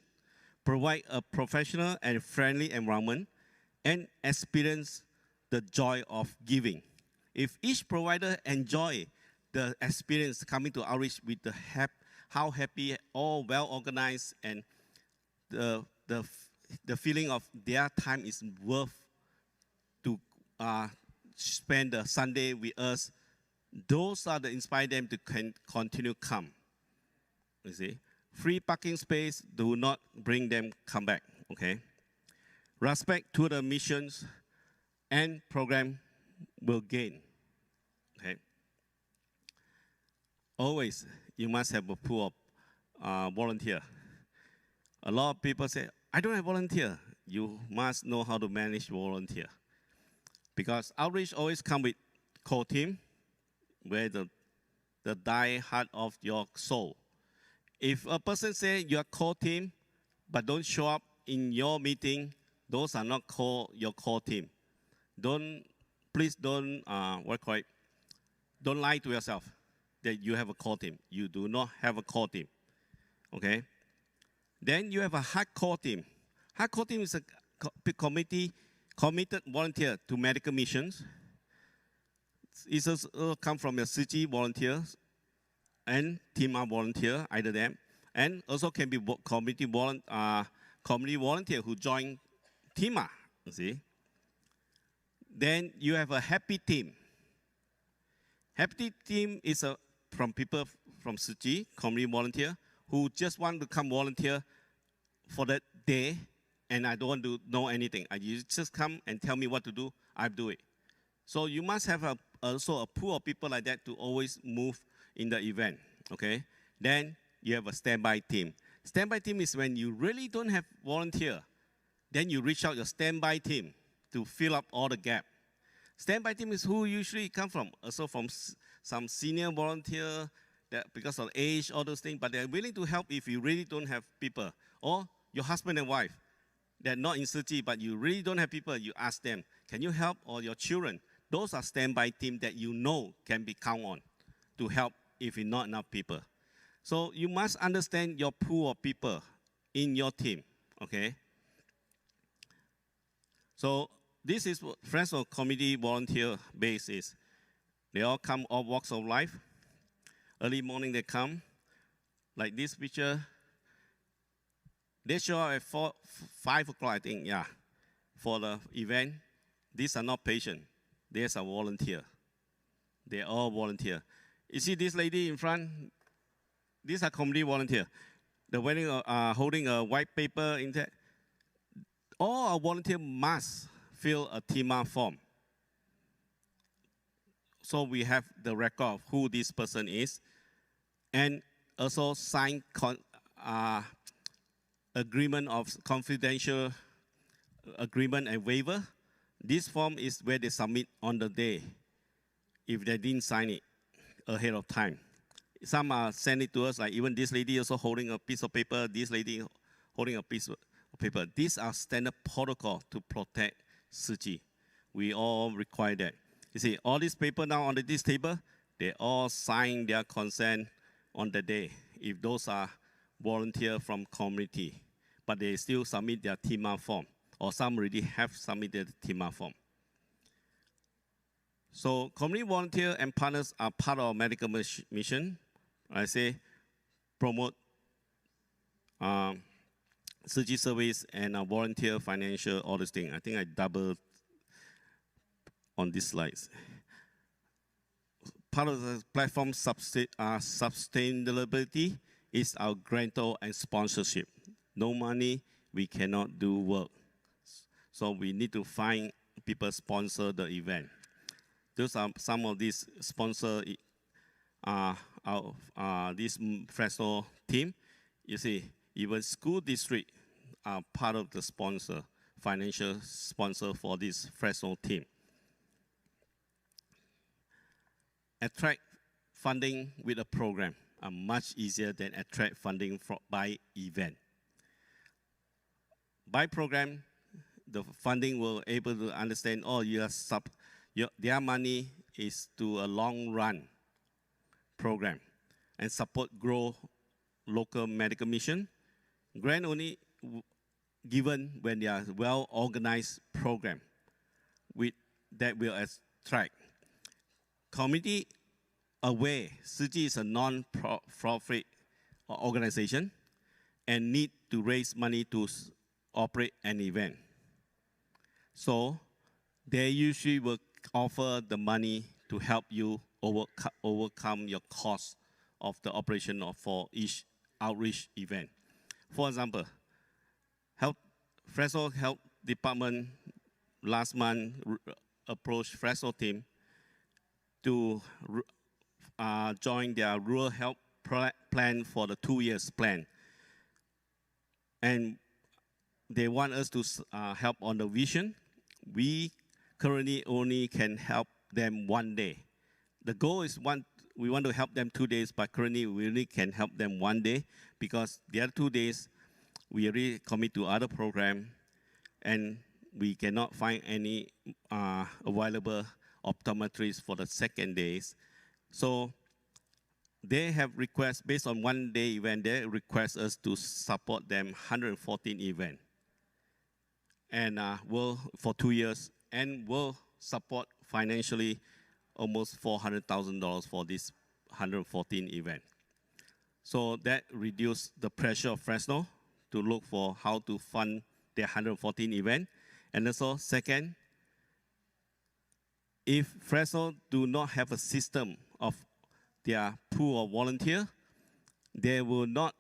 provide a professional and friendly environment, and experience the joy of giving. If each provider enjoy the experience coming to outreach with how happy, all well organized, and the feeling of their time is worth to spend the Sunday with us. Those are the inspire them to continue come. You see, free parking space do not bring them come back. Okay, respect to the missions and program will gain. Okay, always you must have a pool of volunteer. A lot of people say, I don't have volunteer. You must know how to manage volunteer. Because outreach always come with core team, where the die heart of your soul. If a person say you're core team, but don't show up in your meeting, those are not your core team. Please don't don't lie to yourself that you have a core team. You do not have a core team. Okay? Then you have a hardcore team. Hardcore team is a committed volunteer to medical missions. It also come from your CG volunteers and TIMA volunteer, either them, and also can be community volunteer who join TIMA. You see. Then you have a happy team. Happy team is from people from CG, community volunteer, who just want to come volunteer for that day, and I don't want to know anything. You just come and tell me what to do, I'll do it. So you must have also a pool of people like that to always move in the event, okay? Then you have a standby team. Standby team is when you really don't have volunteer, then you reach out your standby team to fill up all the gap. Standby team is who usually come from, also from some senior volunteer, that because of age, all those things, but they're willing to help if you really don't have people. Or your husband and wife, they're not in city, but you really don't have people, you ask them, can you help? Or your children. Those are standby team that you know can be count on to help if you're not enough people. So you must understand your pool of people in your team, okay? So this is what Friends of Community volunteer base is. They all come all walks of life. Early morning they come, like this picture. They show up at 5 o'clock, I think, yeah, for the event. These are not patients. These are volunteer. They're all volunteer. You see this lady in front? These are community volunteer. They're wearing holding a white paper in there. All our volunteer must fill a TIMA form. So we have the record of who this person is, and also sign agreement of confidential agreement and waiver. This form is where they submit on the day if they didn't sign it ahead of time. Some send it to us, like even this lady also holding a piece of paper, this lady holding a piece of paper. These are standard protocol to protect Tzu. We all require that. You see, all these paper now on this table, they all sign their consent on the day, if those are volunteer from community, but they still submit their TIMA form, or some already have submitted the TIMA form. So community volunteer and partners are part of our medical mission. I say promote Tzu service and volunteer financial, all these things. I think I doubled on these slides. Part of the platform sustainability is our grantor and sponsorship. No money, we cannot do work. So we need to find people sponsor the event. Those are some of these sponsor this Fresno team. You see, even school district are part of the sponsor, financial sponsor for this Fresno team. Attract funding with a program are much easier than attract funding by event. By program, the funding will able to understand, oh, their money is to a long run program and support grow local medical mission. Grant only given when they are well organized program that will attract. Community aware, Tzu is a non-profit organization, and need to raise money to operate an event. So they usually will offer the money to help you overcome your cost of the operation for each outreach event. For example, Fresno Health Department last month approached Fresno team to join their rural health plan for the 2 years plan. And they want us to help on the vision. We currently only can help them 1 day. The goal is we want to help them 2 days, but currently we only can help them 1 day because the other 2 days we already commit to other program and we cannot find any available optometrists for the second days. So they have requests based on 1 day event, they request us to support them 114 event. And will for 2 years and will support financially almost $400,000 for this 114 event. So that reduced the pressure of Fresno to look for how to fund their 114 event. And also second, if Fresno do not have a system of their pool of volunteer, they will not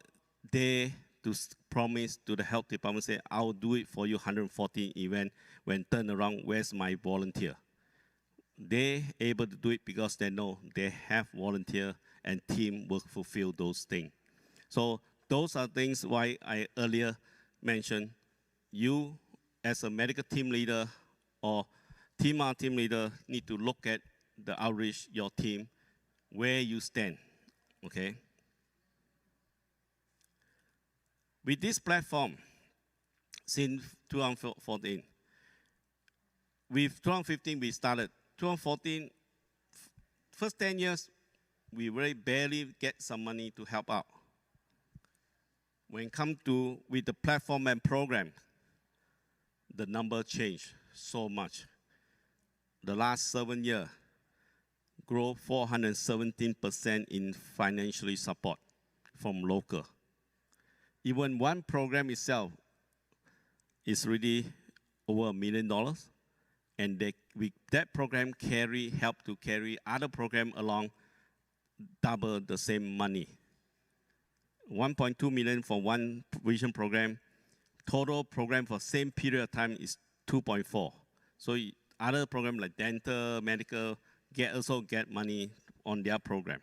dare to promise to the health department, say, I'll do it for you 114 event, when turn around, where's my volunteer? They able to do it because they know they have volunteer and team will fulfill those things. So those are things why I earlier mentioned, you as a medical team leader or team leader need to look at the outreach, your team, where you stand, okay? With this platform, since 2014, with 2015 we started. 2014, first 10 years, we very barely get some money to help out. When it comes to with the platform and program, the number changed so much. The last 7 years, grow 417% in financially support from local. Even one program itself is really over $1 million. And that program help to carry other program along double the same money. 1.2 million for one vision program. Total program for same period of time is 2.4. So other program like dental, medical, also get money on their program.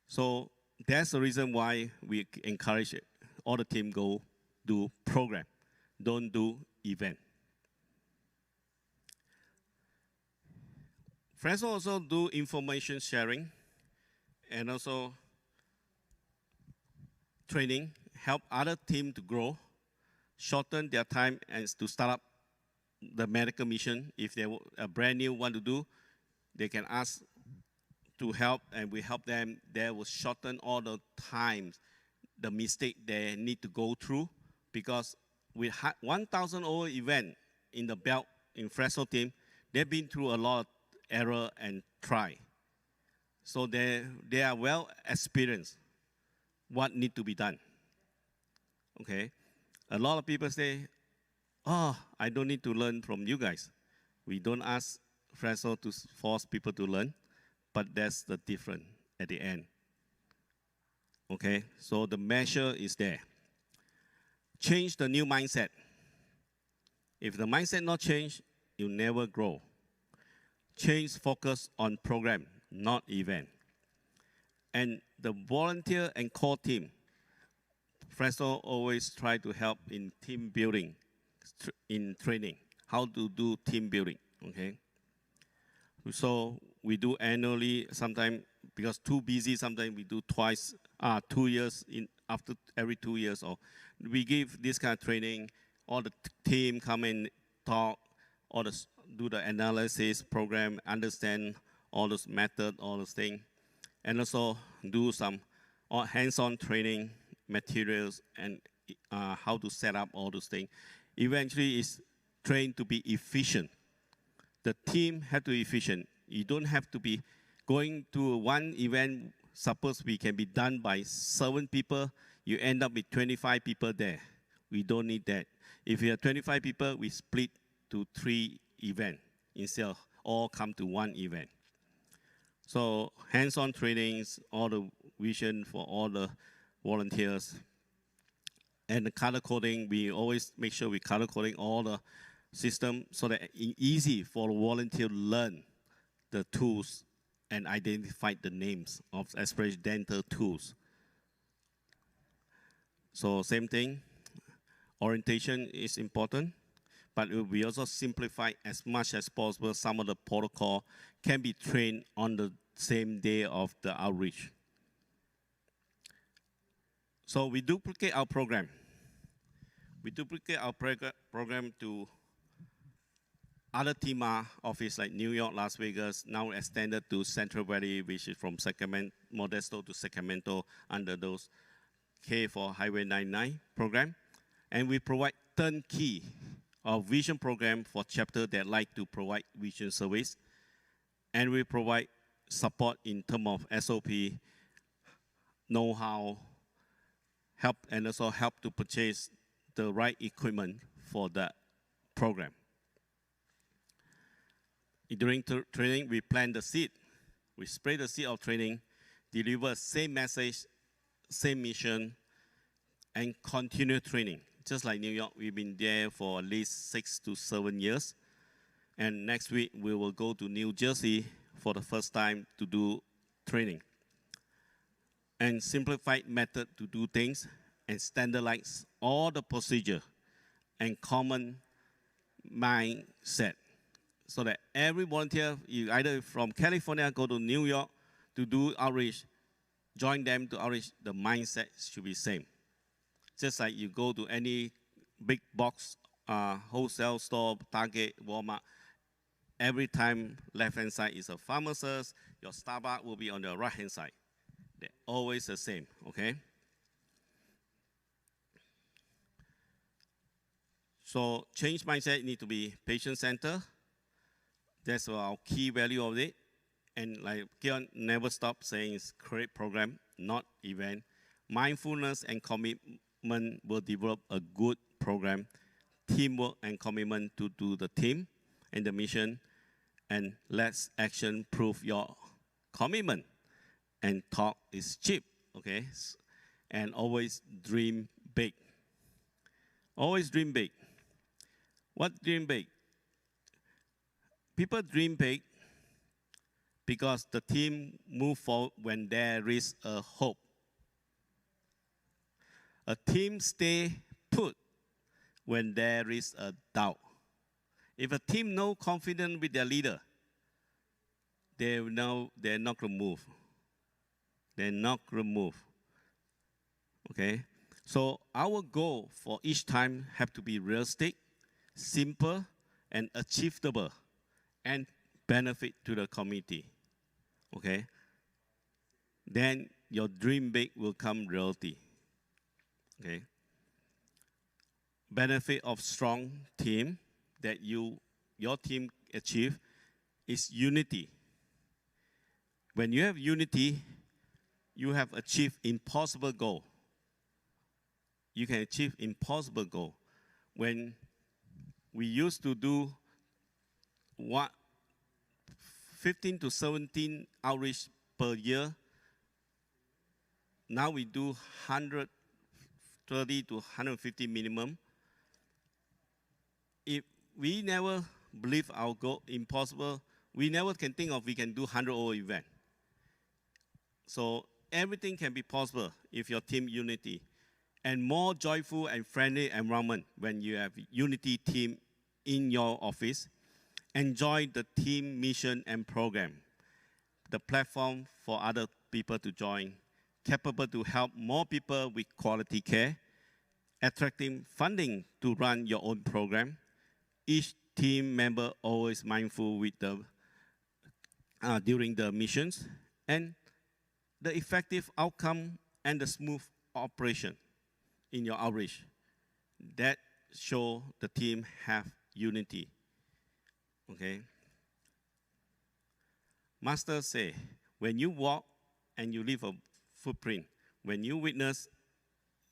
So that's the reason why we encourage all the team go do program, don't do event. Fresno also do information sharing and also training, help other team to grow, shorten their time and to start up the medical mission. If they a brand new want to do, they can ask to help and we help them. They will shorten all the times, the mistake they need to go through, because with 1,000 over event in the belt in Fresno team, they've been through a lot of error and try. So they are well experienced what need to be done. Okay, a lot of people say, oh, I don't need to learn from you guys. We don't ask Fresno to force people to learn, but that's the difference at the end. Okay, so the measure is there. Change the new mindset. If the mindset not change, you never grow. Change focus on program, not event. And the volunteer and core team, Fresno always try to help in team building, in training, how to do team building, okay? So we do annually, sometimes because too busy, sometimes we do twice, 2 years, after every 2 years, or we give this kind of training, all the team come and talk, all the do the analysis program, understand all those methods, all those things, and also do some hands-on training materials and how to set up all those things. Eventually, it's trained to be efficient. The team has to be efficient. You don't have to be going to one event suppose we can be done by 7 people, you end up with 25 people there. We don't need that. If you have 25 people, we split to 3 events instead of all come to 1 event. So hands-on trainings, all the vision for all the volunteers. And the color coding, we always make sure we color coding all the system so that it's easy for the volunteer to learn the tools and identify the names of especially dental tools. So same thing, orientation is important, but we also simplify as much as possible. Some of the protocol can be trained on the same day of the outreach. So we duplicate our program. We duplicate our program to other TIMA office like New York, Las Vegas, now extended to Central Valley, which is from Sacramento, Modesto to Sacramento under those K for Highway 99 program. And we provide turnkey of vision program for chapter that like to provide vision service. And we provide support in terms of SOP, know-how, help, and also help to purchase the right equipment for the program. During training, we plant the seed. We spray the seed of training, deliver same message, same mission, and continue training. Just like New York, we've been there for at least 6 to 7 years. And next week, we will go to New Jersey for the first time to do training. And simplified method to do things and standardize all the procedure and common mindset. So that every volunteer, you either from California go to New York to do outreach, join them to outreach, the mindset should be same. Just like you go to any big box wholesale store, Target, Walmart, every time left-hand side is a pharmacist, your Starbucks will be on the right-hand side. They're always the same, okay? So change mindset need to be patient-centered. That's our key value of it. And like Keon never stop saying it's create program, not event. Mindfulness and commitment will develop a good program. Teamwork and commitment to do the team and the mission. And let action prove your commitment. And talk is cheap, okay? And always dream big. Always dream big. What dream big? People dream big because the team move forward when there is a hope. A team stay put when there is a doubt. If a team no confidence with their leader, they know they're not going to move. They're not going to move. Okay? So our goal for each time have to be realistic, simple, and achievable, and benefit to the community. Okay? Then your dream big will come reality. Okay? Benefit of strong team that your team achieve is unity. When you have unity, you have achieved impossible goal. You can achieve impossible goal. When we used to do 15 to 17 outreach per year, now we do 130 to 150 minimum. If we never believe our goal impossible, we never can think of we can do 100 over event. So everything can be possible if your team unity. And more joyful and friendly environment when you have unity team in your office. Enjoy the team mission and program. The platform for other people to join. Capable to help more people with quality care. Attracting funding to run your own program. Each team member always mindful with the during the missions. And the effective outcome and the smooth operation in your outreach. That show the team have unity. Okay? Master say, when you walk and you leave a footprint. When you witness,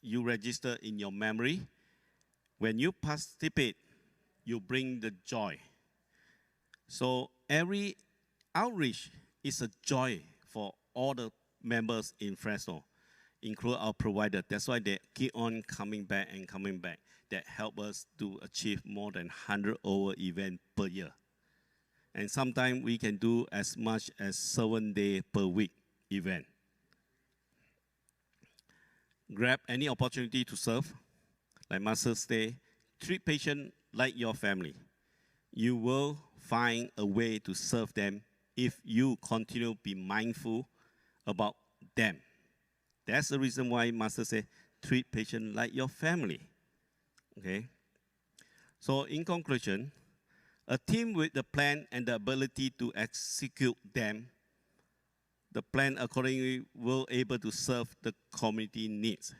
you register in your memory. When you participate, you bring the joy. So every outreach is a joy for all the members in Fresno, include our provider. That's why they keep on coming back and coming back. That help us to achieve more than 100 over events per year. And sometimes we can do as much as 7 days per week event. Grab any opportunity to serve. Like Master say, treat patients like your family. You will find a way to serve them if you continue to be mindful about them. That's the reason why Master say, treat patients like your family. Okay? So in conclusion, a team with the plan and the ability to execute them, the plan accordingly will able to serve the community needs.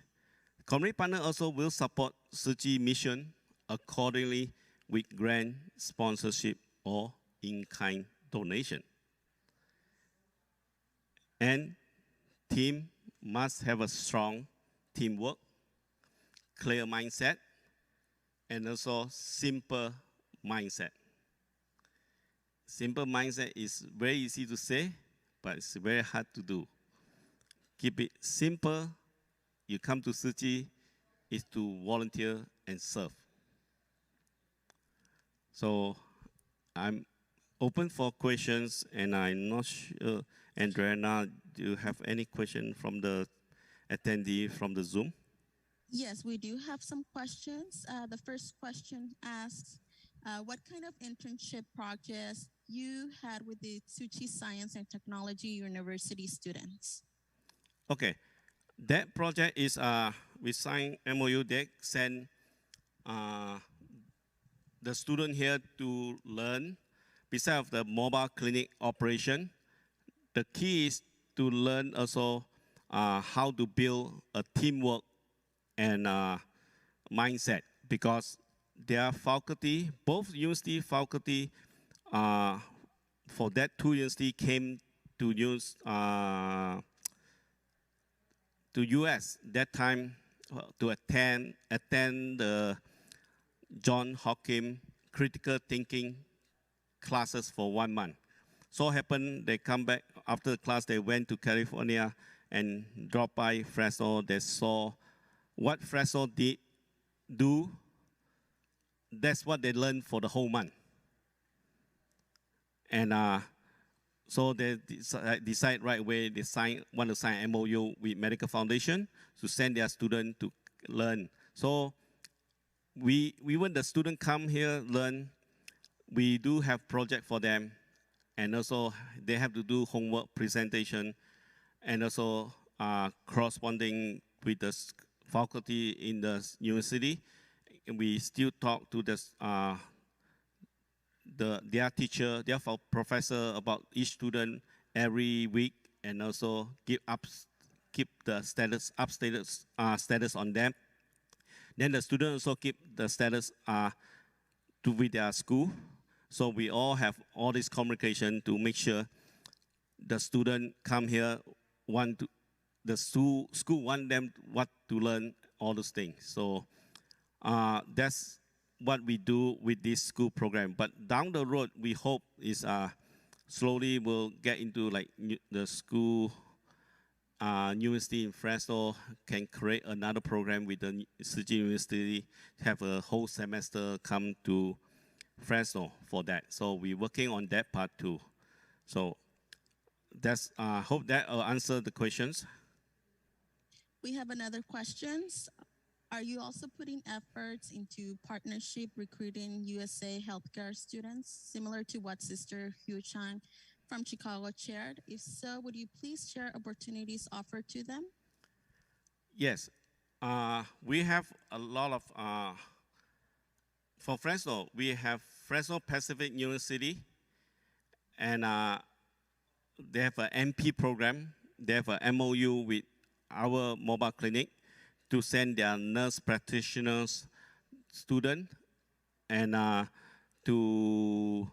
Community partner also will support Tzu Chi mission accordingly with grant, sponsorship, or in-kind donation. And team must have a strong teamwork, clear mindset, and also simple mindset. Simple mindset is very easy to say, but it's very hard to do. Keep it simple. You come to Tzu Chi is to volunteer and serve. So I'm open for questions, and I'm not sure, Andrea, do you have any question from the attendee from the Zoom? Yes, we do have some questions. The first question asks, what kind of internship projects you had with the Tzu Chi Science and Technology University students? Okay, that project is we signed MOU. They send the student here to learn. Besides the mobile clinic operation, the key is to learn also how to build a teamwork and mindset, because their faculty, both university faculty for that two university came to use to US that time to attend the John Hopkins critical thinking classes for 1 month. So happened they come back after the class, they went to California and dropped by Fresno. They saw what Fresno do. That's what they learned for the whole month. And so they decide right away, they want to sign MOU with Medical Foundation to send their student to learn. So when the student come here, learn, we do have project for them. And also they have to do homework presentation, and also corresponding with the faculty in the university. We still talk to their teacher, their professor about each student every week, and also keep the status on them. Then the students also keep the status with their school. So we all have all this communication to make sure the student come here the school want them what to learn, all those things. So that's what we do with this school program. But down the road, we hope is slowly we'll get into like the school university in Fresno can create another program with the Tzu Chi University, have a whole semester come to Fresno for that. So we're working on that part too. So that's hope that will answer the questions. We have another questions. Are you also putting efforts into partnership recruiting USA healthcare students, similar to what Sister Hugh Chang from Chicago shared? If so, would you please share opportunities offered to them? Yes, we have a lot of, for Fresno, we have Fresno Pacific University, and they have an MP program. They have an MOU with our mobile clinic to send their nurse practitioners student and to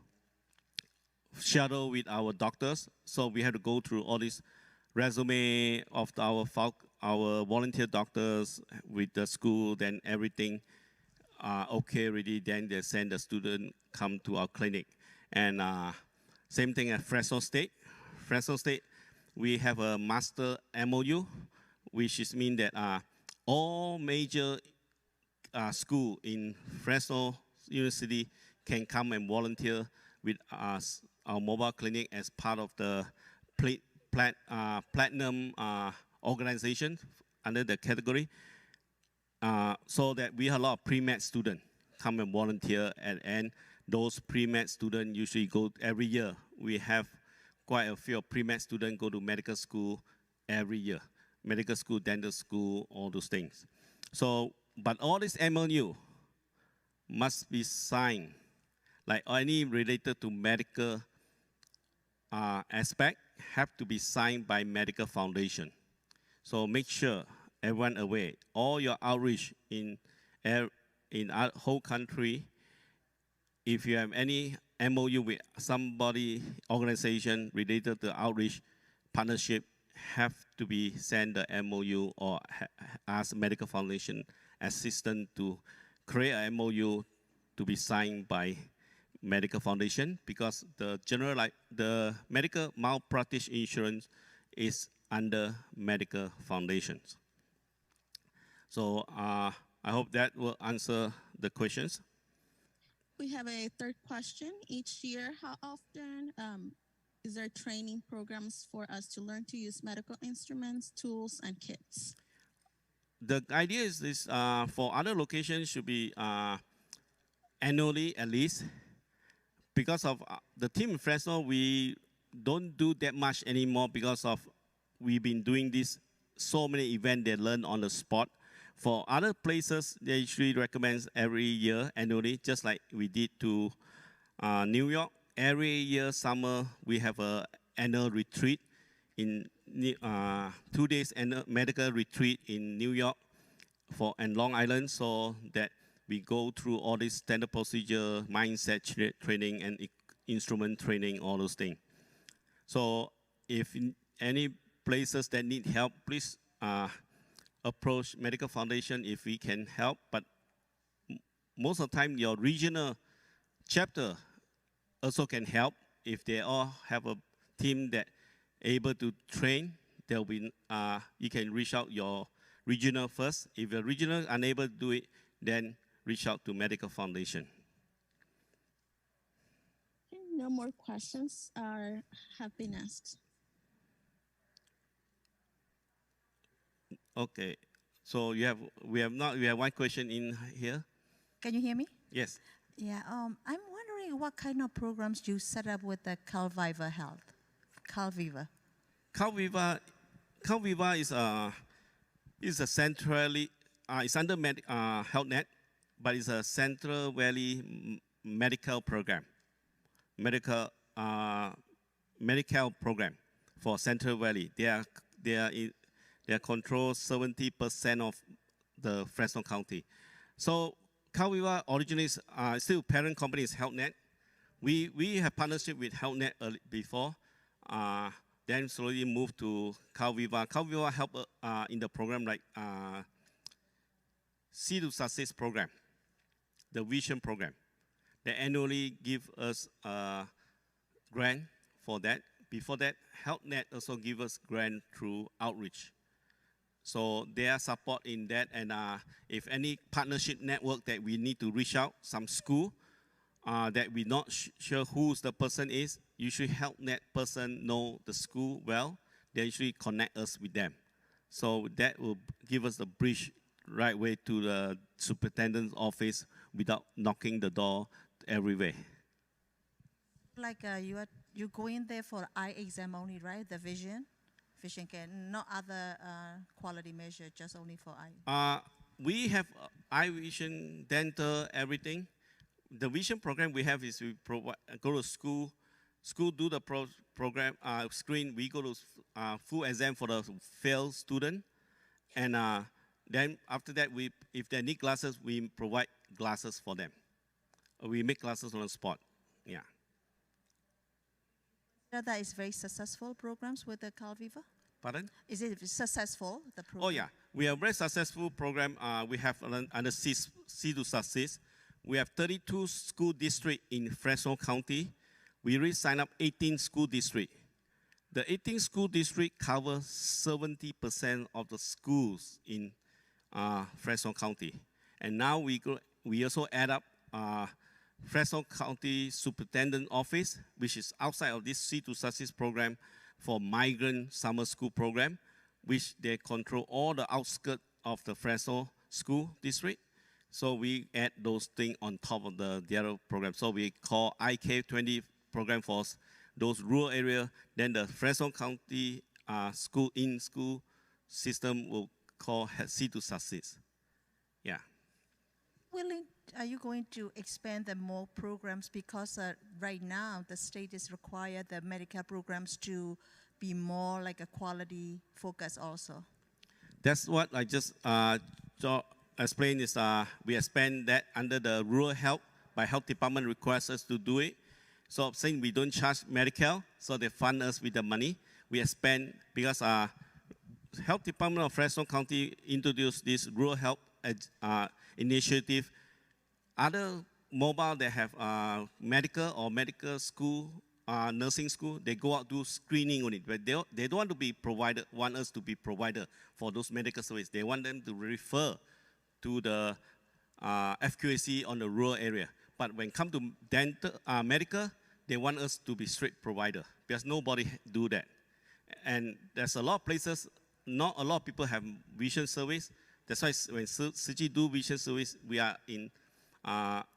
shadow with our doctors. So we have to go through all this resume of our volunteer doctors with the school, then everything okay already, then they send the student come to our clinic. And same thing at Fresno State. Fresno State, we have a master MOU, which is mean that all major school in Fresno University can come and volunteer with us, our mobile clinic, as part of the platinum organization under the category, so that we have a lot of pre-med students come and volunteer, and those pre-med students usually go every year. We have quite a few pre-med students go to medical school every year. Medical school, dental school, all those things. So, but all this MOU must be signed, like any related to medical aspect, have to be signed by medical foundation. So make sure everyone aware, all your outreach in our whole country, if you have any MOU with somebody, organization related to outreach partnership, have to be send the MOU or ask medical foundation assistant to create a MOU to be signed by medical foundation, because the medical malpractice insurance is under medical foundations. So I hope that will answer the questions. We have a third question. Each year, how often is there training programs for us to learn to use medical instruments, tools, and kits? The idea is this, for other locations should be annually at least. Because of the team in Fresno, we don't do that much anymore because of we've been doing this so many events they learn on the spot. For other places, they usually recommend every year annually, just like we did to New York. Every year summer we have an annual retreat in 2 days medical retreat in New York and Long Island, so that we go through all this standard procedure, mindset training, and instrument training, all those things. So if any places that need help, please approach Medical Foundation if we can help. But most of the time, your regional chapter also can help. If they all have a team that able to train, there'll be you can reach out your regional first. If your regional unable to do it, then reach out to Medical Foundation. Okay, no more questions have been asked. Okay, so we have one question in here. Can you hear me? Yes. Yeah, I'm wondering what kind of programs you set up with the Calviva Health. Calviva is a centrally it's under HealthNet, but it's a Central Valley medical program, medical program for Central Valley. They control 70% of the Fresno County. So Calviva originally is still parent company is HealthNet. We have partnership with HealthNet before, then slowly moved to Calviva. Calviva help in the program like Seed to Success program, the Vision program. They annually give us a grant for that. Before that, HealthNet also give us grant through outreach. So their support in that, and if any partnership network that we need to reach out, some school that we're not sure who the person is, usually HealthNet person know the school well, they usually connect us with them. So that will give us the bridge right way to the superintendent's office without knocking the door everywhere. Like you go in there for eye exam only, right? The vision care, no other quality measure, just only for eye. We have eye vision, dental, everything. The vision program we have is we provide, go to school do the program screen. We go to full exam for the failed student, and then after that, if they need glasses, we provide glasses for them. We make glasses on the spot. Yeah. That is very successful programs with the Calviva. Pardon? Is it successful, the program? Oh, yeah. We have a very successful program. We have under C to Success. We have 32 school districts in Fresno County. We already signed up 18 school districts. The 18 school districts cover 70% of the schools in Fresno County. And now we also add up Fresno County Superintendent Office, which is outside of this C to Success program for migrant summer school program, which they control all the outskirts of the Fresno school district. So we add those things on top of the other program. So we call IK20 program for those rural areas. Then the Fresno County school system will call C to Success. Yeah. Are you going to expand the more programs, because right now the state is required the medical programs to be more like a quality focus also? That's what I just explained is we expand that under the rural health by health department requests us to do it. So saying we don't charge Medicare, so they fund us with the money. We expand because health department of Fresno County introduced this rural health initiative. Other mobile that have medical school, nursing school, they go out do screening on it, but they don't want to be provider, want us to be provider for those medical services. They want them to refer to the FQAC on the rural area. But when it comes to dental, medical, they want us to be straight provider because nobody do that. And there's a lot of places, not a lot of people have vision service. That's why when CG do vision service, we are in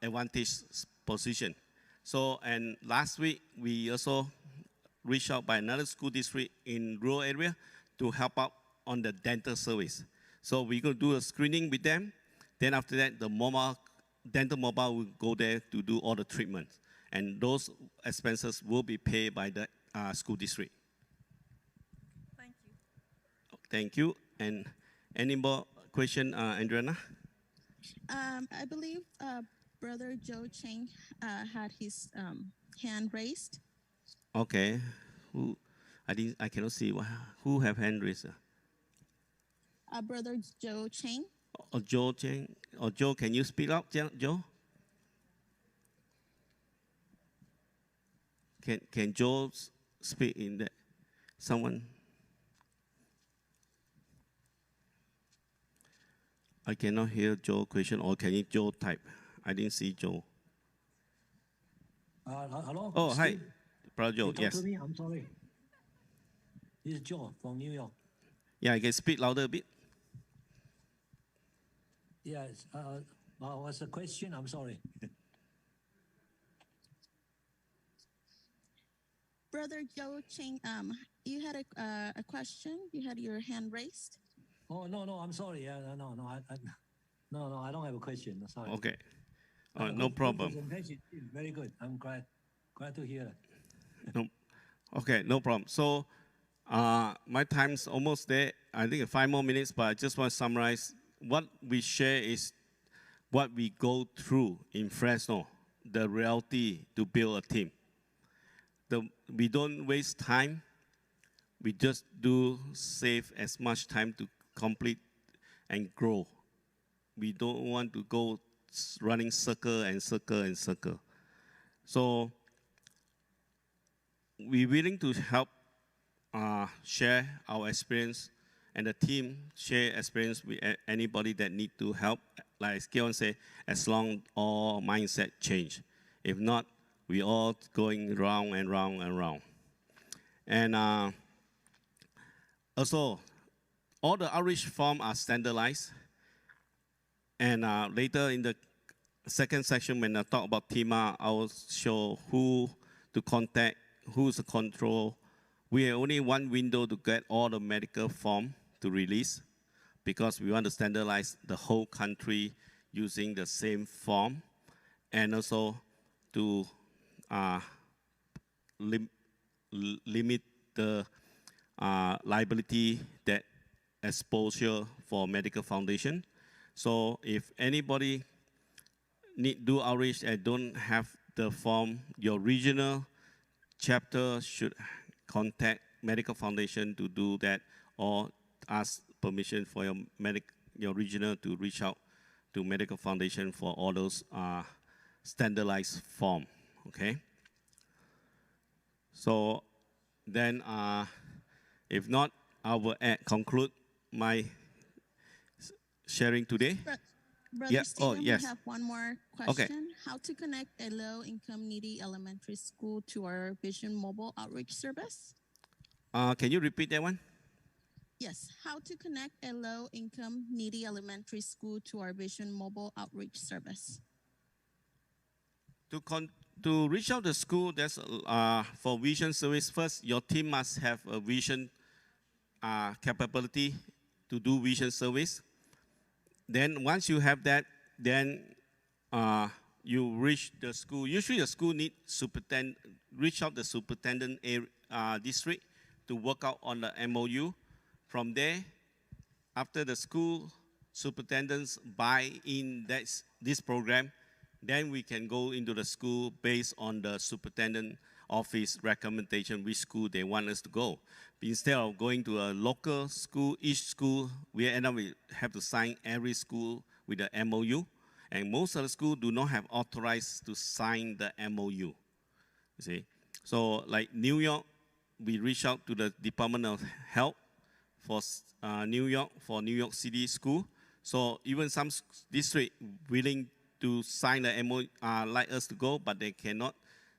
advantage position. So, and last week, we also reached out by another school district in rural area to help out on the dental service. So we're going to do a screening with them. Then after that, the dental mobile will go there to do all the treatments. And those expenses will be paid by the school district. Thank you. Thank you. And any more question, Adriana? I believe Brother Joe Cheng had his hand raised. Okay. Who? I cannot see. Who have hand raised? Brother Joe Cheng. Or Joe Cheng. Or Joe, can you speak up, Joe? Can Joe speak in that? Someone? I cannot hear Joe's question, or can you Joe type? I didn't see Joe. Hello. Oh, hi. Steve. Brother Joe, You talk yes. to me? I'm sorry. This is Joe from New York. Yeah, I can speak louder a bit. Yes. What was the question? I'm sorry. Brother Joe Cheng, you had a question. You had your hand raised. Oh, no, I'm sorry. No, I don't have a question. Sorry. Okay. No problem. Presentation is very good. I'm glad to hear it. No, okay, no problem. So my time's almost there. I think 5 more minutes, but I just want to summarize. What we share is what we go through in Fresno, the reality to build a team. We don't waste time. We just do save as much time to complete and grow. We don't want to go running circle and circle and circle. So we're willing to help share our experience, and the team share experience with anybody that need to help. Like Keon say, as long all mindset change. If not, we all going round and round and round. And also, all the outreach forms are standardized. And later in the second section, when I talk about TIMA, I will show who to contact, who's the control. We have only one window to get all the medical form to release because we want to standardize the whole country using the same form, and also to limit the liability that exposure for medical foundation. So if anybody need do outreach and don't have the form, your regional chapter should contact Medical Foundation to do that, or ask permission for your regional to reach out to Medical Foundation for all those standardized form, okay? So then, if not, I will conclude my sharing today. Brother Yeah. Stephen, Oh, yes. we have one more question. Okay. How to connect a low-income needy elementary school to our Vision Mobile Outreach Service? Can you repeat that one? Yes, how to connect a low-income needy elementary school to our Vision Mobile Outreach Service? To reach out the school, that's for vision service. First, your team must have a vision capability to do vision service. Then once you have that, then you reach the school. Usually the school need reach out the superintendent district to work out on the MOU. From there, after the school superintendents buy in this program, then we can go into the school based on the superintendent office recommendation which school they want us to go. Instead of going to a local school, each school, we have to sign every school with the MOU. And most of the schools do not have authorized to sign the MOU. You see? So like New York, we reach out to the Department of Health for New York City school. So even some district willing to sign the MOU, like us to go, but they cannot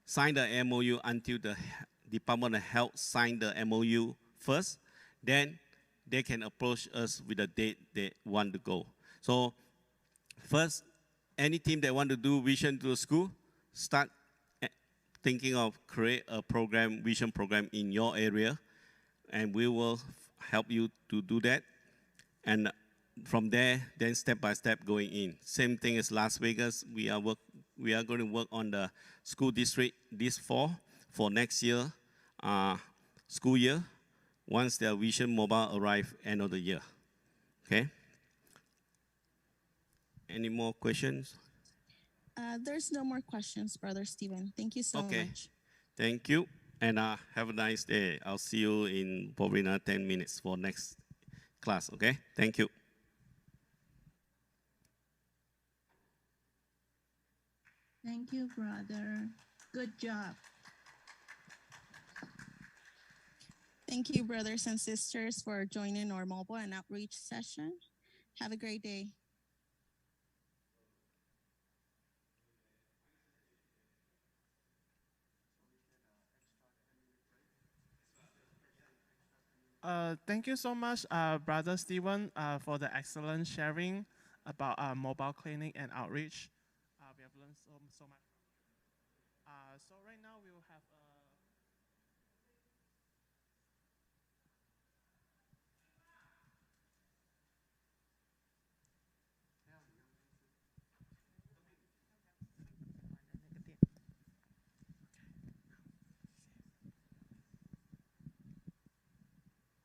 sign the MOU until the Department of Health sign the MOU first. Then they can approach us with a date they want to go. So first, any team that want to do vision to the school, start thinking of create a program, vision program in your area, and we will help you to do that. And from there, then step by step going in. Same thing as Las Vegas. We are going to work on the school district this fall for next year school year. Once the Vision Mobile arrive end of the year. Okay. Any more questions? There's no more questions, Brother Stephen. Thank you so much. Thank you, and have a nice day. I'll see you in probably another 10 minutes for next class. Okay. Thank you. Thank you, brother. Good job. Thank you, brothers and sisters, for joining our mobile and outreach session. Have a great day. Thank you so much, Brother Stephen, for the excellent sharing about mobile clinic and outreach. We have learned so much. So right now we will have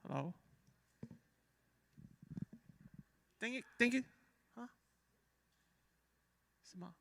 hello. Thank you. Huh? 什么？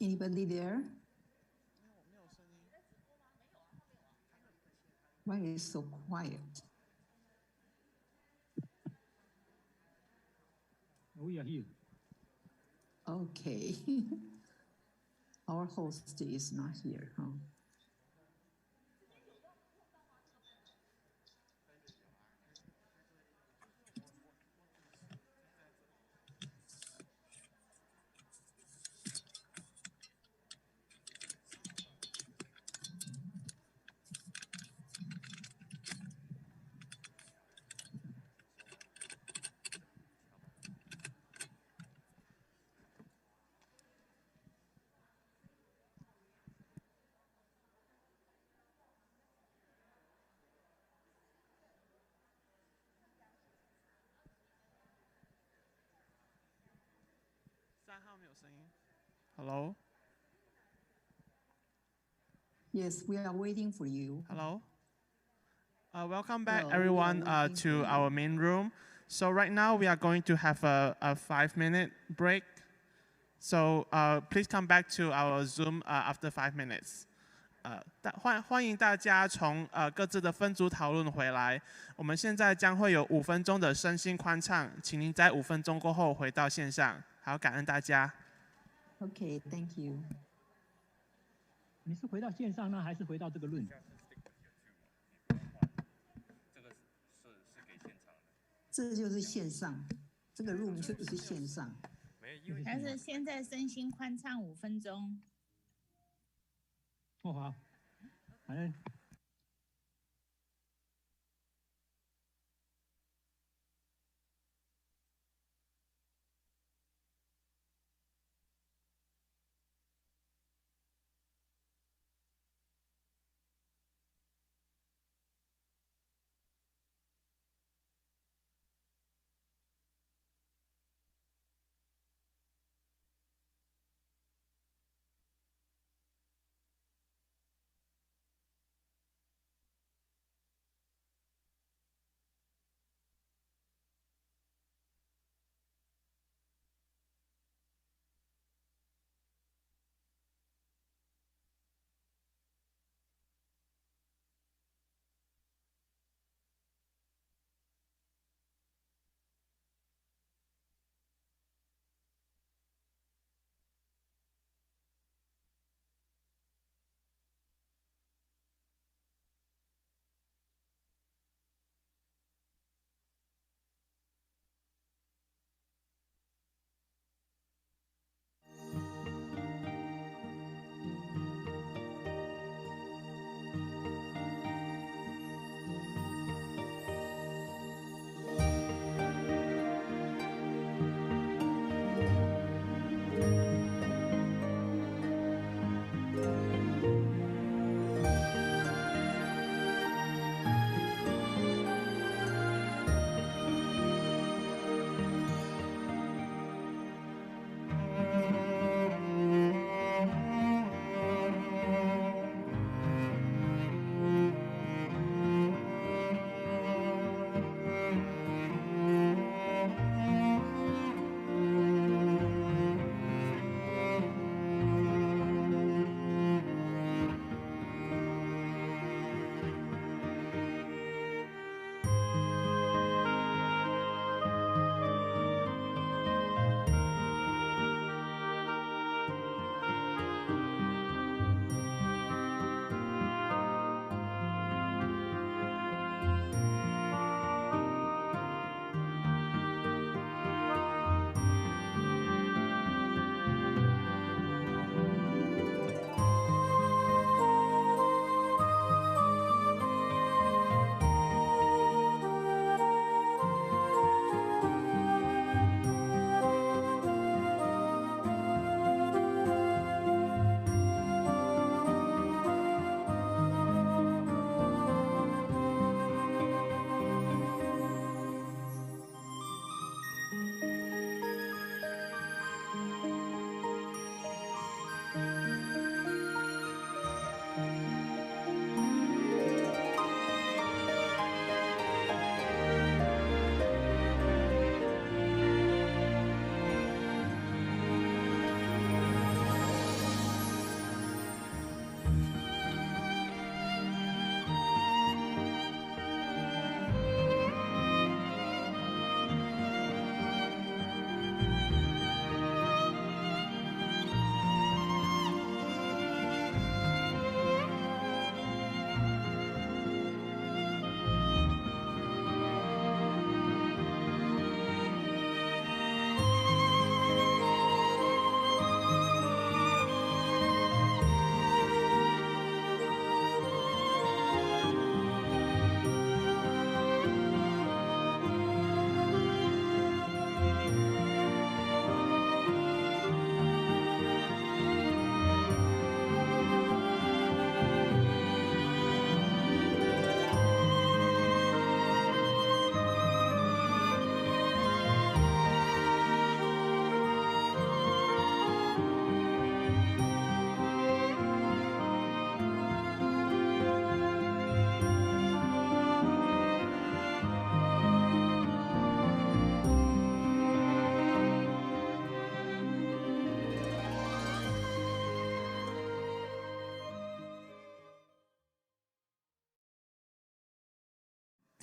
Anybody there? Why is it so quiet? We are here. Okay. Our host is not here, huh? Hello? Yes, we are waiting for you. Hello? Welcome back, Hello, everyone, we are waiting to for our you. main room. So right now we are going to have a 5-minute break. So please come back to our Zoom after 5 minutes. 欢迎大家从各自的分组讨论回来。我们现在将会有5分钟的身心宽畅，请您在5分钟过后回到线上。好，感恩大家。Okay, thank you. 你是回到线上呢，还是回到这个论？这就是线上，这个 room 就是线上。但是现在身心宽畅5分钟。哦好，反正。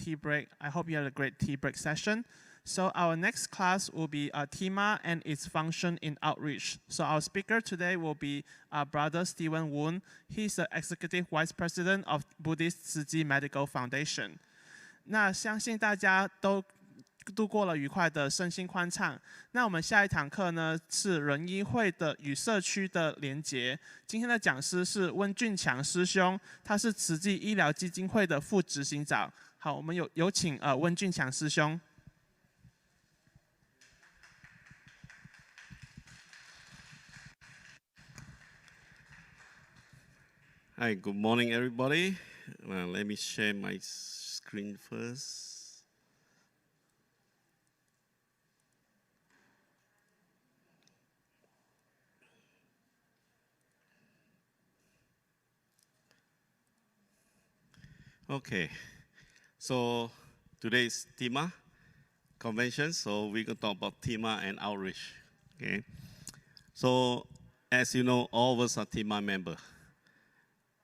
tea break. I hope you had a great tea break session. So our next class will be TIMA and its function in outreach. So our speaker today will be Brother Stephen Woon. He's the Executive Vice President of Buddhist Tzu Chi Medical Foundation. 那相信大家都度过了愉快的身心欢畅。那我们下一堂课呢是仁医会的与社区的连结。今天的讲师是温俊强师兄，他是慈济医疗基金会的副执行长。好，我们有请温俊强师兄。Hi, good morning, everybody. Let me share my screen first. Okay, so today's TIMA convention, so we're going to talk about TIMA and outreach. Okay, so as you know, all of us are TIMA members.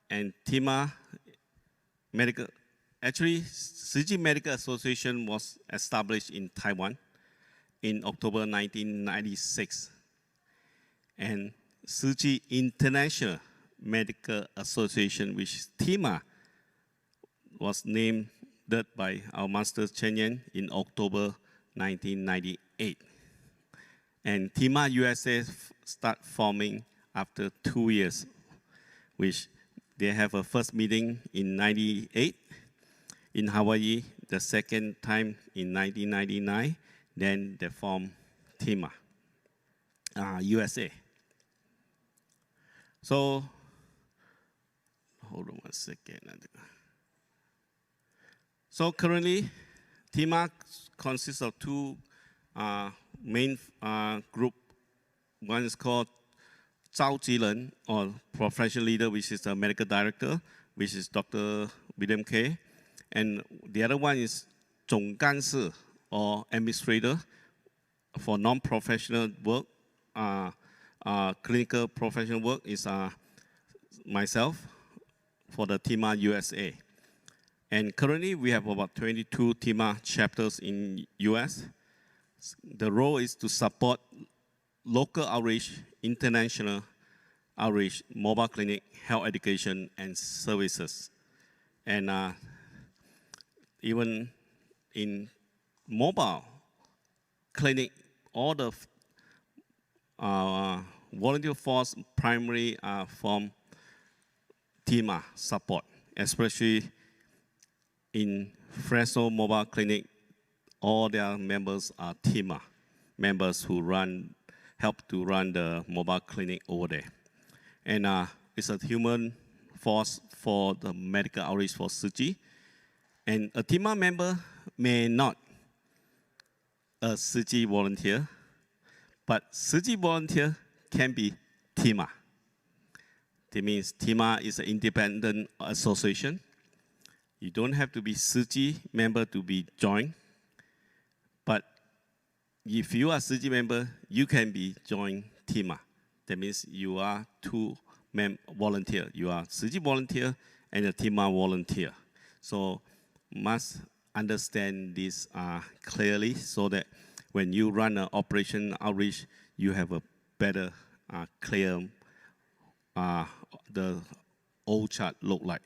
And TIMA Medical, actually, Tzu Chi Medical Association was established in Taiwan in October 1996. And Tzu Chi International Medical Association, which is TIMA, was named by our Master Chen Yan in October 1998. And TIMA USA start forming after 2 years, which they have a first meeting in 98 in Hawaii, the second time in 1999, then they form TIMA, USA. So, hold on 1 second. So currently, TIMA consists of two main group. One is called Zhao Jiren, or professional leader, which is the medical director, which is Dr. William K. And the other one is Zhong Ganshi, or administrator for non-professional work, clinical professional work is myself for the TIMA USA. And currently we have about 22 TIMA chapters in US. The role is to support local outreach, international outreach, mobile clinic, health education, and services. And even in mobile clinic, all the volunteer force primarily from TIMA support, especially in Fresno Mobile Clinic, all their members are TIMA members who help to run the mobile clinic over there. And it's a human force for the medical outreach for Tzu Chi. And a TIMA member may not a Tzu Chi volunteer, but Tzu Chi volunteer can be TIMA. That means TIMA is an independent association. You don't have to be Tzu Chi member to be joined, but if you are Tzu Chi member, you can be joined TIMA. That means you are two volunteer. You are Tzu Chi volunteer and a TIMA volunteer. So must understand this clearly so that when you run an operation outreach, you have a better, clear, the old chart look like.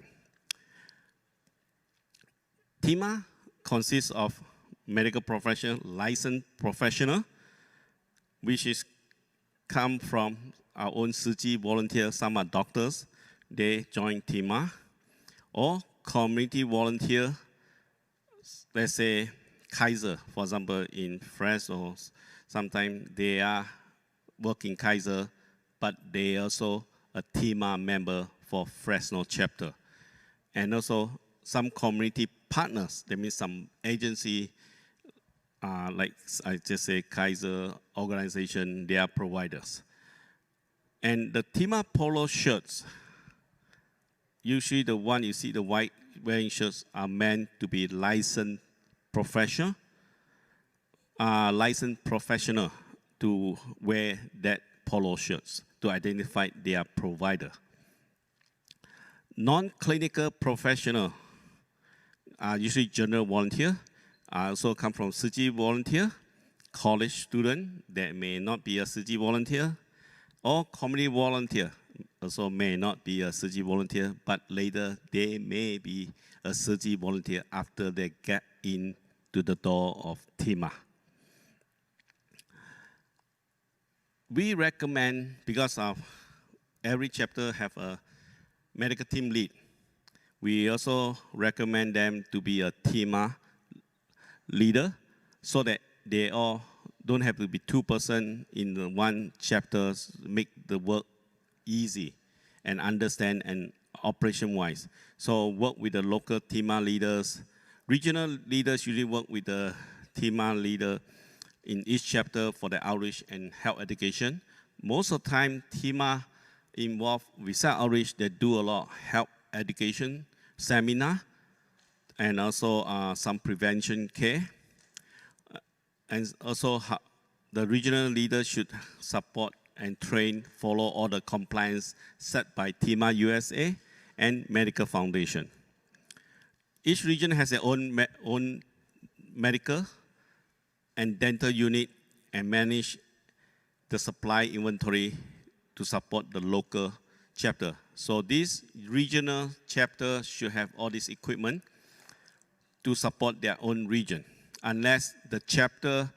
TIMA consists of medical professional, licensed professional, which is come from our own Tzu Chi volunteers. Some are doctors, they join TIMA, or community volunteer. Let's say Kaiser, for example, in France, or sometimes they are working Kaiser, but they also a TIMA member for Fresno chapter. And also some community partners, that means some agency, like I just say Kaiser organization, they are providers. And the TIMA polo shirts, usually the one you see the white wearing shirts are meant to be licensed professional to wear that polo shirts to identify their provider. Non-clinical professional, are usually general volunteer. I also come from Tzu Chi volunteer, college student that may not be a Tzu Chi volunteer, or community volunteer also may not be a Tzu Chi volunteer, but later they may be a Tzu Chi volunteer after they get into the door of TIMA. We recommend, because of every chapter have a medical team lead, we also recommend them to be a TIMA leader so that they all don't have to be 2% in the one chapter, make the work easy and understand and operation-wise. So work with the local TIMA leaders. Regional leaders usually work with the TIMA leader in each chapter for the outreach and health education. Most of the time, TIMA involved with site outreach, they do a lot of health education, seminar, and also some prevention care. And also the regional leaders should support and train, follow all the compliance set by TIMA USA and Medical Foundation. Each region has their own medical and dental unit and manage the supply inventory to support the local chapter. So this regional chapter should have all this equipment to support their own region. Unless the chapter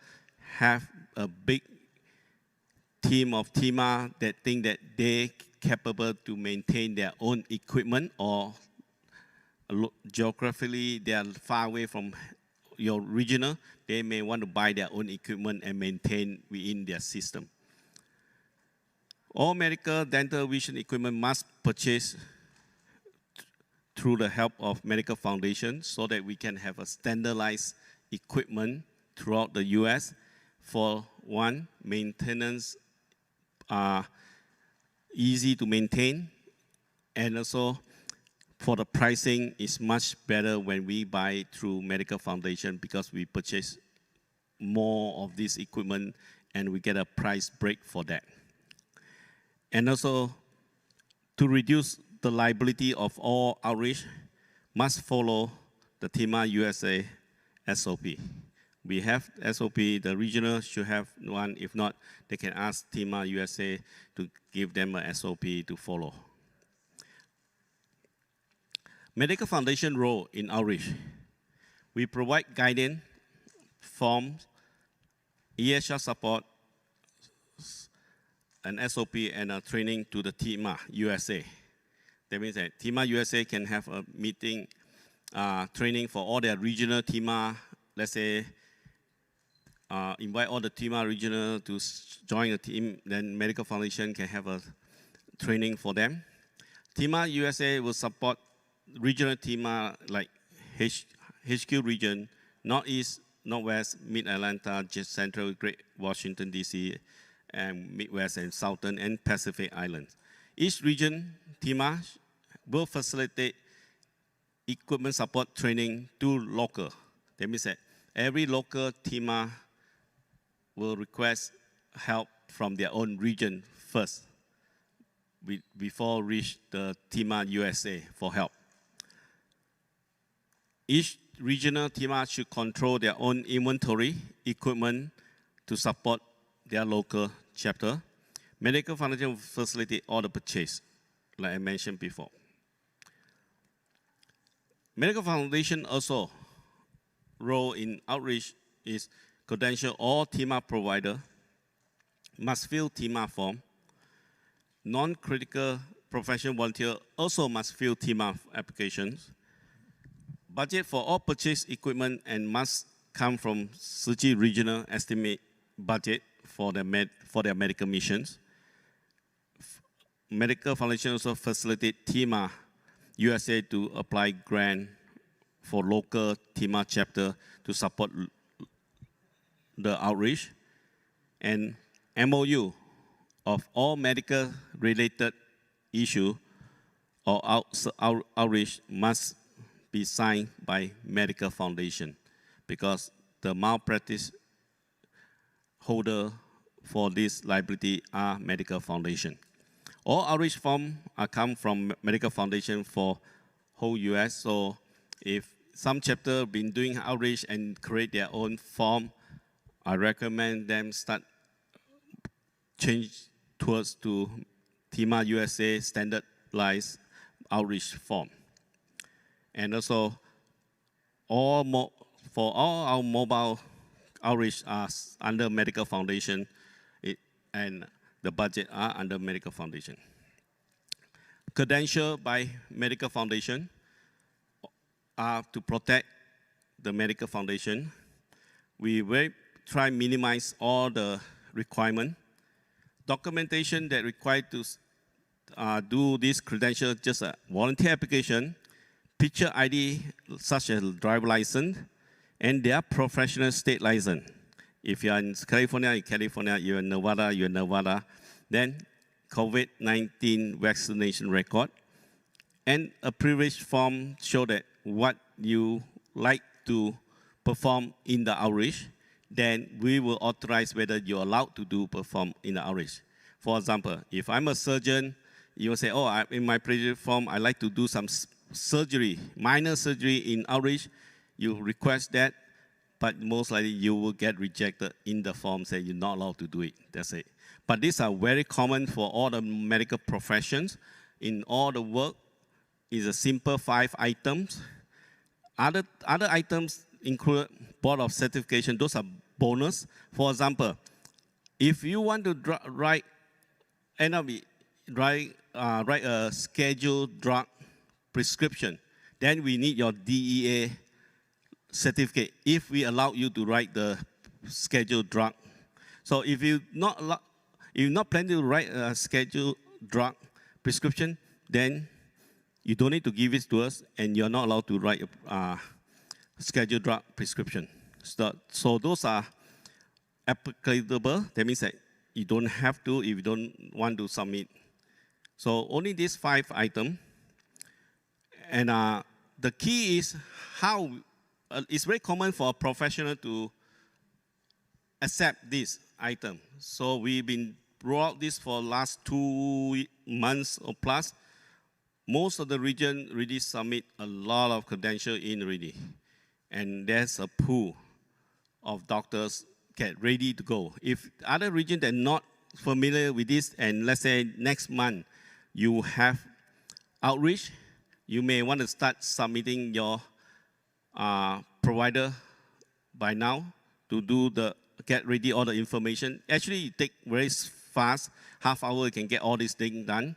have a big team of TIMA that think that they capable to maintain their own equipment, or geographically they are far away from your regional, they may want to buy their own equipment and maintain within their system. All medical, dental, vision equipment must purchase through the help of Medical Foundation so that we can have a standardized equipment throughout the US. For one, maintenance easy to maintain, and also for the pricing is much better when we buy through Medical Foundation because we purchase more of this equipment and we get a price break for that. And also to reduce the liability of all outreach must follow the TIMA USA SOP. We have SOP, the regional should have one. If not, they can ask TIMA USA to give them a SOP to follow. Medical Foundation role in outreach. We provide guidance, forms, EHR support, an SOP and a training to the TIMA USA. That means that TIMA USA can have a meeting, training for all their regional TIMA. Let's say, invite all the TIMA regional to join the team, then Medical Foundation can have a training for them. TIMA USA will support regional TIMA like HQ region, Northeast, Northwest, Mid-Atlanta, Central, Great Washington, D.C., and Midwest and Southern and Pacific Islands. Each region, TIMA, will facilitate equipment support training to local. That means that every local TIMA will request help from their own region first before reach the TIMA USA for help. Each regional TIMA should control their own inventory equipment to support their local chapter. Medical Foundation will facilitate all the purchase, like I mentioned before. Medical Foundation also role in outreach is credential all TIMA provider must fill TIMA form. Non-critical professional volunteer also must fill TIMA applications. Budget for all purchase equipment and must come from Tzu Chi regional estimate budget for their medical missions. Medical Foundation also facilitate TIMA USA to apply grant for local TIMA chapter to support the outreach. And MOU of all medical related issue or outreach must be signed by Medical Foundation because the malpractice holder for this liability are Medical Foundation. All outreach forms come from Medical Foundation for whole US. So if some chapter been doing outreach and create their own form. I recommend them start change towards to TIMA USA standardized outreach form. And also, for all our mobile outreach are under Medical Foundation, and the budget are under Medical Foundation. Credential by Medical Foundation are to protect the Medical Foundation. We will try minimize all the requirement. Documentation that required to do this credential, just a volunteer application, picture ID such as driver license, and their professional state license. If you're in California, you're in Nevada, then COVID-19 vaccination record, and a privilege form show that what you like to perform in the outreach, then we will authorize whether you're allowed to perform in the outreach. For example, if I'm a surgeon, you will say, oh, in my privilege form, I like to do some surgery, minor surgery in outreach. You request that, but most likely you will get rejected in the form, say you're not allowed to do it, that's it. But these are very common for all the medical professions. In all the work, is a simple 5 items. Other items include board of certification, those are bonus. For example, if you want to write a scheduled drug prescription, then we need your DEA certificate if we allow you to write the scheduled drug. So if you're not planning to write a scheduled drug prescription, then you don't need to give it to us, and you're not allowed to write a scheduled drug prescription. So those are applicable. That means that you don't have to if you don't want to submit. So only these 5 items. And the key is how, it's very common for a professional to accept this item. So we've been rolled this for last 2 months or plus. Most of the region really submit a lot of credentials in already. And there's a pool of doctors get ready to go. If other regions that are not familiar with this, and let's say next month you have outreach, you may want to start submitting your provider by now to get ready all the information. Actually, it takes very fast, half hour you can get all this thing done.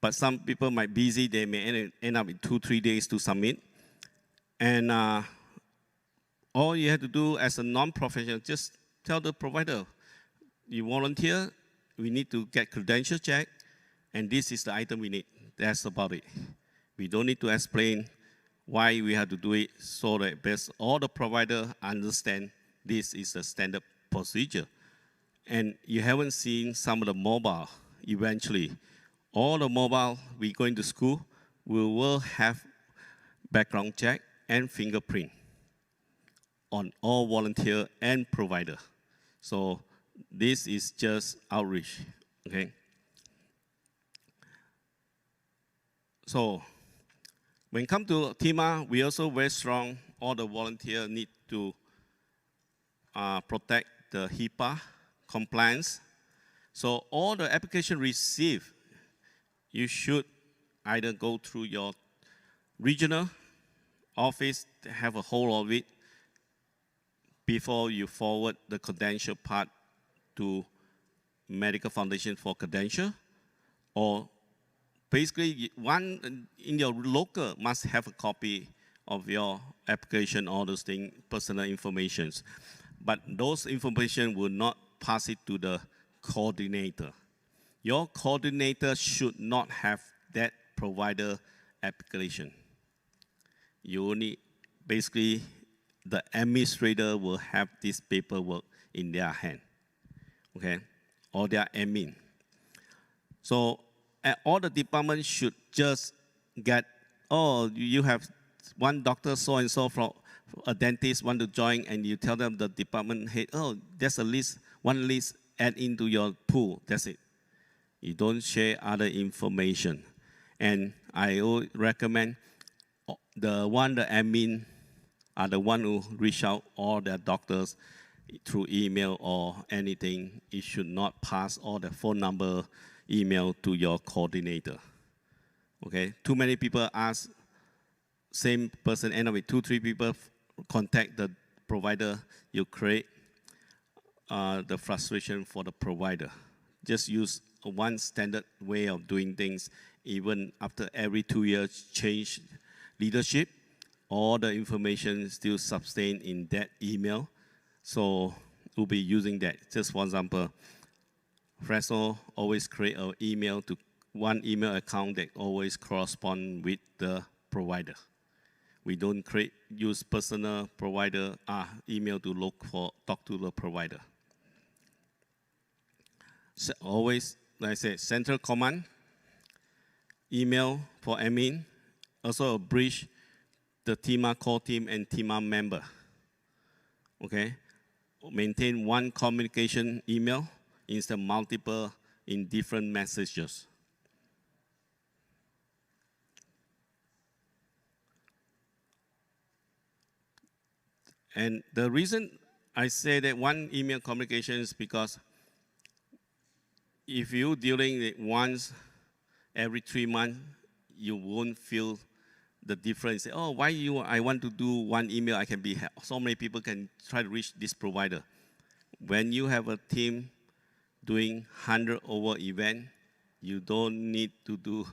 But some people might be busy, they may end up in 2-3 days to submit. And all you have to do as a non-professional, just tell the provider, you volunteer, we need to get credential check, and this is the item we need. That's about it. We don't need to explain why we have to do it, so that best all the providers understand this is the standard procedure. And you haven't seen some of the mobile eventually. All the mobile we go into school, we will have background check and fingerprint on all volunteer and provider. So this is just outreach, okay? So when it comes to TIMA, we also very strong. All the volunteers need to protect the HIPAA compliance. So all the application received, you should either go through your regional office, have a hold of it before you forward the credential part to Medical Foundation for credential, or basically one in your local must have a copy of your application, all those things, personal informations. But those information will not pass it to the coordinator. Your coordinator should not have that provider application. You only, basically, the administrator will have this paperwork in their hand, okay, or their admin. So all the departments should just get, oh, you have one doctor so-and-so from a dentist want to join, and you tell them the department head, oh, there's a list, one list, add into your pool, that's it. You don't share other information. And I would recommend the admin are the one who reach out all their doctors through email or anything. It should not pass all the phone number, email to your coordinator. Okay, too many people ask same person, end up with 2-3 people contact the provider. You create the frustration for the provider. Just use one standard way of doing things. Even after every 2 years change leadership, all the information still sustained in that email. So we'll be using that. Just for example, Fresno always create an email to one email account that always correspond with the provider. We don't use personal provider email to talk to the provider. So always, like I said, central command, email for admin, also a bridge the TIMA core team and TIMA member. Okay, maintain one communication email instead of multiple in different messages. And the reason I say that one email communication is because if you dealing it once every 3 months, you won't feel the difference. Oh, I want to do one email, I can be, so many people can try to reach this provider. When you have a team doing 100 over event, you don't need to do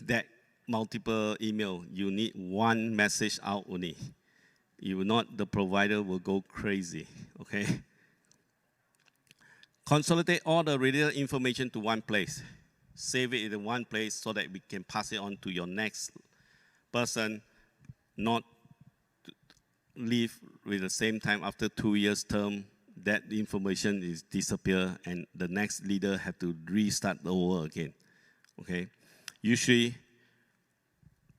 that multiple email. You need one message out only. If not, the provider will go crazy, okay? Consolidate all the related information to one place. Save it in one place so that we can pass it on to your next person, not leave with the same time after 2 years term, that information is disappear and the next leader have to restart over again, okay? Usually,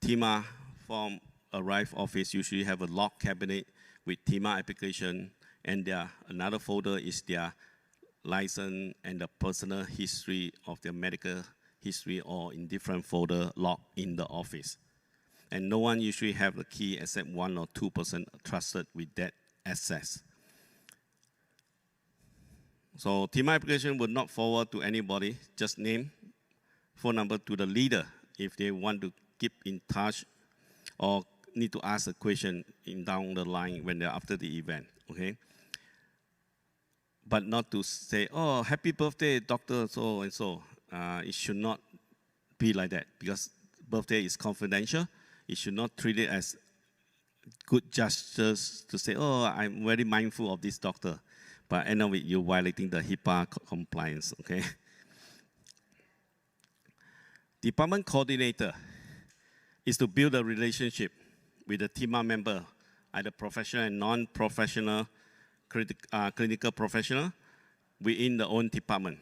TIMA from arrive office usually have a log cabinet with TIMA application, and another folder is their license and the personal history of their medical history, or in different folder locked in the office. And no one usually have the key except 1 or 2% trusted with that access. So TIMA application will not forward to anybody, just name, phone number to the leader if they want to keep in touch or need to ask a question down the line when they're after the event, okay? But not to say, oh, happy birthday, Dr. So and so. It should not be like that, because birthday is confidential. You should not treat it as good gestures to say, oh, I'm very mindful of this doctor. But end of it, you're violating the HIPAA compliance, okay? Department coordinator is to build a relationship with the TIMA member, either professional and non-professional clinical professional within the own department.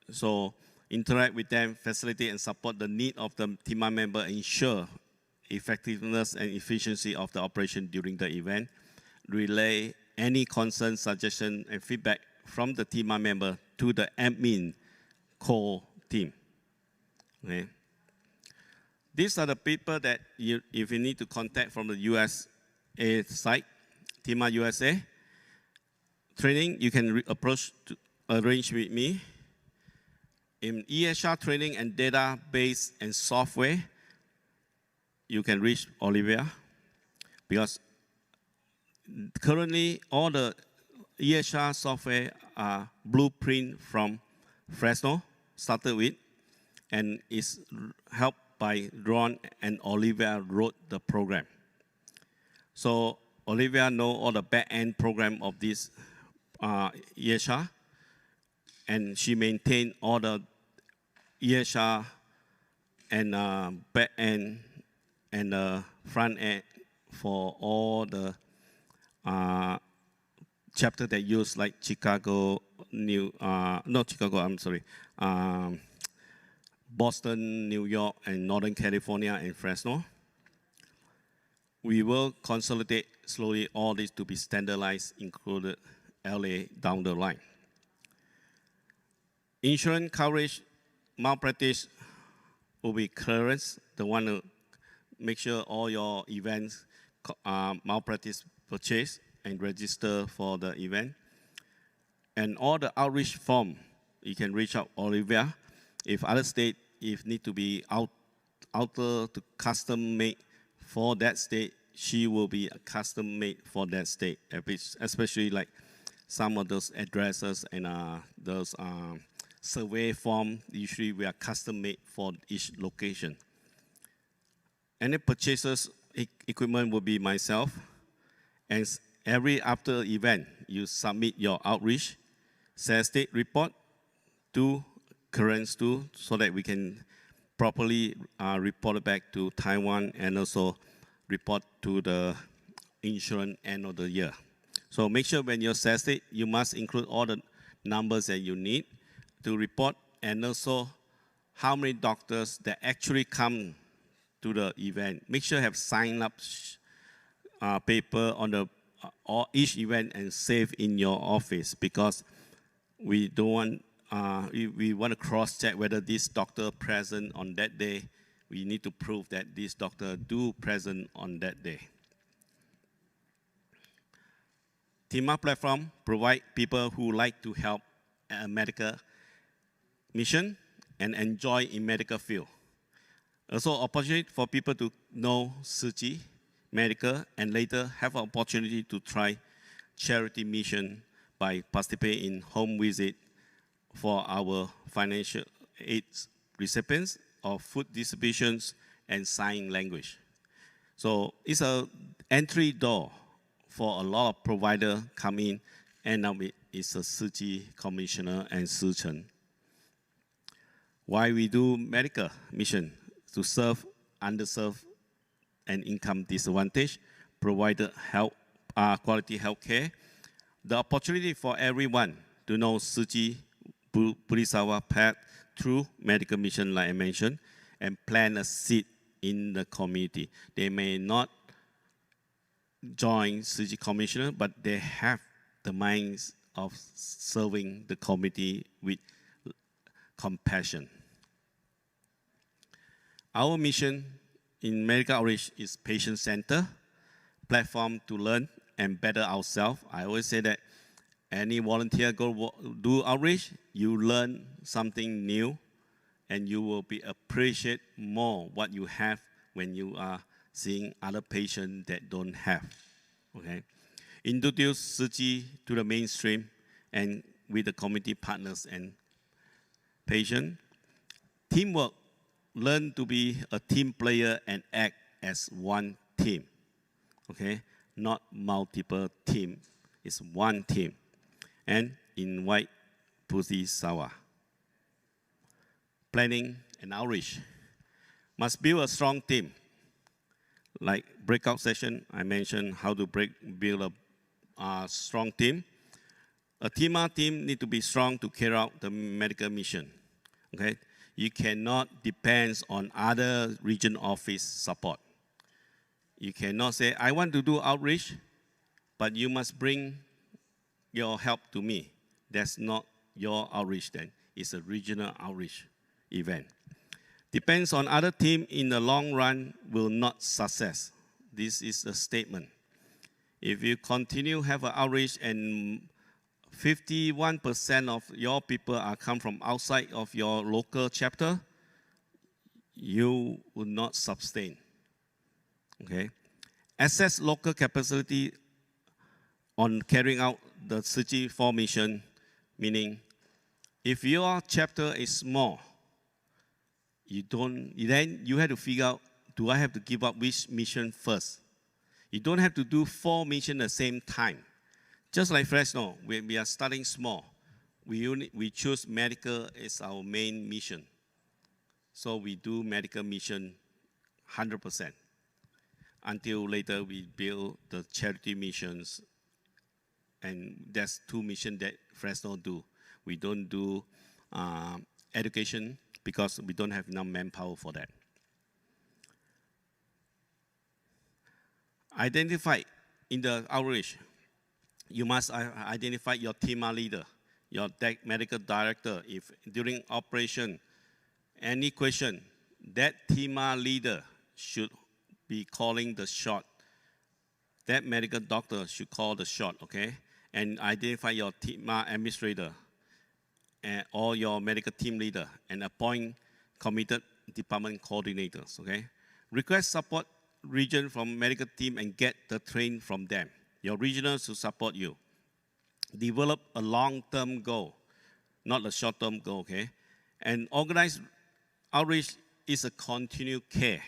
So interact with them, facilitate and support the need of the TIMA member, ensure effectiveness and efficiency of the operation during the event, relay any concern, suggestion, and feedback from the TIMA member to the admin core team. Okay. These are the people that if you need to contact from the USA side, TIMA USA. Training, you can approach to arrange with me. In EHR training and database and software, you can reach Olivia, because currently all the EHR software are blueprint from Fresno, started with, and is helped by Ron, and Olivia wrote the program. So Olivia know all the back-end program of this EHR, and she maintained all the EHR and back-end and front end for all the chapter that use like Chicago, not Chicago, I'm sorry, Boston, New York, and Northern California, and Fresno. We will consolidate slowly all this to be standardized, included LA down the line. Insurance coverage, malpractice will be clearance, the one to make sure all your events malpractice purchase and register for the event. And all the outreach form, you can reach out Olivia. If other state, if need to be alter to custom made for that state, she will be custom made for that state, especially like some of those addresses and those survey form, usually we are custom made for each location. Any purchases equipment will be myself. And every after event, you submit your outreach, sales state report to currents too, so that we can properly report it back to Taiwan and also report to the insurance end of the year. So make sure when your sales state, you must include all the numbers that you need to report, and also how many doctors that actually come to the event. Make sure you have sign up paper on the each event and save in your office, because we don't want we want to cross check whether this doctor present on that day. We need to prove that this doctor do present on that day. TIMA platform provide people who like to help a medical mission and enjoy in medical field. Also opportunity for people to know Tzu Chi, medical, and later have an opportunity to try charity mission by participating in home visit for our financial aid recipients of food distributions and sign language. So it's an entry door for a lot of providers come in, and now it's a Tzu Chi commissioner and Tzu Chen. Why we do medical mission? To serve underserved and income disadvantaged, provide health, quality health care. The opportunity for everyone to know Tzu Chi Bodhisattva path through medical mission, like I mentioned, and plant a seed in the community. They may not join Tzu Chi commissioner, but they have the minds of serving the community with compassion. Our mission in medical outreach is patient center, platform to learn and better ourselves. I always say that any volunteer go do outreach, you learn something new, and you will be appreciate more what you have when you are seeing other patients that don't have. Okay, introduce Tzu Chi to the mainstream and with the community partners and patient. Teamwork. Learn to be a team player and act as one team. Okay, not multiple team. It's one team. And invite Bodhisattva. Planning and outreach. Must build a strong team. Like breakout session, I mentioned how to build a strong team. A team need to be strong to carry out the medical mission. Okay. You cannot depend on other region office support. You cannot say, I want to do outreach, but you must bring your help to me. That's not your outreach then. It's a regional outreach event. Depends on other team in the long run will not success. This is a statement. If you continue have an outreach and 51% of your people are come from outside of your local chapter, you will not sustain. Okay? Assess local capacity on carrying out the Tzu Chi 4 mission, meaning if your chapter is small, then you have to figure out, do I have to give up which mission first? You don't have to do 4 missions at the same time. Just like Fresno, when we are starting small, we choose medical as our main mission. So we do medical mission 100%. Until later we build the charity missions, and that's 2 missions that Fresno do. We don't do education because we don't have enough manpower for that. Identify in the outreach. You must identify your team leader, your medical director. If during operation, any question, that team leader should be calling the shot that medical doctor should call the shot, okay? And identify your team administrator or your medical team leader and appoint committed department coordinators, okay? Request support region from medical team and get the train from them. Your regional should support you. Develop a long-term goal, not a short-term goal, okay? And organized outreach is a continued care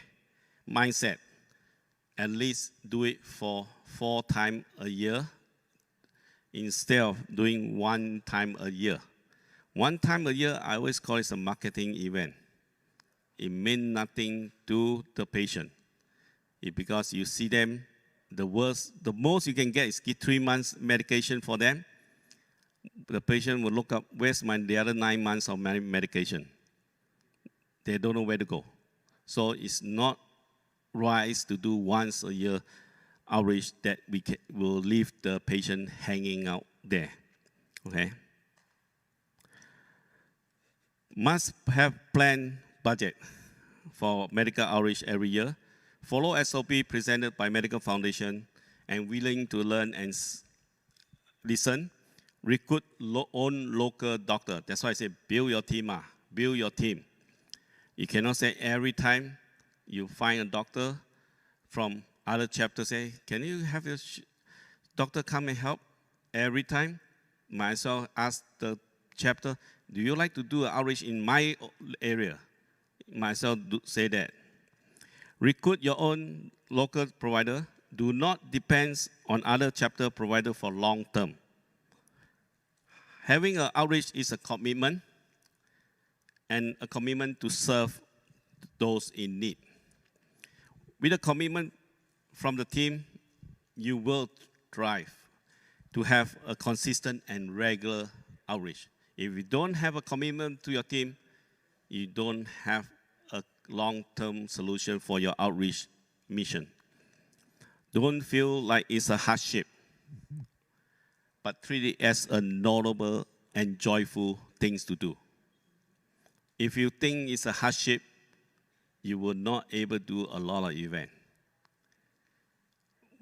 mindset. At least do it for 4 times a year instead of doing 1 time a year. 1 time a year, I always call it a marketing event. It means nothing to the patient. Because you see them, the most you can get is give 3 months medication for them. The patient will look up, where's the other 9 months of medication? They don't know where to go. So it's not right to do once a year outreach that will leave the patient hanging out there, okay? Must have planned budget for medical outreach every year. Follow SOP presented by Medical Foundation and willing to learn and listen. Recruit own local doctor. That's why I say build your team, build your team. You cannot say every time you find a doctor from other chapters, say, can you have your doctor come and help every time? Might as well ask the chapter, do you like to do an outreach in my area? Might as well say that. Recruit your own local provider. Do not depend on other chapter provider for long term. Having an outreach is a commitment and a commitment to serve those in need. With a commitment from the team, you will thrive to have a consistent and regular outreach. If you don't have a commitment to your team, you don't have a long-term solution for your outreach mission. Don't feel like it's a hardship, but treat it as a notable and joyful things to do. If you think it's a hardship, you will not able to do a lot of events.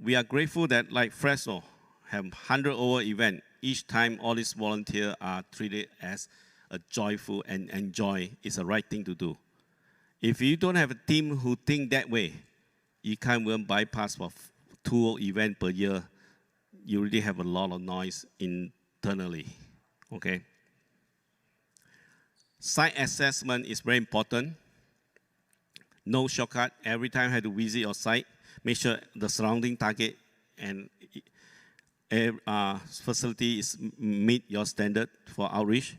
We are grateful that like Fresno have 100 over events. Each time all these volunteers are treated as a joyful and enjoy is the right thing to do. If you don't have a team who think that way, you can't even bypass for 2 events per year. You really have a lot of noise internally, okay? Site assessment is very important. No shortcut. Every time you have to visit your site, make sure the surrounding target and facility is meet your standard for outreach.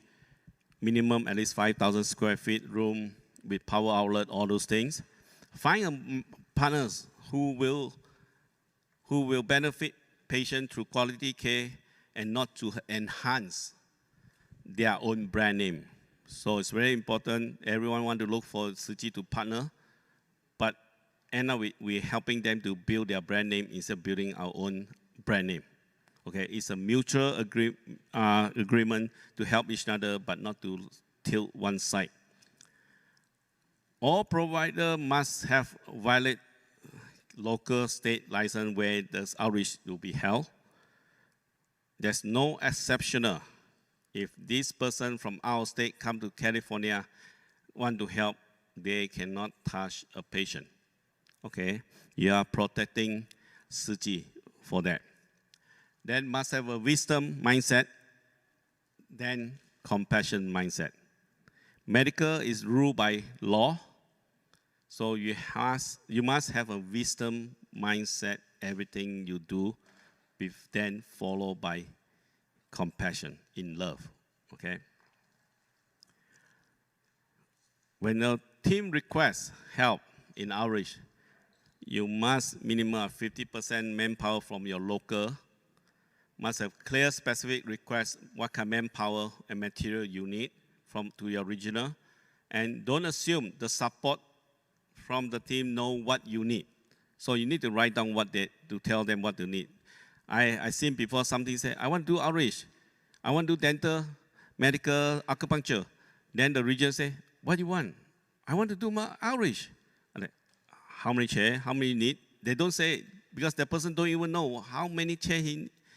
Minimum at least 5,000 square feet room with power outlet, all those things. Find partners who will benefit patients through quality care and not to enhance their own brand name. So it's very important. Everyone want to look for Tzu Chi to partner, but end up we're helping them to build their brand name instead of building our own brand name. Okay, it's a mutual agreement to help each other, but not to tilt one side. All providers must have valid local state license where the outreach will be held. There's no exceptional. If this person from our state come to California, want to help, they cannot touch a patient. Okay, you are protecting Tzu Chi for that. Then must have a wisdom mindset, then compassion mindset. Medical is ruled by law, so you must have a wisdom mindset, everything you do, then followed by compassion in love, okay? When a team requests help in outreach, you must minimum 50% manpower from your local, must have clear specific requests, what kind of manpower and material you need to your regional, and don't assume the support from the team know what you need. So you need to write down to tell them what you need. I seen before something say, I want to do outreach. I want to do dental, medical, acupuncture. Then the region say, what do you want? I want to do my outreach. Like, how many chairs? How many need? They don't say because the person don't even know how many chairs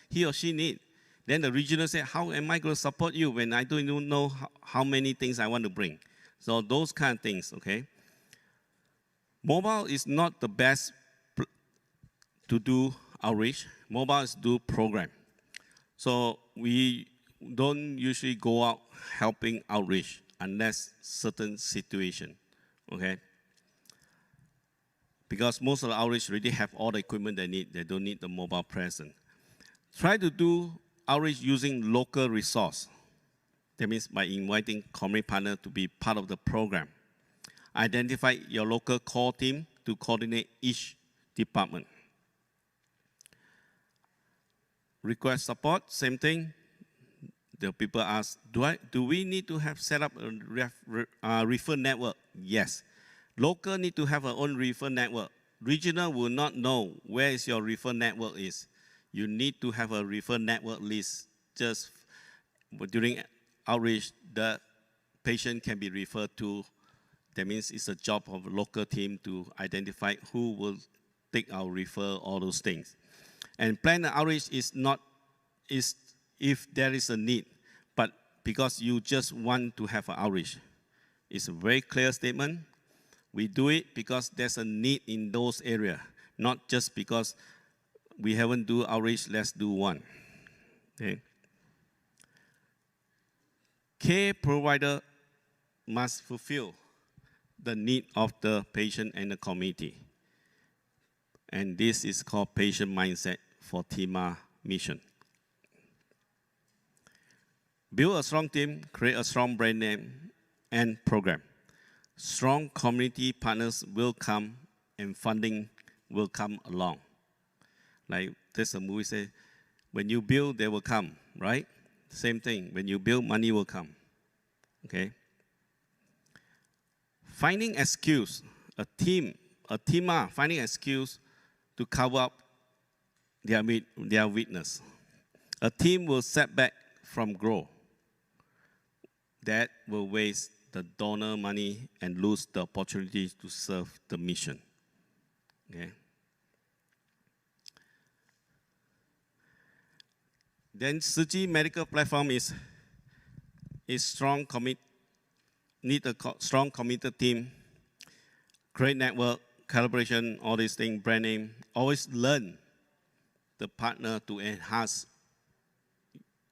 he or she need. Then the regional say, how am I going to support you when I don't even know how many things I want to bring? So those kind of things, okay? Mobile is not the best to do outreach. Mobile is do program. So we don't usually go out helping outreach unless certain situation, okay? Because most of the outreach already have all the equipment they need. They don't need the mobile presence. Try to do outreach using local resource. That means by inviting community partner to be part of the program. Identify your local core team to coordinate each department. Request support, same thing. The people ask, do we need to have set up a refer network? Yes. Local need to have our own refer network. Regional will not know where is your refer network is. You need to have a refer network list. Just during outreach, the patient can be referred to. That means it's a job of a local team to identify who will take our refer, all those things. And plan the outreach is not if there is a need, but because you just want to have an outreach. It's a very clear statement. We do it because there's a need in those areas, not just because we haven't do outreach, let's do one. Okay. Care provider must fulfill the need of the patient and the community. And this is called patient mindset for TIMA mission. Build a strong team, create a strong brand name and program. Strong community partners will come and funding will come along. Like there's a movie say, when you build, they will come, right? Same thing, when you build, money will come, okay? Finding excuse, a team finding excuse to cover up their weakness. A team will set back from growth. That will waste the donor money and lose the opportunity to serve the mission. Okay. Then Tzu medical platform is strong need a strong committed team, great network, collaboration, all these things, brand name. Always learn the partner to enhance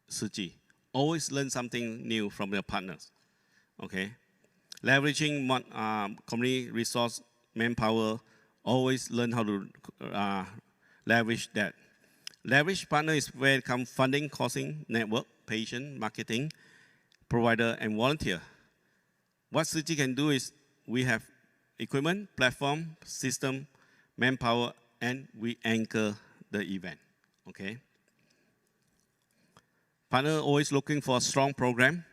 Tzu. Always learn something new from their partners. Okay. Leveraging community resource, manpower, always learn how to leverage that. Leverage partner is where it comes funding, costing, network, patient, marketing, provider, and volunteer. What Tzu can do is we have equipment, platform, system, manpower, and we anchor the event. Okay. Partner always looking for a strong program,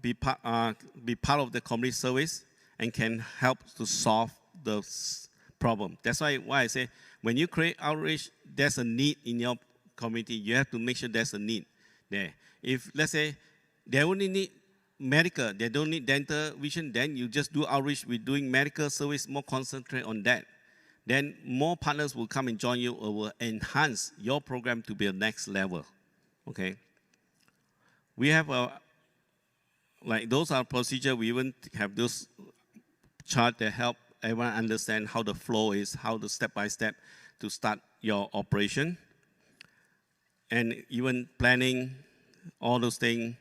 be part of the community service, and can help to solve the problem. That's why I say, when you create outreach, there's a need in your community. You have to make sure there's a need there. If, let's say, they only need medical, they don't need dental vision, then you just do outreach with doing medical service, more concentrate on that. Then more partners will come and join you or will enhance your program to be the next level. Okay. We have like those are procedures. We even have those charts that help everyone understand how the flow is, how the step-by-step to start your operation. And even planning, all those things,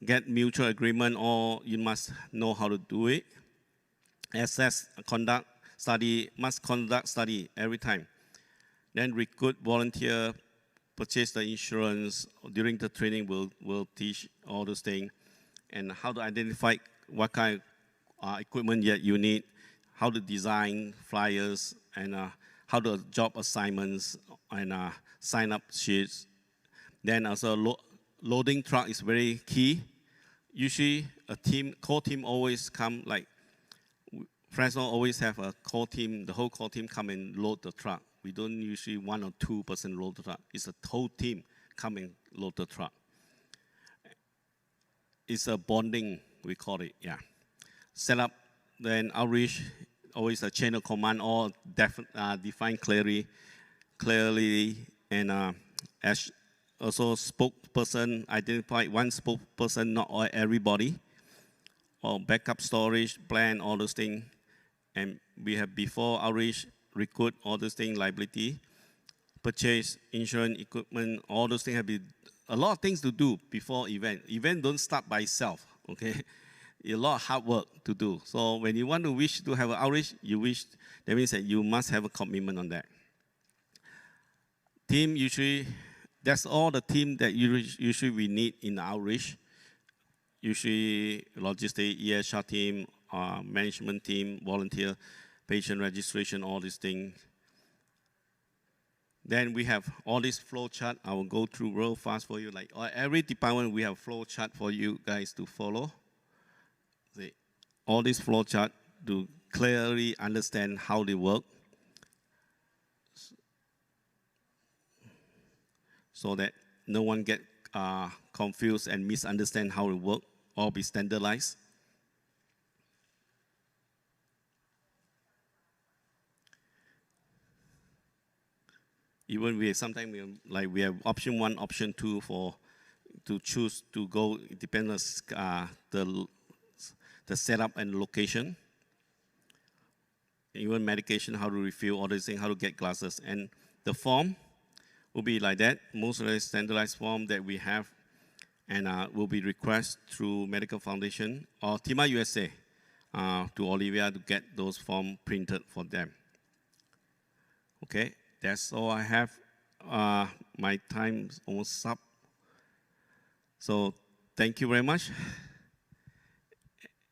get mutual agreement, or you must know how to do it. Assess, conduct study, must conduct study every time. Then recruit volunteer, purchase the insurance. During the training, we'll teach all those things. And how to identify what kind of equipment you need, how to design flyers, and how to job assignments, and sign up sheets. Then also loading truck is very key. Usually a team, core team always come, like Fresno always have a core team, the whole core team come and load the truck. We don't usually 1 or 2 person load the truck. It's a whole team come and load the truck. It's a bonding, we call it, yeah. Set up, then outreach, always a chain of command, all defined clearly, and as also spokesperson, identify one spokesperson, not all, everybody, or backup storage plan, all those things. And we have before outreach, recruit, all those things, liability, purchase, insurance, equipment, all those things have been a lot of things to do before event. Event don't start by itself, okay? A lot of hard work to do. So when you want to wish to have an outreach, that means that you must have a commitment on that. Team usually, that's all the team that usually we need in the outreach. Usually logistic, EHR team, management team, volunteer, patient registration, all these things. Then we have all this flow chart. I will go through real fast for you. Like every department, we have flow chart for you guys to follow. All this flow chart to clearly understand how they work, so that no one get confused and misunderstand how it work, or be standardized. Even sometimes we have option 1, option 2 to choose to go. It depends on the setup and location. Even medication, how to refill, all these things, how to get glasses. And the form will be like that, mostly standardized form that we have, and will be requested through Medical Foundation or TIMA USA to Olivia to get those forms printed for them. Okay, that's all I have. My time is almost up. So thank you very much.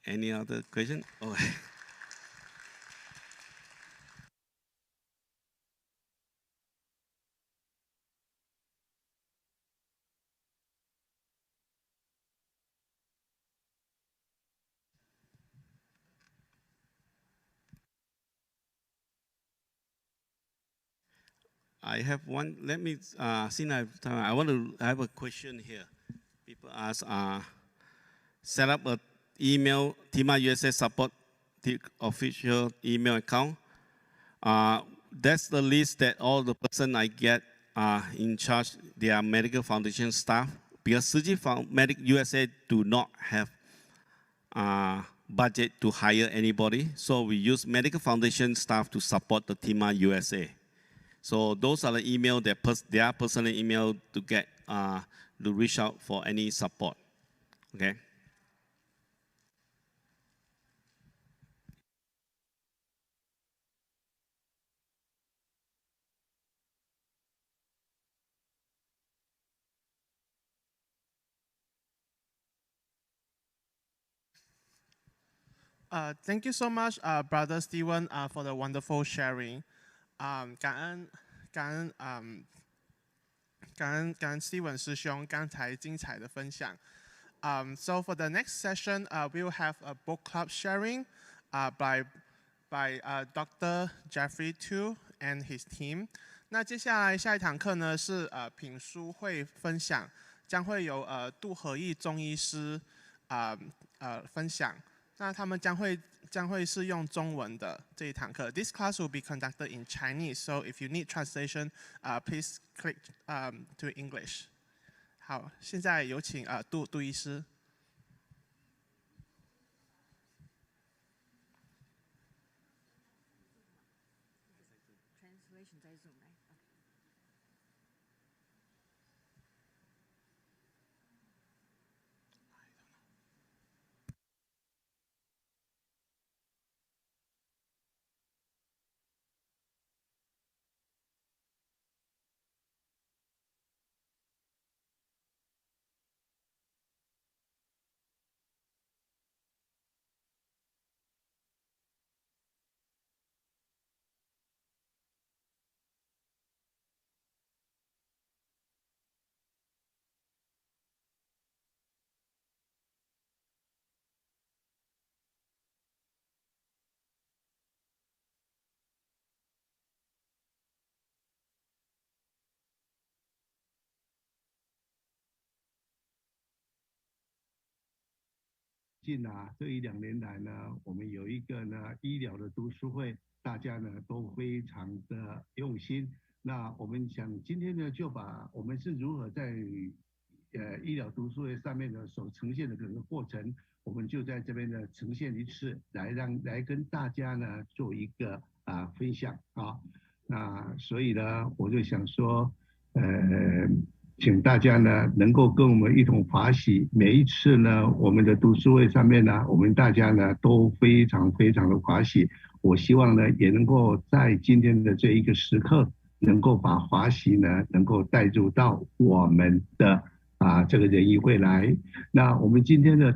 Any other question? Oh. I have one. Let me, since I have time, I want to have a question here. People ask, set up an email, TIMA USA support, the official email account. That's the list that all the person I get in charge, they are Medical Foundation staff, because Tzu Chi Medical USA do not have budget to hire anybody. So we use Medical Foundation staff to support the TIMA USA. So those are the email, their personal email to get, to reach out for any support, okay? Thank you so much, Brother Steven, for the wonderful sharing. 感恩 Steven 师兄刚才精彩的分享。So for the next session, we will have a book club sharing by Dr. Jeffrey Tu and his team. 那接下来下一堂课呢是品书会分享，将会由杜和义中医师分享。那他们将会是用中文的这一堂课。This class will be conducted in Chinese, so if you need translation, please click to English. 好，现在有请杜医师。近这1-2年来呢，我们有一个呢医疗的读书会，大家呢都非常的用心。那我们想今天呢就把我们是如何在医疗读书会上面呢所呈现的整个过程，我们就在这边呢呈现一次，来跟大家呢做一个分享啊。那所以呢我就想说，请大家呢能够跟我们一同法喜。每一次呢我们的读书会上面呢，我们大家呢都非常非常的法喜。我希望呢也能够在今天的这一个时刻，能够把法喜呢能够带入到我们的这个仁义会来。那我们今天的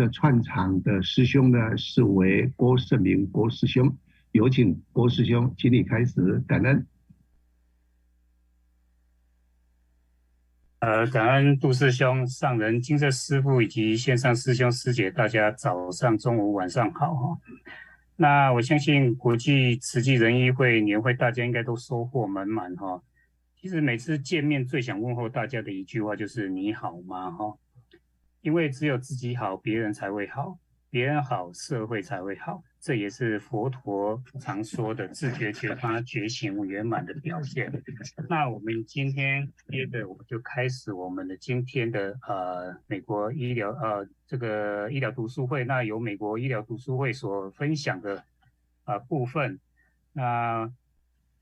串场的师兄呢是为郭胜明郭师兄，有请郭师兄，请你开始，感恩。感恩杜师兄、上人金色师父以及线上师兄师姐，大家早上、中午、晚上好哈。那我相信国际慈济仁义会年会，大家应该都收获满满哈。其实每次见面最想问候大家的一句话就是你好吗哈，因为只有自己好，别人才会好，别人好，社会才会好。这也是佛陀常说的自觉觉发觉醒圆满的表现。那我们今天接着我们就开始我们的今天的美国医疗这个医疗读书会。那由美国医疗读书会所分享的部分，那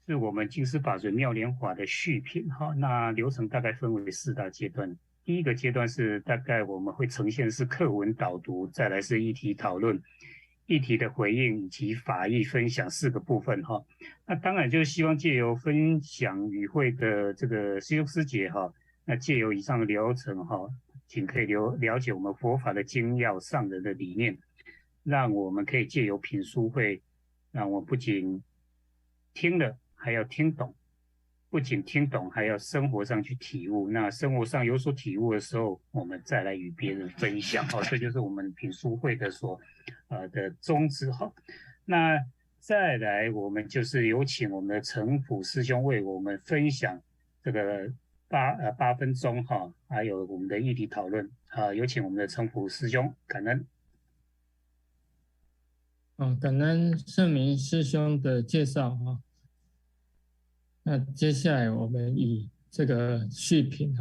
是我们金丝法水妙莲华的续品哈。那流程大概分为4大阶段。第一个阶段是大概我们会呈现是课文导读，再来是议题讨论。议题的回应以及法义分享4个部分哈。那当然就是希望借由分享与会的这个师兄师姐哈，那借由以上的流程哈，请可以了解我们佛法的精要上人的理念，让我们可以借由品书会，让我不仅听了还要听懂，不仅听懂还要生活上去体悟。那生活上有所体悟的时候，我们再来与别人分享哦，这就是我们品书会的的宗旨哈。那再来我们就是有请我们的陈普师兄为我们分享这个8分钟哈，还有我们的议题讨论有请我们的陈普师兄，感恩。感恩圣明师兄的介绍哈。那接下来我们以这个续品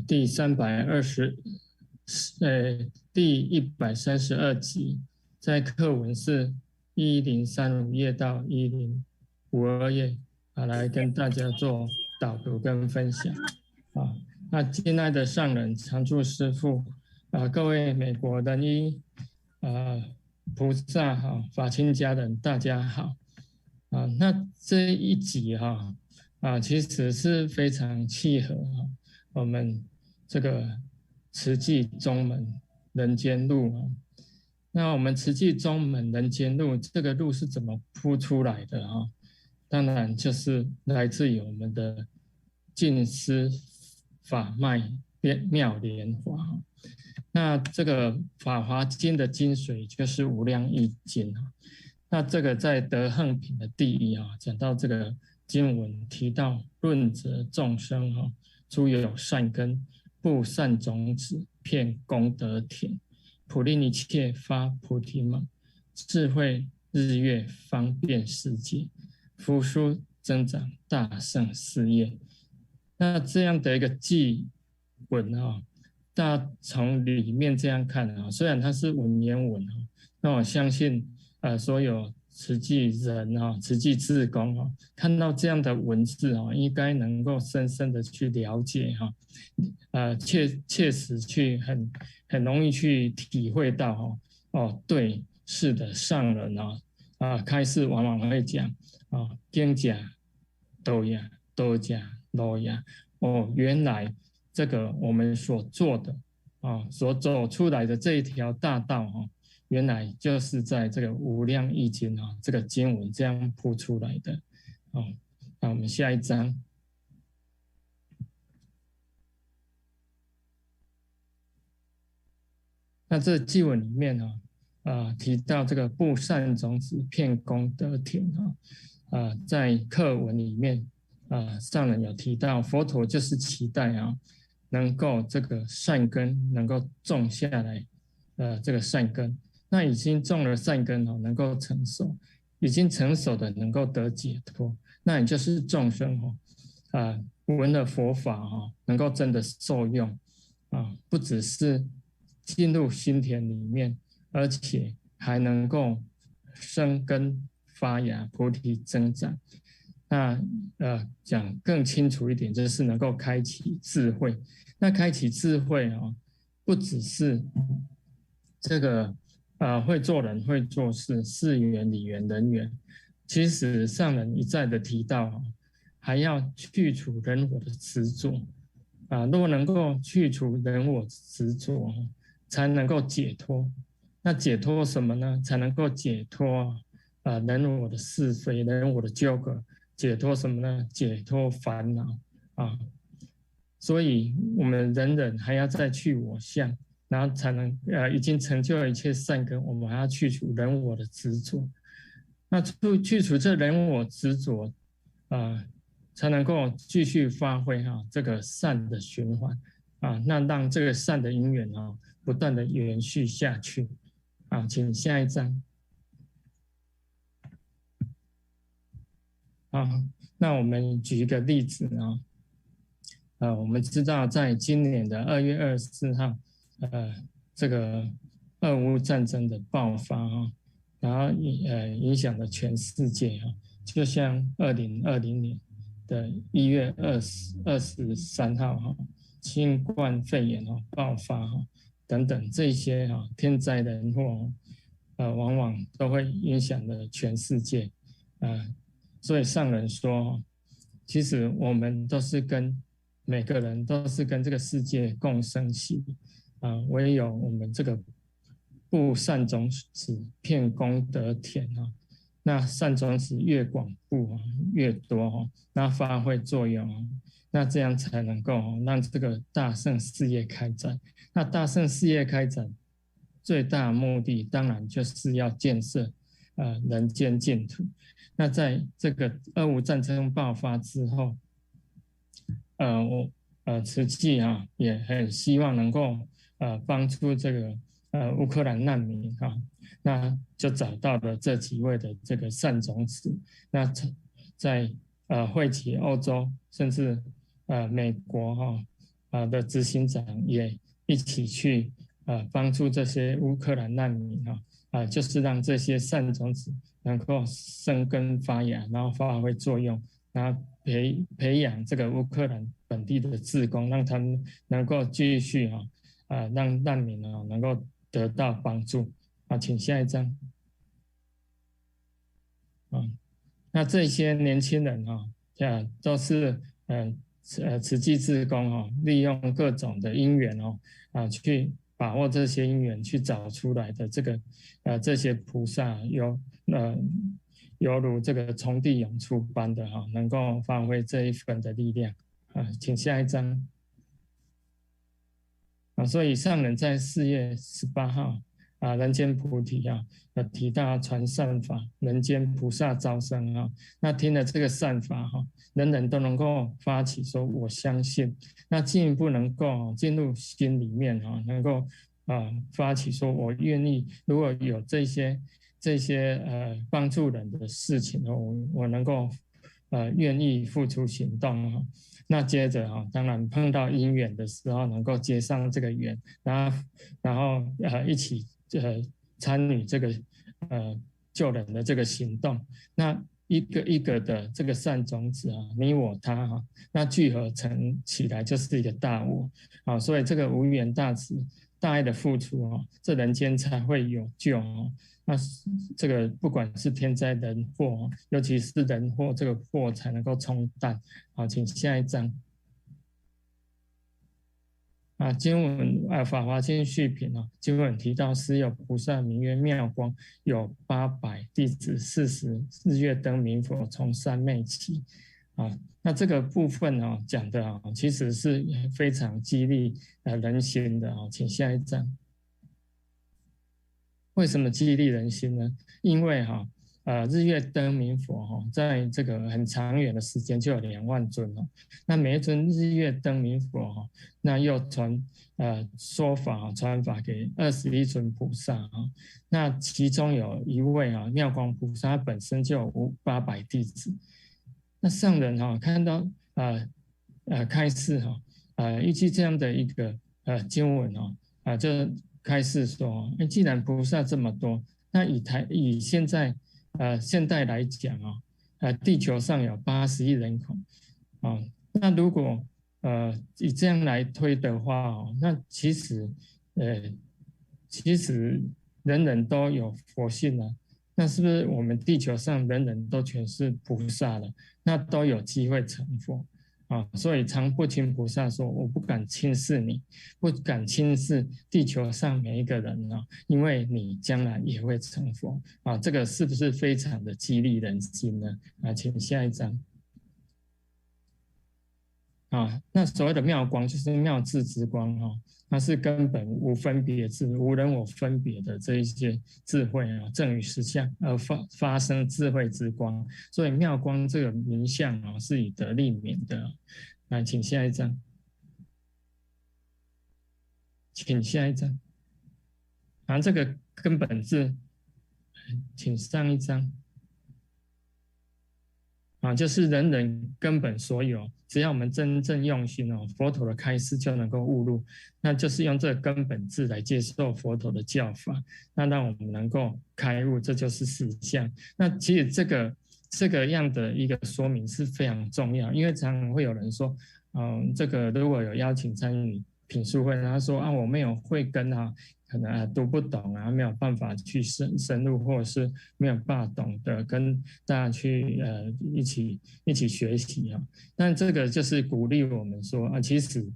第132集，在课文是1035页到1052页来跟大家做导读跟分享那亲爱的上人、常住师父各位美国仁医菩萨法亲家人，大家好那这一集其实是非常契合我们这个慈济宗门人间路那我们慈济宗门人间路这个路是怎么铺出来的当然就是来自于我们的净思法脉妙莲华那这个法华经的精髓就是无量义经那这个在德行品的第1讲到这个经文提到润泽众生诸有善根，布善种子，遍功德田，普令一切发菩提梦，智慧日月方便世界，福殊增长大圣事业。那这样的一个偈文大家从里面这样看虽然它是文言文那我相信所有慈济人慈济志工看到这样的文字应该能够深深的去了解切实去很容易去体会到对，是的，上人开示往往会讲经甲都呀都甲都呀原来这个我们所做的所走出来的这一条大道原来就是在这个无量义经这个经文这样铺出来的那我们下一章。那这偈文里面提到这个布善种子，遍功德田在课文里面上人有提到佛陀就是期待能够这个善根能够种下来，这个善根，那已经种了善根哦，能够成熟，已经成熟的能够得解脱，那你就是众生哦，闻了佛法哦，能够真的受用不只是进入心田里面，而且还能够生根发芽，菩提增长。那讲更清楚一点，就是能够开启智慧。那开启智慧不只是这个会做人会做事，事缘理缘人缘。其实上人一再的提到还要去除人我的执着如果能够去除人我执着才能够解脱。那解脱什么呢？才能够解脱人我的是非，人我的纠葛。解脱什么呢？解脱烦恼所以我们人人还要再去我相，然后才能已经成就了一切善根，我们还要去除人我的执着。那去除这人我执着才能够继续发挥这个善的循环那让这个善的因缘不断的延续下去请下一章。那我们举一个例子我们知道在今年的2月24号这个俄乌战争的爆发然后影响了全世界就像2020年的1月23号新冠肺炎爆发等等这些天灾人祸往往都会影响了全世界所以上人说其实我们都是每个人都是跟这个世界共生系唯有我们这个布善种子遍功德田那善种子越广布越多那发挥作用那这样才能够让这个大圣事业开展。那大圣事业开展最大的目的当然就是要建设人间净土。那在这个俄乌战争爆发之后慈济也很希望能够帮助这个乌克兰难民那就找到了这几位的这个善种子。那在惠及欧洲甚至美国的执行长也一起去帮助这些乌克兰难民就是让这些善种子能够生根发芽，然后发挥作用，然后培养这个乌克兰本地的志工，让他们能够继续让难民能够得到帮助请下一张那这些年轻人都是慈济志工利用各种的因缘去把握这些因缘，去找出来的这些菩萨犹如这个从地涌出般的能够发挥这一份的力量请下一张所以上人在4月18号人间菩提有提到传善法，人间菩萨招生那听了这个善法人人都能够发起说我相信，那进一步能够进入心里面能够发起说我愿意，如果有这些帮助人的事情我能够愿意付出行动那接着当然碰到因缘的时候能够接上这个缘，然后一起参与这个救人的这个行动，那一个一个的这个善种子你我他那聚合成起来就是一个大我所以这个无缘大慈大爱的付出这人间才会有救那这个不管是天灾人祸尤其是人祸，这个祸才能够冲淡请下一章经文法华经续品经文提到时有菩萨名曰妙光，有800弟子40日月灯明佛从三昧起那这个部分讲的其实是非常激励人心的请下一章。为什么激励人心呢？因为日月灯明佛在这个很长远的时间就有2万尊那每一尊日月灯明佛那又说法传法给21尊菩萨那其中有一位妙光菩萨，他本身就有800弟子。那上人看到开示依据这样的一个经文就开示说，既然菩萨这么多，那以现代来讲地球上有80亿人口那如果以这样来推的话那其实人人都有佛性那是不是我们地球上人人都全是菩萨了？那都有机会成佛所以常不轻菩萨说，我不敢轻视你，不敢轻视地球上每一个人因为你将来也会成佛这个是不是非常的激励人心呢？请下一张。那所谓的妙光就是妙智之光它是根本无分别智、无人我分别的这一些智慧正与实相而发生智慧之光，所以妙光这个名相是以得立名的。来，请下一张，请下一张。这个根本智，请上一张。就是人人根本所有，只要我们真正用心佛陀的开示就能够悟入，那就是用这个根本智来接受佛陀的教法，那让我们能够开悟，这就是实相。那其实这个样的一个说明是非常重要，因为常常会有人说，这个如果有邀请参与品书会，他说我没有慧根可能读不懂没有办法去深入，或者是没有办法懂得跟大家去一起学习但这个就是鼓励我们说其实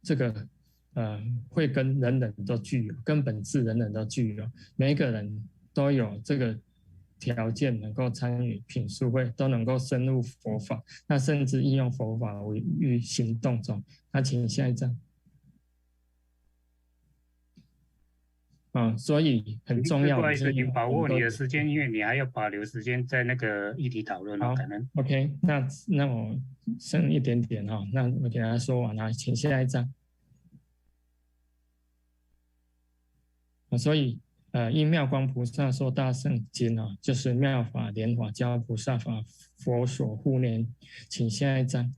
这个慧根人人都具有，根本智人人都具有，每一个人都有这个条件能够参与品书会，都能够深入佛法，那甚至应用佛法于行动中。那请下一张。所以很重要。不好意思，请把握你的时间，因为你还要保留时间在那个议题讨论可能。OK， 那我剩一点点那我给大家说完了，请下一张。所以因妙光菩萨说大圣经就是妙法莲华教菩萨法佛所护念，请下一张。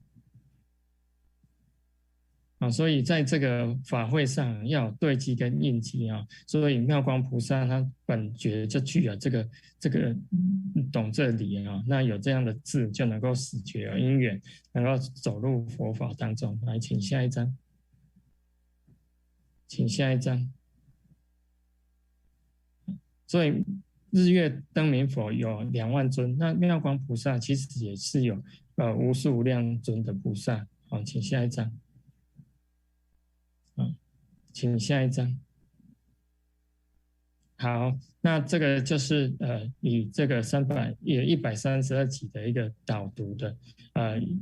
所以在这个法会上要有对机跟应机所以妙光菩萨他本觉就具有这个懂这理那有这样的智就能够使觉有因缘，能够走入佛法当中。来，请下一张，请下一张。所以日月灯明佛有2万尊，那妙光菩萨其实也是有无数无量尊的菩萨。请下一张。请下一张。好，那这个就是以这个132集的一个导读的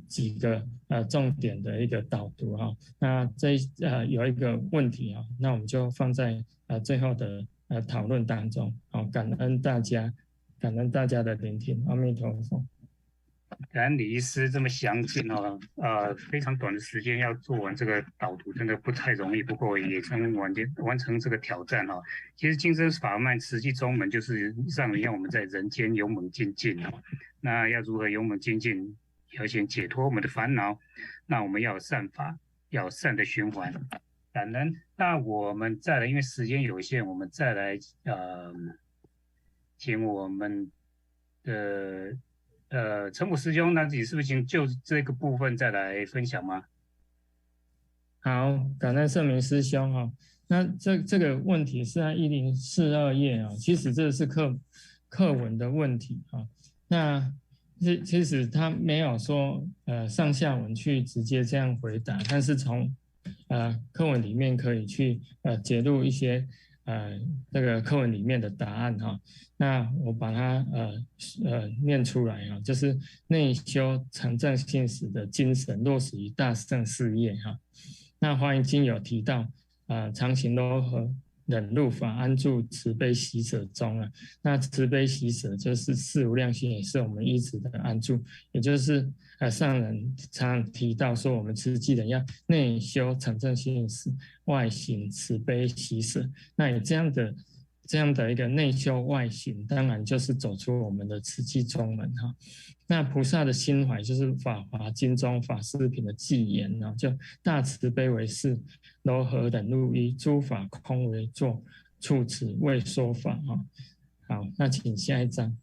几个重点的一个导读那有一个问题那我们就放在最后的讨论当中感恩大家的聆听，阿弥陀佛。感恩李医师这么详尽非常短的时间要做完这个导读，真的不太容易。不过也能完成这个挑战其实净身法脉慈济宗门就是让我们在人间勇猛精进那要如何勇猛精进？要先解脱我们的烦恼，那我们要有善法，要有善的循环。感恩。那我们再来，因为时间有限，我们再来请我们的陈武师兄，那你是不是请就这个部分再来分享吗？好，感恩圣明师兄那这个问题是在1042页其实这是课文的问题那其实他没有说上下文去直接这样回答，但是从课文里面可以去揭露一些这个课文里面的答案那我把它念出来就是内修常正信实的精神落实于大圣事业那欢迎经有提到常行柔和忍辱法安住慈悲喜舍中了。那慈悲喜舍就是四无量心，也是我们一直的安住，也就是上人常常提到说，我们慈济人要内修常正信实，外行慈悲喜舍。那也这样的一个内修外行，当然就是走出我们的慈济宗门哈。那菩萨的心怀就是法华经中法师品的偈言，就大慈悲为事，柔和忍辱一，诸法空为作，处此未说法哈。好，那请下一章。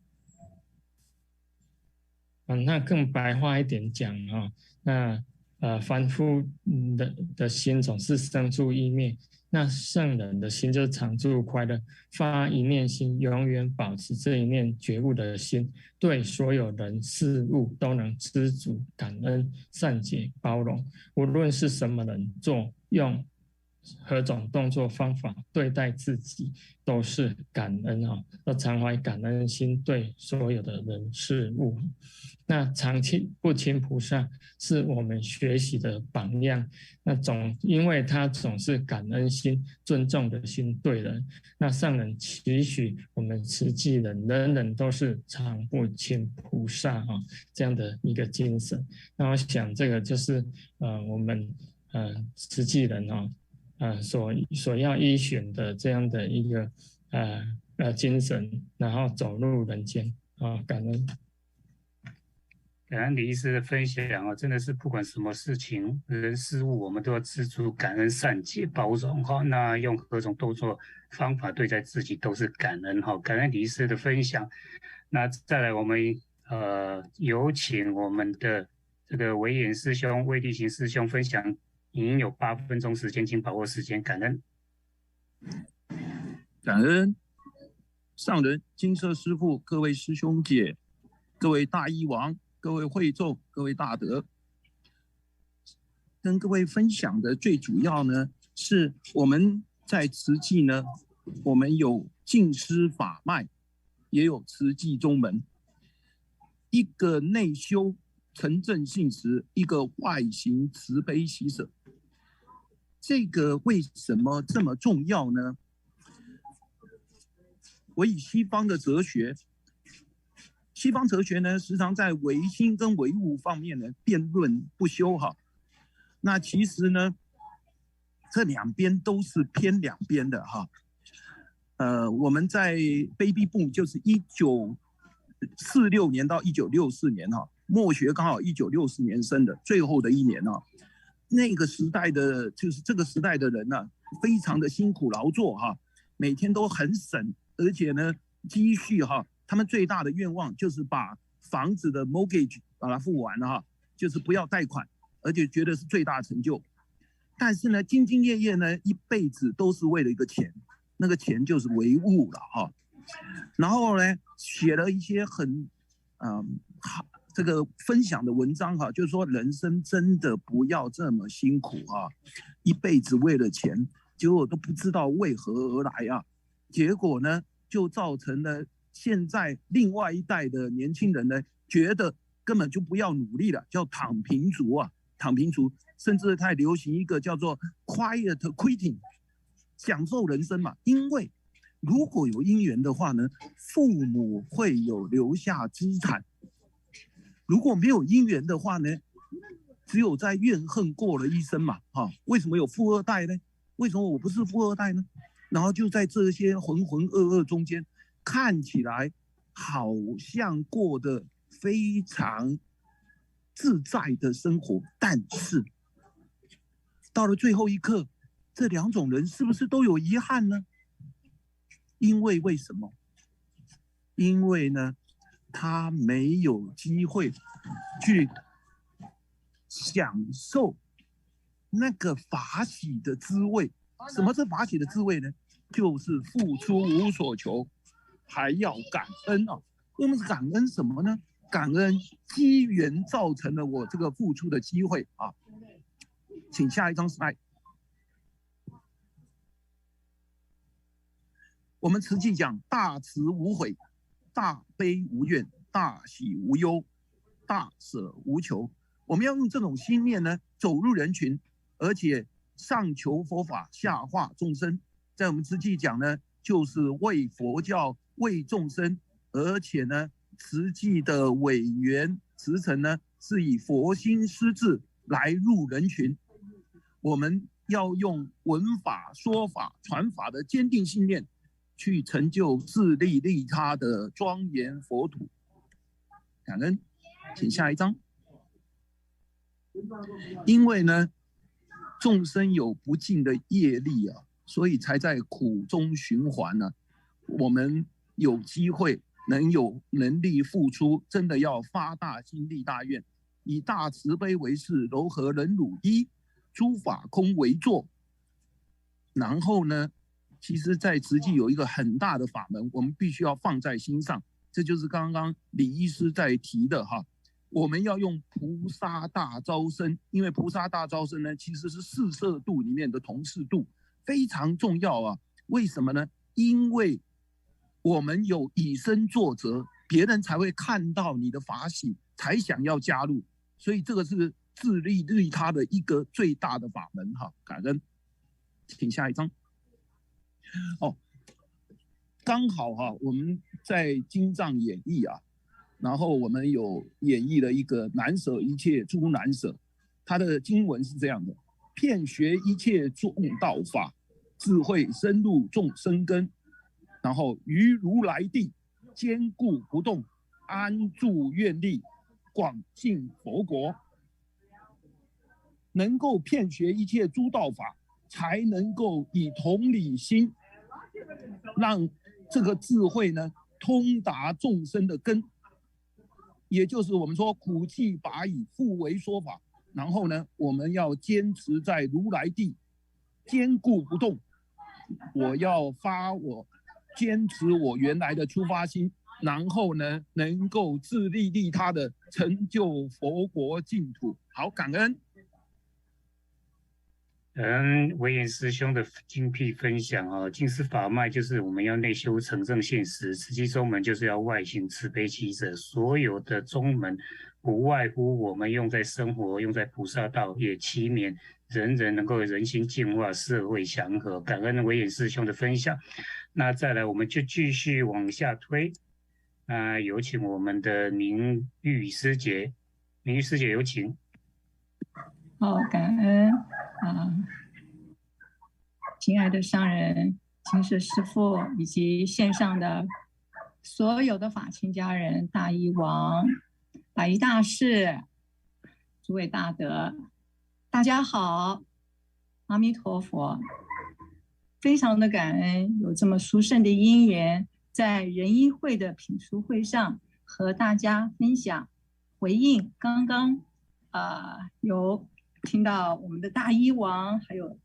那更白话一点讲啊，那凡夫的心总是生住异灭，那圣人的心就是常住快乐，发一念心，永远保持这一念觉悟的心，对所有人事物都能知足、感恩、善解、包容，无论是什么人做用何种动作方法对待自己，都是感恩啊，都常怀感恩心对所有的人事物。那常清不清菩萨是我们学习的榜样，那因为他总是感恩心、尊重的心对人，那上人期许我们慈济人人人都是常不清菩萨这样的一个精神。那我想这个就是我们慈济人所要依循的这样的一个精神，然后走入人间感恩。感恩李医师的分享真的是不管什么事情、人事物，我们都要知足、感恩、善解、包容那用何种动作方法对待自己都是感恩感恩李医师的分享。那再来，我们有请我们的这个维演师兄、魏立行师兄分享，已经有8分钟时间，请把握时间，感恩。感恩上人、金色师父、各位师兄姐、各位大医王、各位会众、各位大德，跟各位分享的最主要呢，是我们在慈济呢，我们有净师法脉，也有慈济宗门，一个内修诚正信实，一个外行慈悲喜舍。这个为什么这么重要呢？我以西方的哲学。西方哲学呢，时常在唯心跟唯物方面呢辩论不休那其实呢，这两边都是偏两边的我们在 Baby Boom 就是1946年到1964年末学刚好1964年生的最后的一年那个时代的就是这个时代的人非常的辛苦劳作每天都很省，而且呢积蓄他们最大的愿望就是把房子的 mortgage 把它付完就是不要贷款，而且觉得是最大成就。但是呢，兢兢业业呢，一辈子都是为了一个钱，那个钱就是唯物了然后呢，写了一些很这个分享的文章就是说人生真的不要这么辛苦一辈子为了钱，结果都不知道为何而来结果呢，就造成了。现在另外一代的年轻人呢，觉得根本就不要努力了，叫躺平族躺平族，甚至还流行一个叫做 quiet quitting， 享受人生嘛。因为如果有因缘的话呢，父母会有留下资产；如果没有因缘的话呢，只有在怨恨过了一生嘛。为什么有富二代呢？为什么我不是富二代呢？然后就在这些浑浑噩噩中间。看起来好像过得非常自在的生活，但是到了最后一刻，这两种人是不是都有遗憾呢？因为为什么？因为呢，他没有机会去享受那个法喜的滋味。什么是法喜的滋味呢？就是付出无所求。还要感恩我们是感恩什么呢？感恩机缘造成了我这个付出的机会请下一张 slide。我们慈济讲大慈无悔，大悲无怨，大喜无忧，大舍无求。我们要用这种心念呢，走入人群，而且上求佛法，下化众生。在我们慈济讲呢，就是为佛教、为众生，而且呢，慈济的委员慈诚呢，是以佛心施治来入人群。我们要用闻法、说法、传法的坚定信念，去成就自利利他的庄严佛土。感恩，请下一章。因为呢，众生有不尽的业力啊，所以才在苦中循环呢。我们有机会能有能力付出，真的要发大心、立大愿，以大慈悲为事，柔和忍辱一，诸法空为坐。然后呢，其实在慈济有一个很大的法门，我们必须要放在心上，这就是刚刚李医师在提的哈。我们要用菩萨大招生，因为菩萨大招生呢，其实是四摄度里面的同事度，非常重要啊。为什么呢？因为我们有以身作则，别人才会看到你的法喜，才想要加入。所以这个是自利利他的一个最大的法门哈。感恩，请下一章。哦，刚好哈，我们在经藏演绎啊。然后我们有演绎了一个难舍一切诸难舍，它的经文是这样的：遍学一切众道法，智慧深入众生根，然后于如来地坚固不动，安住愿力，广进佛国。能够遍学一切诸道法，才能够以同理心，让这个智慧呢通达众生的根。也就是我们说苦气拔以复为说法，然后呢，我们要坚持在如来地，坚固不动。我要坚持我原来的出发心，然后呢，能够自利利他的成就佛国净土。好，感恩。好，感恩亲爱的上人、金舍师父以及线上的所有的法亲家人、大医王、法医大士、诸位大德，大家好，阿弥陀佛！非常的感恩有这么殊胜的因缘，在仁医会的品书会上和大家分享，回应刚刚有听到我们的大医王还有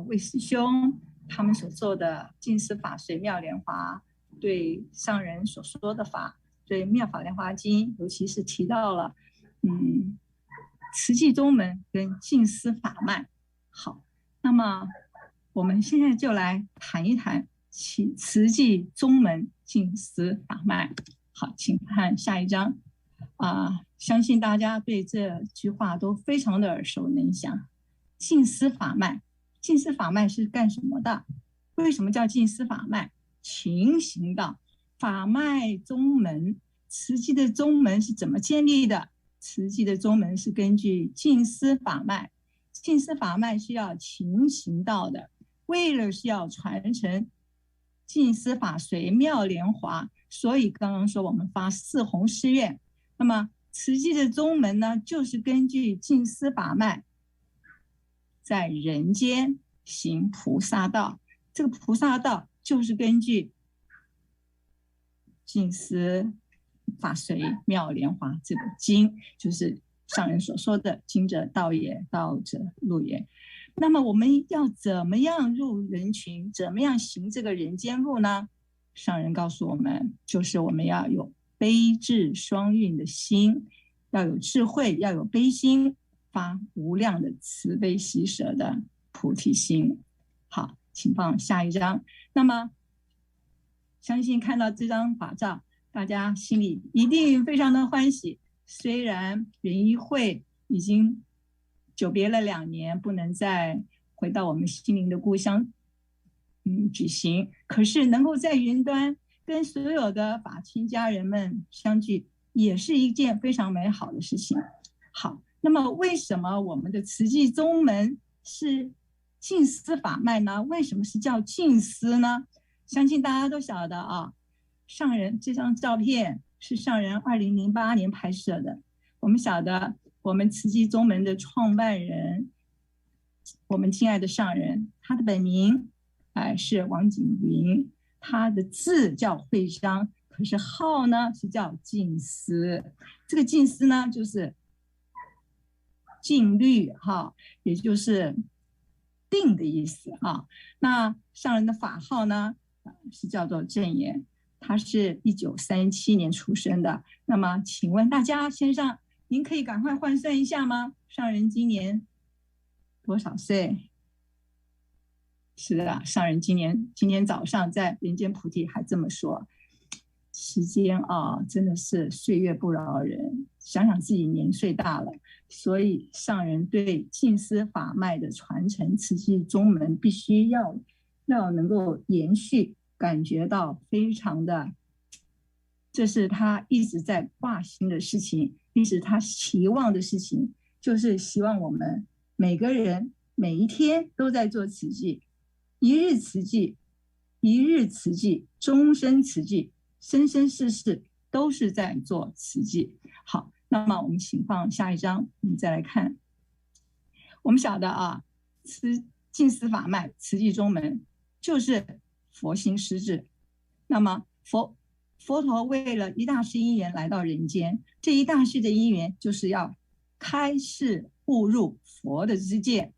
魏师兄他们所做的净思法随妙莲华对上人所说的法，对妙法莲华经尤其是提到了慈济宗门跟净思法脉。好，那么我们现在就来谈一谈慈济宗门净思法脉。好，请看下一章。相信大家对这句话都非常的耳熟能详。净思法脉，净思法脉是干什么的？为什么叫净思法脉？情行道，法脉宗门，慈济的宗门是怎么建立的？慈济的宗门是根据净思法脉，净思法脉是要情行道的，为了是要传承净思法随妙莲华，所以刚刚说我们发四弘誓愿。那么慈济的宗门呢，就是根据净思法脉，在人间行菩萨道。这个菩萨道就是根据净思法随妙莲华这个经，就是上人所说的经者道也，道者路也。那么我们要怎么样入人群，怎么样行这个人间路呢？上人告诉我们，就是我们要有悲智双运的心，要有智慧，要有悲心，发无量的慈悲喜舍的菩提心。好，请放下一张。那么相信看到这张法照，大家心里一定非常的欢喜。虽然仁医会已经久别了2年，不能再回到我们心灵的故乡，举行，可是能够在云端跟所有的法亲家人们相聚，也是一件非常美好的事情。好，那么为什么我们的慈济宗门是静思法脉呢？为什么是叫静思呢？相信大家都晓得啊。上人这张照片是上人2008年拍摄的。我们晓得，我们慈济宗门的创办人，我们亲爱的上人，他的本名是王景云，他的字叫慧章，可是号呢是叫静思。这个静思呢，就是静虑哈，也就是定的意思啊。那上人的法号呢是叫做正言，他是1937年出生的。那么请问大家线上，您可以赶快换算一下吗？上人今年多少岁？是的，上人今天早上在人间菩提还这么说。时间啊，真的是岁月不饶人，想想自己年岁大了，所以上人对静思法脉的传承，慈济宗门必须要能够延续，感觉到非常的，这是他一直在挂心的事情，一直他期望的事情，就是希望我们每个人每一天都在做慈济，一日慈济，一日慈济，终身慈济，生生世世都是在做慈济。好，那么我们请放下一张，我们再来看。我们晓得啊，静思法脉，慈济宗门就是佛心施治。那么佛陀为了一大世因缘来到人间，这一大世的因缘就是要开示悟入佛的知见，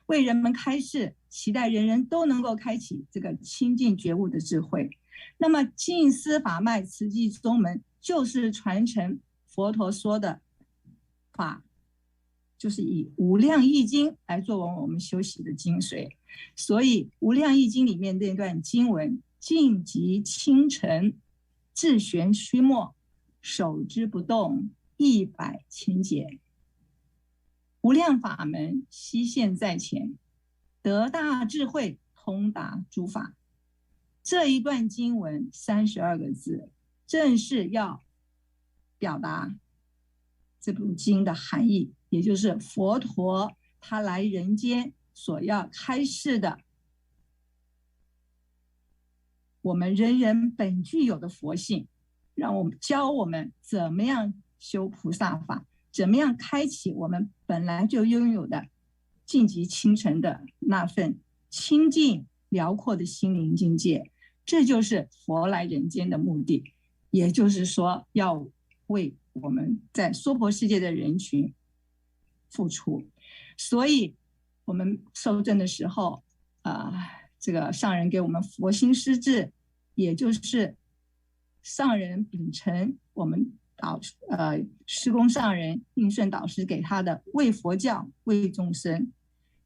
为人们开示，期待人人都能够开启这个清净觉悟的智慧。那么静思法脉慈济宗门就是传承佛陀说的法，就是以无量义经来作为我们修习的精髓。所以无量义经里面那段经文，静极清澄，自玄虚末，守之不动，一百千劫，无量法门悉现在前，得大智慧通达诸法。这一段经文32个字，正是要表达这部经的含义，也就是佛陀他来人间所要开示的，我们人人本具有的佛性，教我们怎么样修菩萨法，怎么样开启我们本来就拥有的净极清澄的那份清净辽阔的心灵境界。这就是佛来人间的目的，也就是说要为我们在娑婆世界的人群付出。所以我们受证的时候这个上人给我们佛心施治，也就是上人秉承我们师公上人应顺导师给他的为佛教为众生，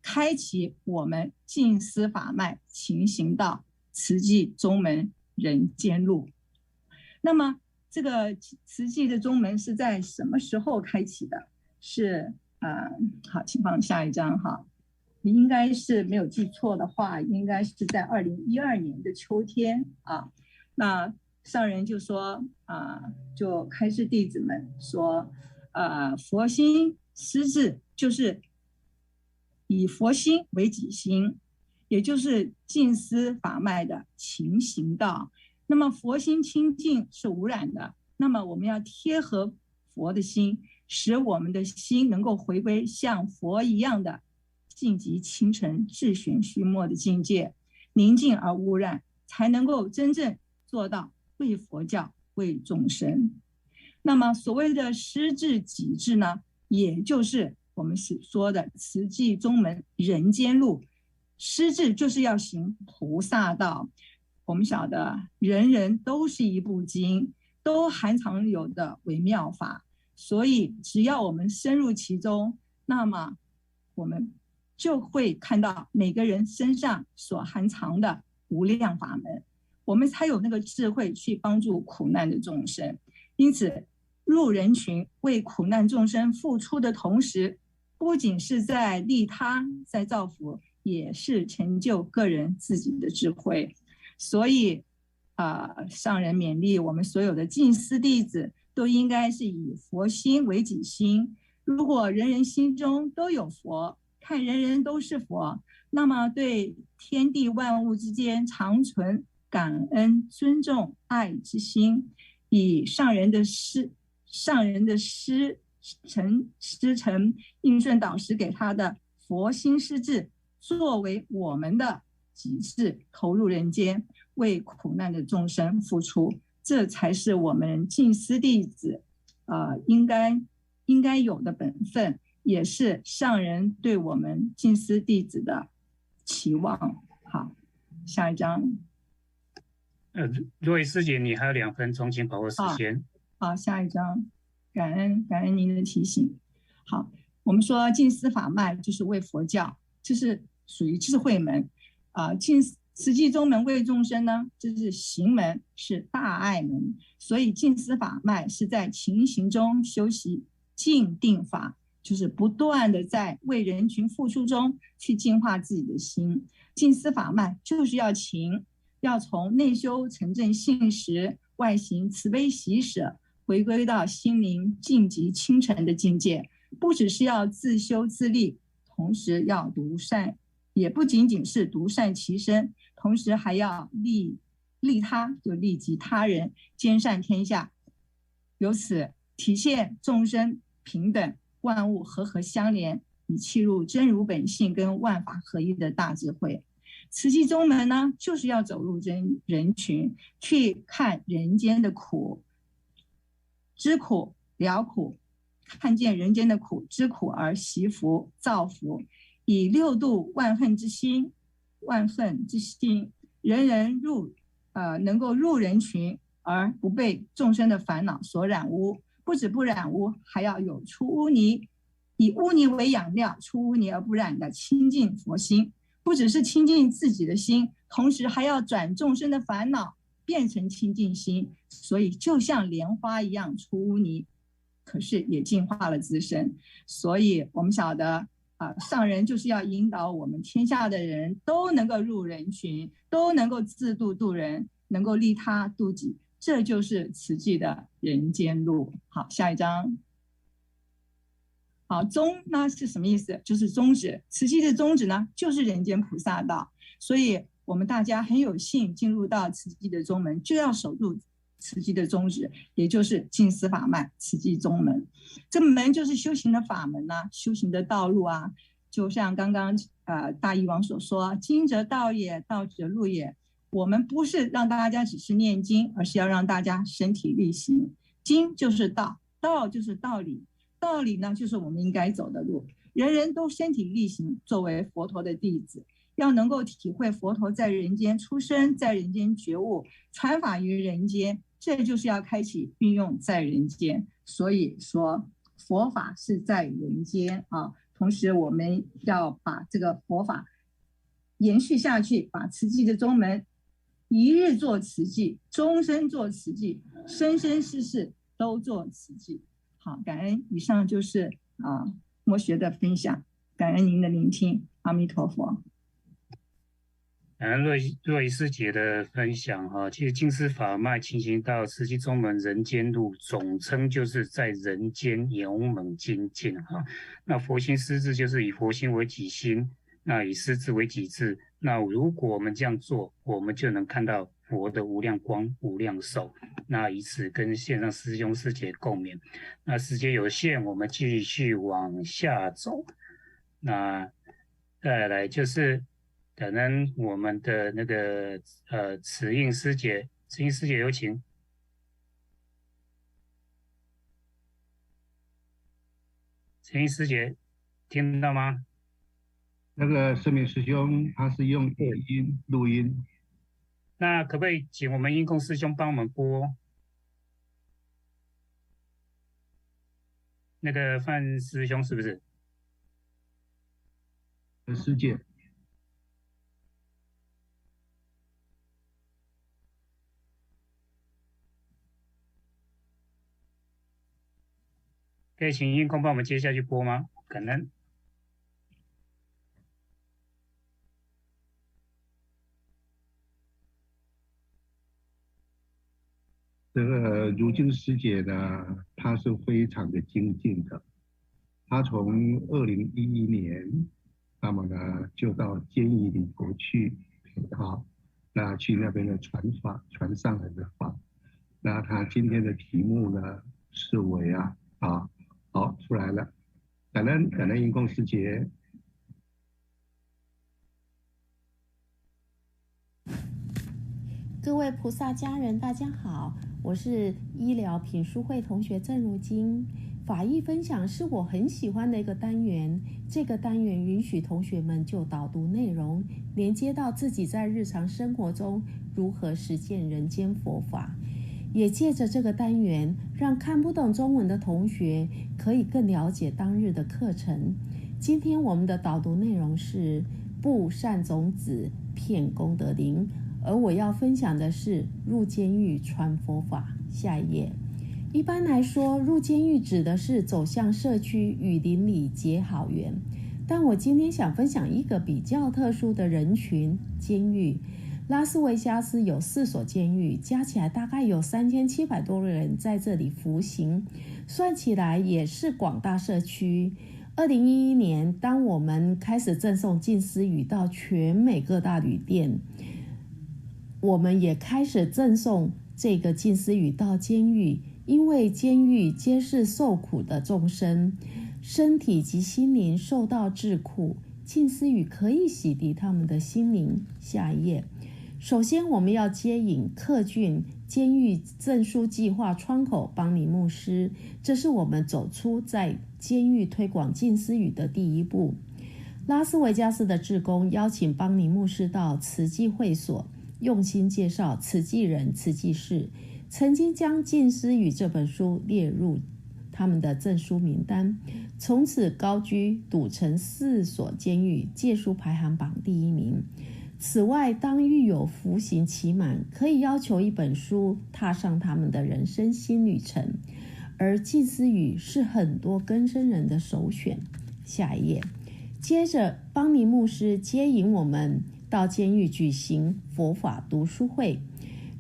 开启我们静思法脉勤行道慈济宗门人间路。那么这个慈济的宗门是在什么时候开启的？是好，请放下一张哈。应该是没有记错的话，应该是在2012年的秋天啊。那上人就说就开示弟子们说佛心施治就是以佛心为己心，也就是静思法脉的勤行道。那么佛心清净是无染的，那么我们要贴合佛的心，使我们的心能够回归像佛一样的净极清澄自玄虚末的境界，宁静而无染，才能够真正做到为佛教为众生。那么所谓的施治己治呢，也就是我们说的慈济宗门人间路。施治就是要行菩萨道。我们晓得人人都是一部经，都含藏有的微妙法，所以只要我们深入其中，那么我们就会看到每个人身上所含藏的无量法门，我们才有那个智慧去帮助苦难的众生。因此入人群为苦难众生付出的同时，不仅是在利他在造福，也是成就个人自己的智慧。所以上人勉励我们所有的净思弟子都应该是以佛心为己心。如果人人心中都有佛，看人人都是佛，那么对天地万物之间常存感恩、尊重、爱之心，以上人的师承应顺导师给他的佛心师智，作为我们的己志，投入人间，为苦难的众生付出，这才是我们净思弟子应该有的本分，也是上人对我们净思弟子的期望。好，下一章。若仪师姐，你还有2分钟，请把握时间。好，下一章。感恩您的提醒。好，我们说净思法脉就是为佛教，这是属于智慧门净慈济宗门为众生呢，这是行门，是大爱门。所以净思法脉是在勤行中修习净定法，就是不断的在为人群付出中去净化自己的心。净思法脉就是要勤，要从内修成正信实，外行慈悲喜舍，回归到心灵净极清澄的境界。不只是要自修自利，同时要独善，也不仅仅是独善其身，同时还要利他，就利及他人，兼善天下，由此体现众生平等，万物和合相连，以契入真如本性跟万法合一的大智慧。慈济宗门呢，就是要走入人群，去看人间的苦，知苦了苦，看见人间的苦，知苦而习福造福，以6度万恨之心，人人能够入人群，而不被众生的烦恼所染污。不止不染污，还要有出污泥，以污泥为养料，出污泥而不染的清净佛心。不只是清净自己的心，同时还要转众生的烦恼变成清净心。所以就像莲花一样出污泥，可是也净化了自身。所以我们晓得上人就是要引导我们天下的人都能够入人群，都能够自度度人，能够利他度己，这就是慈济的人间路。好，下一章。好，宗呢是什么意思？就是宗旨。慈济的宗旨呢，就是人间菩萨道。所以我们大家很有幸进入到慈济的宗门，就要守住慈济的宗旨，也就是净思法脉，慈济宗门。这门就是修行的法门啊，修行的道路啊。就像刚刚大义王所说，经则道也，道则路也。我们不是让大家只是念经，而是要让大家身体力行。经就是道，道就是道理。道理呢，就是我们应该走的路。人人都身体力行，作为佛陀的弟子，要能够体会佛陀在人间出生，在人间觉悟，传法于人间，这就是要开启运用在人间。所以说佛法是在人间啊。同时我们要把这个佛法延续下去，把慈济的宗门一日做慈济，终身做慈济，生生世世都做慈济。好，感恩。以上就是默学的分享，感恩您的聆听，阿弥陀佛。感恩若仪师姐的分享哈，其实净思法脉勤行到慈济宗门人间路，总称就是在人间勇猛精进哈。那佛心师智就是以佛心为己心，那以师智为己智。那如果我们这样做，我们就能看到佛的无量光、无量寿。那以此跟线上师兄师姐共勉。那时间有限，我们继续往下走。那再来就是感恩我们的那个慈应师姐，慈应师姐有请。慈应师姐听到吗？那个圣明师兄他是用语音录音，那可不可以请我们音控师兄帮我们播？那个范师兄是不是？师姐。可以请音控帮我们接下去播吗？感恩。这个如今师姐呢，她是非常的精进的。她从2011年，那么呢就到监狱里头去那去那边的传上人的法。那她今天的题目呢是为好出来了，感恩英共师姐。各位菩萨家人，大家好，我是医疗品书会同学郑如金。法义分享是我很喜欢的一个单元，这个单元允许同学们就导读内容，连接到自己在日常生活中如何实践人间佛法，也借着这个单元，让看不懂中文的同学可以更了解当日的课程。今天我们的导读内容是布善种子，骗功德林。而我要分享的是入监狱传佛法。下一页。一般来说，入监狱指的是走向社区与邻里结好缘，但我今天想分享一个比较特殊的人群——监狱。拉斯维加斯有4所监狱，加起来大概有3700多人在这里服刑，算起来也是广大社区。2011年，当我们开始赠送静思语到全美各大旅店，我们也开始赠送这个静思语到监狱，因为监狱皆是受苦的众生，身体及心灵受到桎梏，静思语可以洗涤他们的心灵。下一页。首先，我们要接引克郡监狱证书计划窗口邦尼牧师，这是我们走出在监狱推广静思语的第一步。拉斯维加斯的志工邀请邦尼牧师到慈济会所，用心介绍慈济人、慈济事，曾经将静思语这本书列入他们的证书名单，从此高居赌城4所监狱戒书排行榜第1名。此外，当狱友服刑期满，可以要求一本书踏上他们的人生新旅程，而静思语是很多更生人的首选。下一页。接着，邦尼牧师接引我们到监狱举行佛法读书会。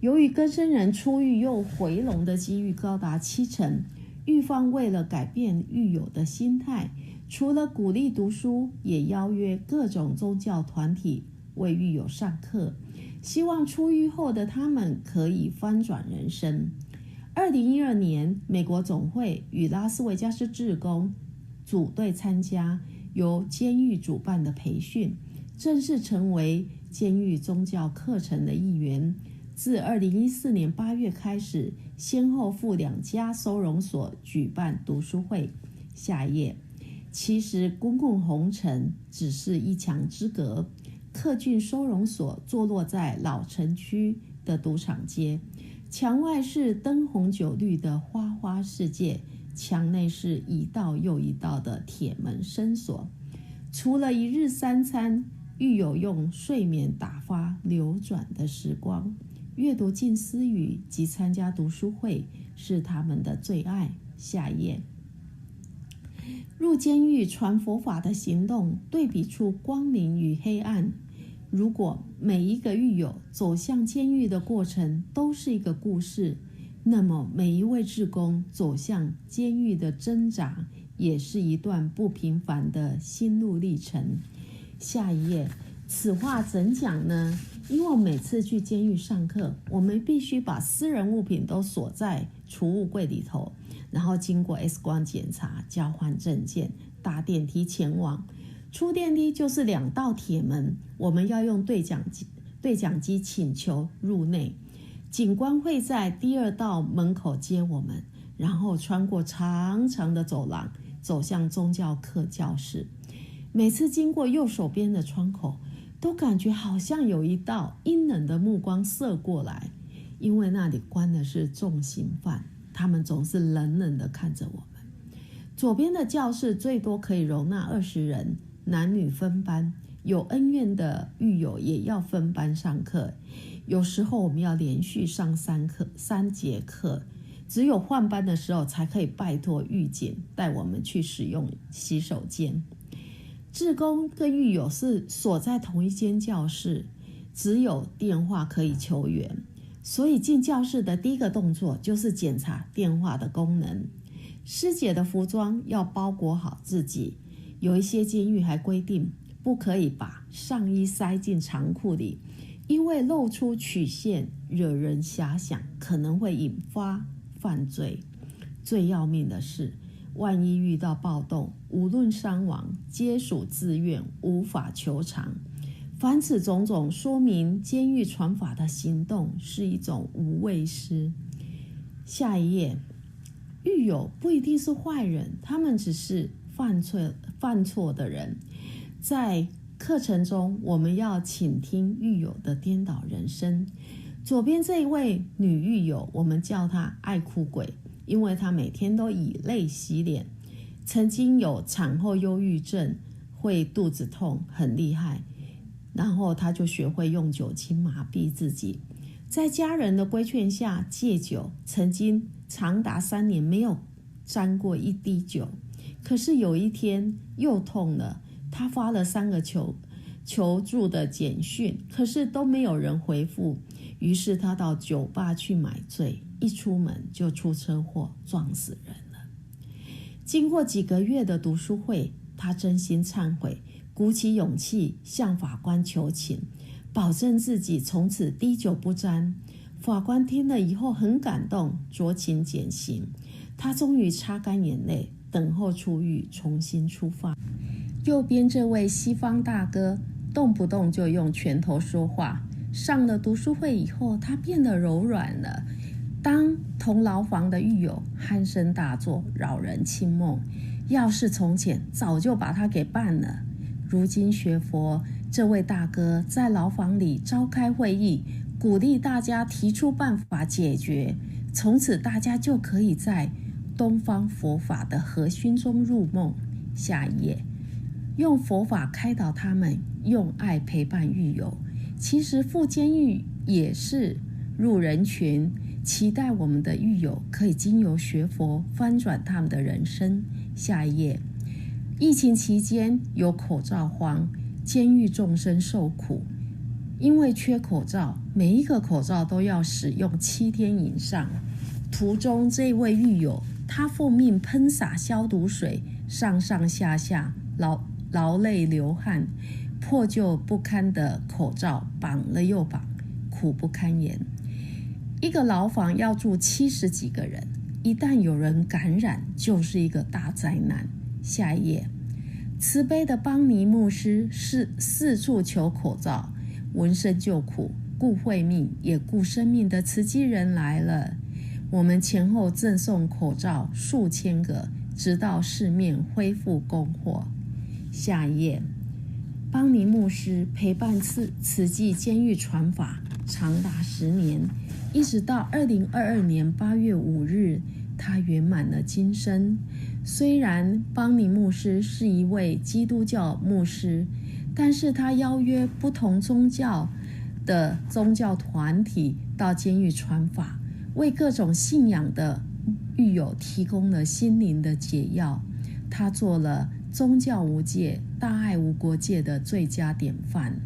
由于更生人出狱又回笼的机遇高达70%，狱方为了改变狱友的心态，除了鼓励读书，也邀约各种宗教团体为狱友上课，希望出狱后的他们可以翻转人生。2012年，美国总会与拉斯维加斯志工组队参加由监狱主办的培训，正式成为监狱宗教课程的一员。自2014年8月开始，先后赴2家收容所举办读书会。下一页。其实公共红尘只是一墙之隔，克郡收容所坐落在老城区的赌场街，墙外是灯红酒绿的花花世界，墙内是一道又一道的铁门深锁。除了1日3餐，狱友用睡眠打发流转的时光，阅读静思语及参加读书会是他们的最爱。下一页。入监狱传佛法的行动对比出光明与黑暗。如果每一个狱友走向监狱的过程都是一个故事，那么每一位志工走向监狱的挣扎也是一段不平凡的心路历程。下一页。此话怎讲呢？因为我每次去监狱上课，我们必须把私人物品都锁在储物柜里头，然后经过 X 光检查，交换证件，搭电梯前往。出电梯就是2道铁门，我们要用对讲机请求入内。警官会在第2道门口接我们，然后穿过长长的走廊，走向宗教课教室。每次经过右手边的窗口，都感觉好像有一道阴冷的目光射过来，因为那里关的是重刑犯，他们总是冷冷地看着我们。左边的教室最多可以容纳20人，男女分班，有恩怨的狱友也要分班上课。有时候我们要连续上3节课，只有换班的时候才可以拜托狱警带我们去使用洗手间。志工跟狱友是锁在同一间教室，只有电话可以求援。所以进教室的第一个动作就是检查电话的功能。师姐的服装要包裹好自己，有一些监狱还规定不可以把上衣塞进长裤里，因为露出曲线惹人遐想，可能会引发犯罪。最要命的是，万一遇到暴动，无论伤亡，皆属自愿，无法求偿。凡此种种，说明监狱传法的行动是一种无畏师。下一页，狱友不一定是坏人，他们只是犯错的人。在课程中，我们要倾听狱友的颠倒人生。左边这一位女狱友，我们叫她爱哭鬼，因为她每天都以泪洗脸，曾经有产后忧郁症，会肚子痛很厉害，然后她就学会用酒精麻痹自己。在家人的规劝下戒酒，曾经长达3年没有沾过一滴酒。可是有一天又痛了，他发了3个求助的简讯，可是都没有人回复。于是他到酒吧去买醉，一出门就出车祸，撞死人了。经过几个月的读书会，他真心忏悔，鼓起勇气向法官求情，保证自己从此滴酒不沾。法官听了以后很感动，酌情减刑。他终于擦干眼泪，等候出狱，重新出发。右边这位西方大哥动不动就用拳头说话，上了读书会以后，他变得柔软了。当同牢房的狱友鼾声大作，扰人清梦。要是从前，早就把他给办了。如今学佛，这位大哥在牢房里召开会议，鼓励大家提出办法解决。从此大家就可以在东方佛法的核心中入梦。下一页，用佛法开导他们，用爱陪伴狱友。其实赴监狱也是入人群，期待我们的狱友可以经由学佛翻转他们的人生。下一页，疫情期间有口罩荒，监狱众生受苦，因为缺口罩，每一个口罩都要使用7天以上。途中这位狱友，他奉命喷洒消毒水，上上下下劳累流汗，破旧不堪的口罩绑了又绑，苦不堪言。一个牢房要住70几个人，一旦有人感染，就是一个大灾难。下一页，慈悲的邦尼牧师是四处求口罩，闻声救苦，顾慧命也顾生命的慈济人来了。我们前后赠送口罩数千个，直到市面恢复供货。下一页，邦尼牧师陪伴慈济监狱传法长达10年，一直到2022年8月5日，他圆满了今生。虽然邦尼牧师是一位基督教牧师，但是他邀约不同宗教的宗教团体到监狱传法，为各种信仰的狱友提供了心灵的解药。他做了宗教无界、大爱无国界的最佳典范。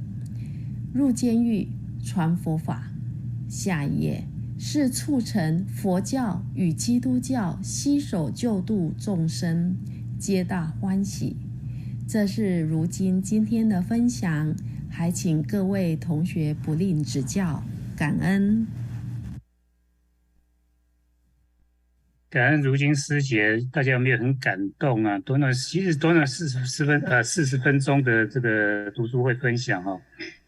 入监狱传佛法，下一页，是促成佛教与基督教携手救度众生，皆大欢喜。这是如今天的分享，还请各位同学不吝指教，感恩。感恩如今师姐，大家有没有很感动啊？短短40分钟的这个读书会分享哈，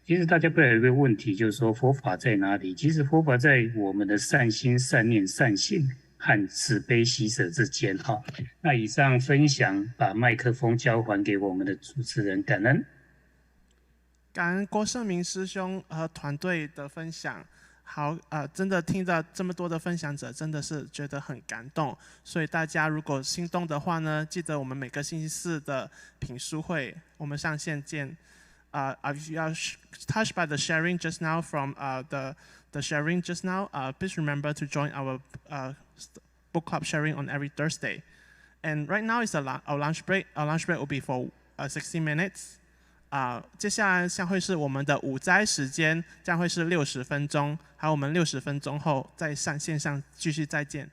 其实大家不要有一个问题，就是说佛法在哪里？其实佛法在我们的善心、善念、善行和慈悲喜舍之间哈。那以上分享，把麦克风交还给我们的主持人，感恩。感恩郭胜明师兄和团队的分享。好，真的听到这么多的分享者，真的是觉得很感动。所以大家如果心动的话呢，记得我们每个星期4的品书会，我们上线见。If you are touched by the sharing just now from the sharing just now, please remember to join our book club sharing on every Thursday. And right now is our lunch break. Our lunch break will be for 60 minutes. 接下来将会是我们的午斋时间，将会是60分钟，还有我们60分钟后在线上继续再见。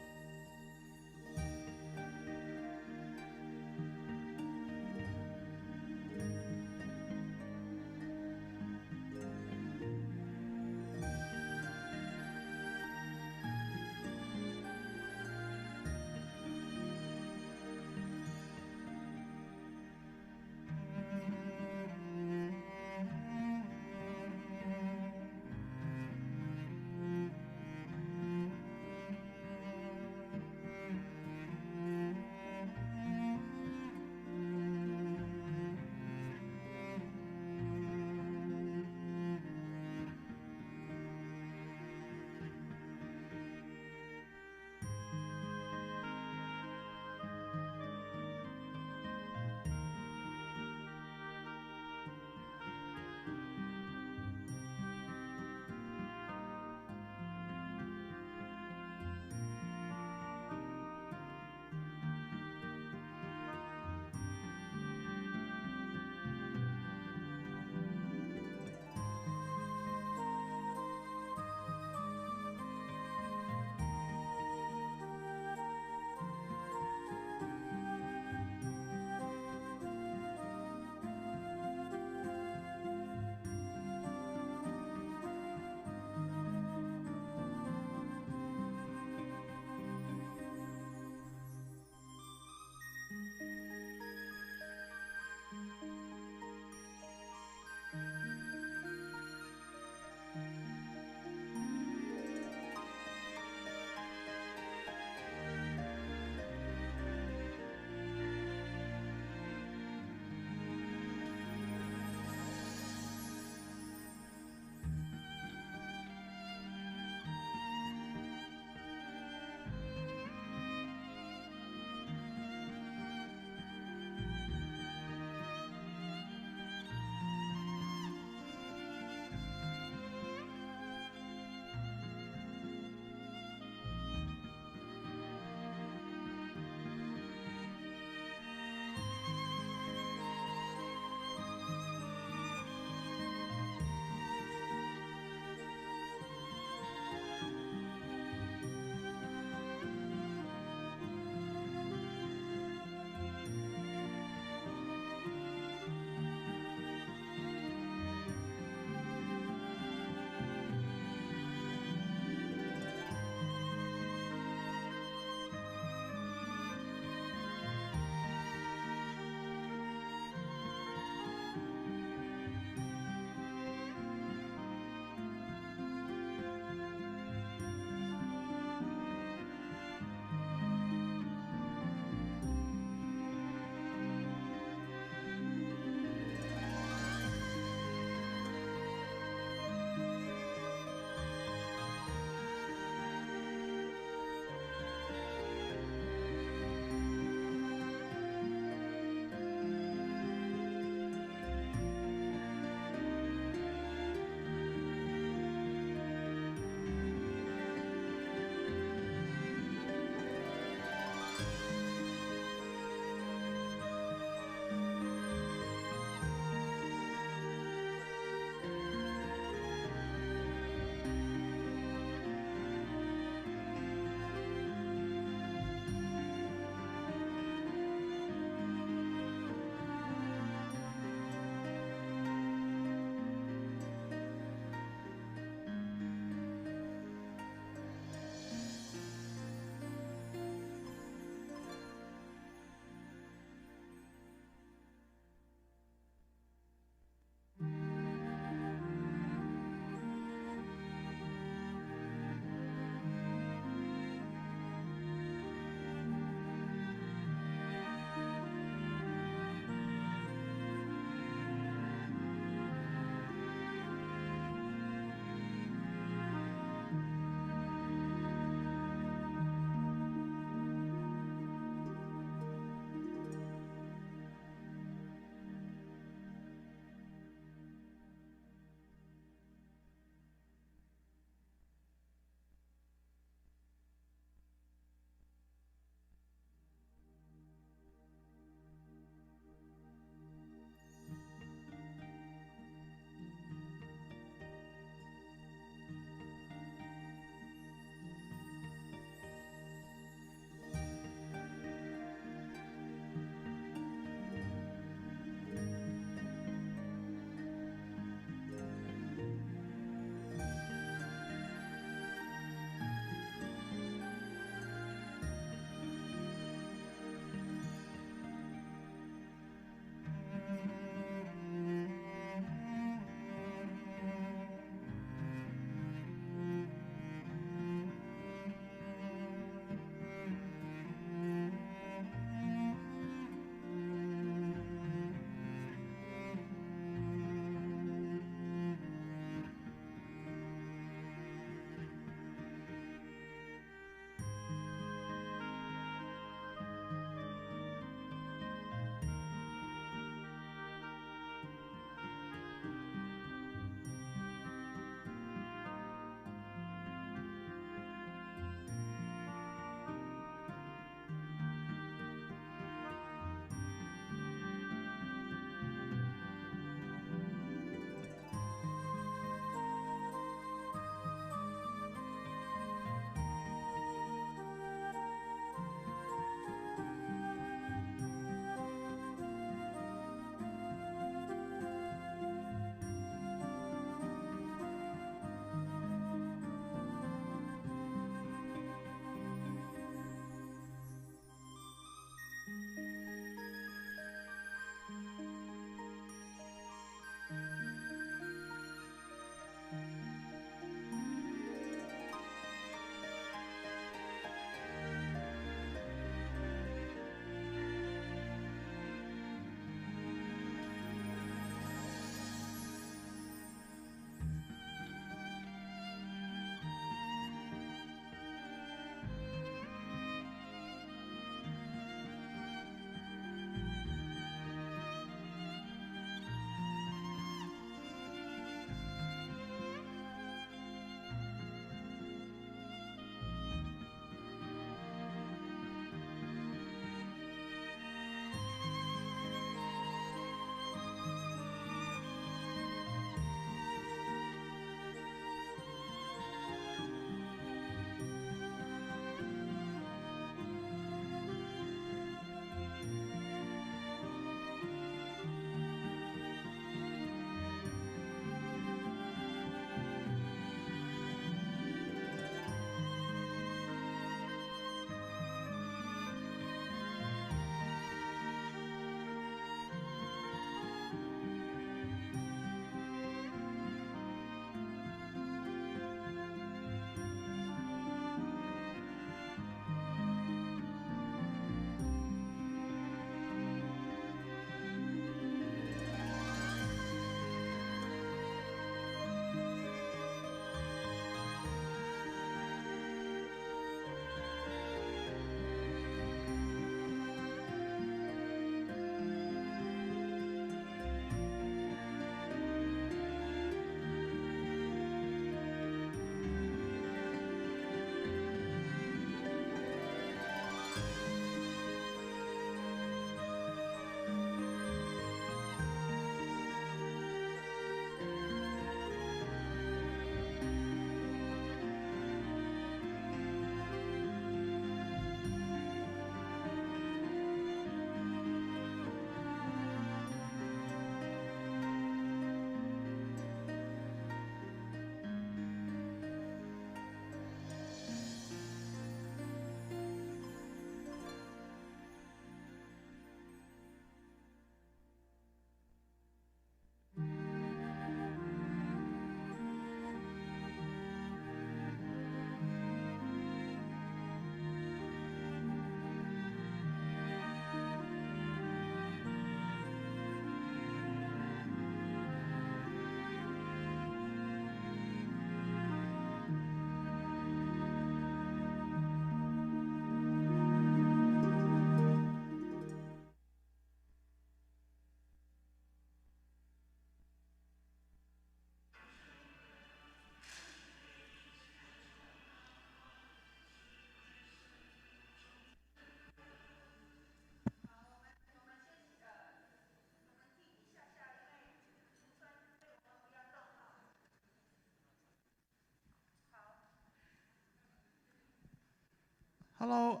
Hello,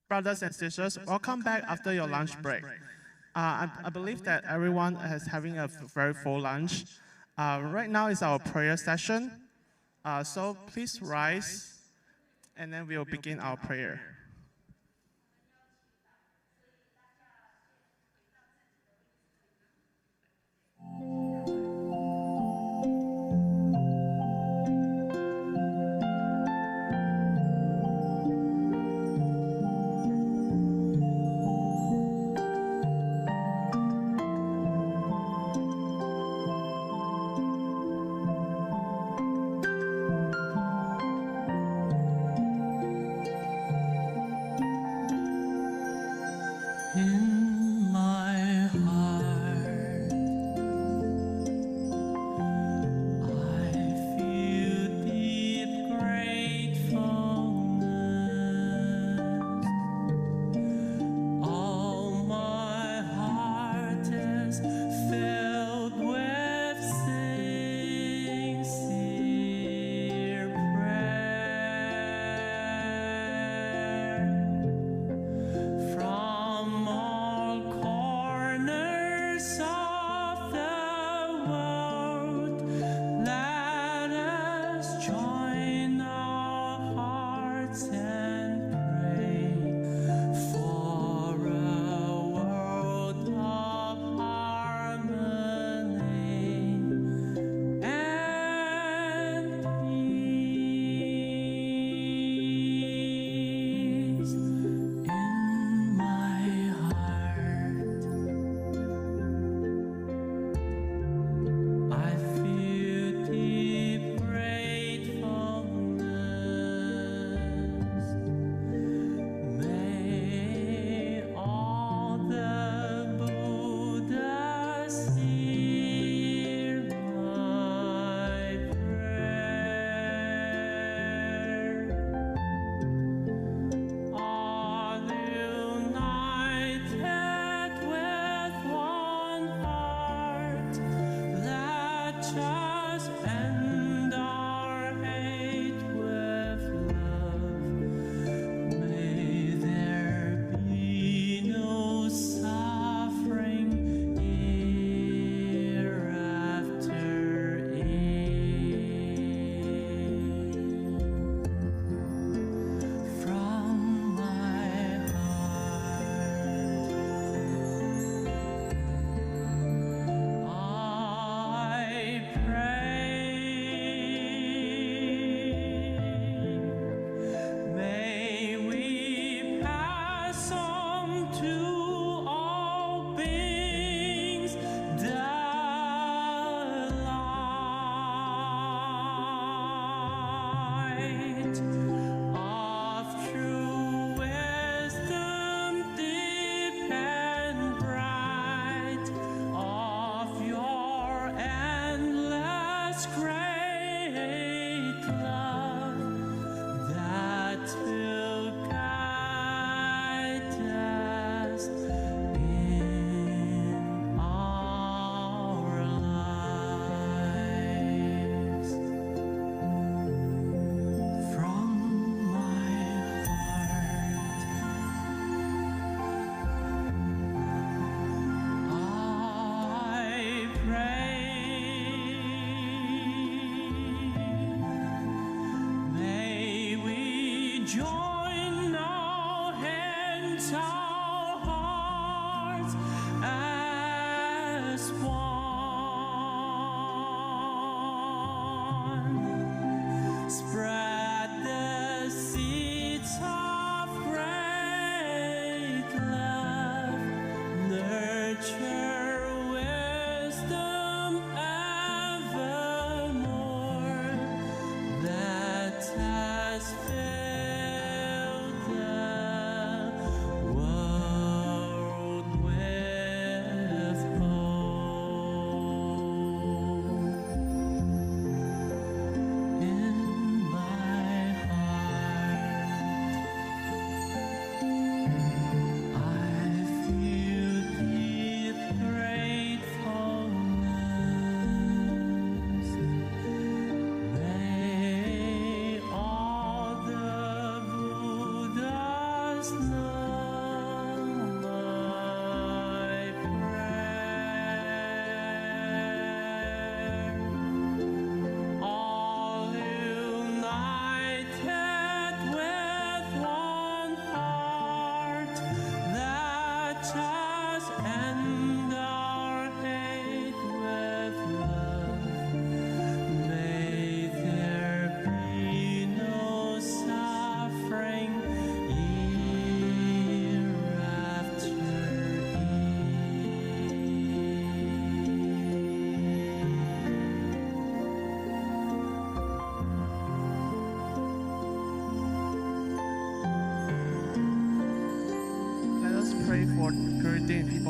brothers and sisters. Welcome back after your lunch break. I believe that everyone is having a very full lunch. Right now is our prayer session. So please rise, and then we will begin our prayer.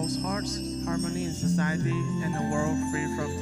people's hearts, harmony in society, and a world free from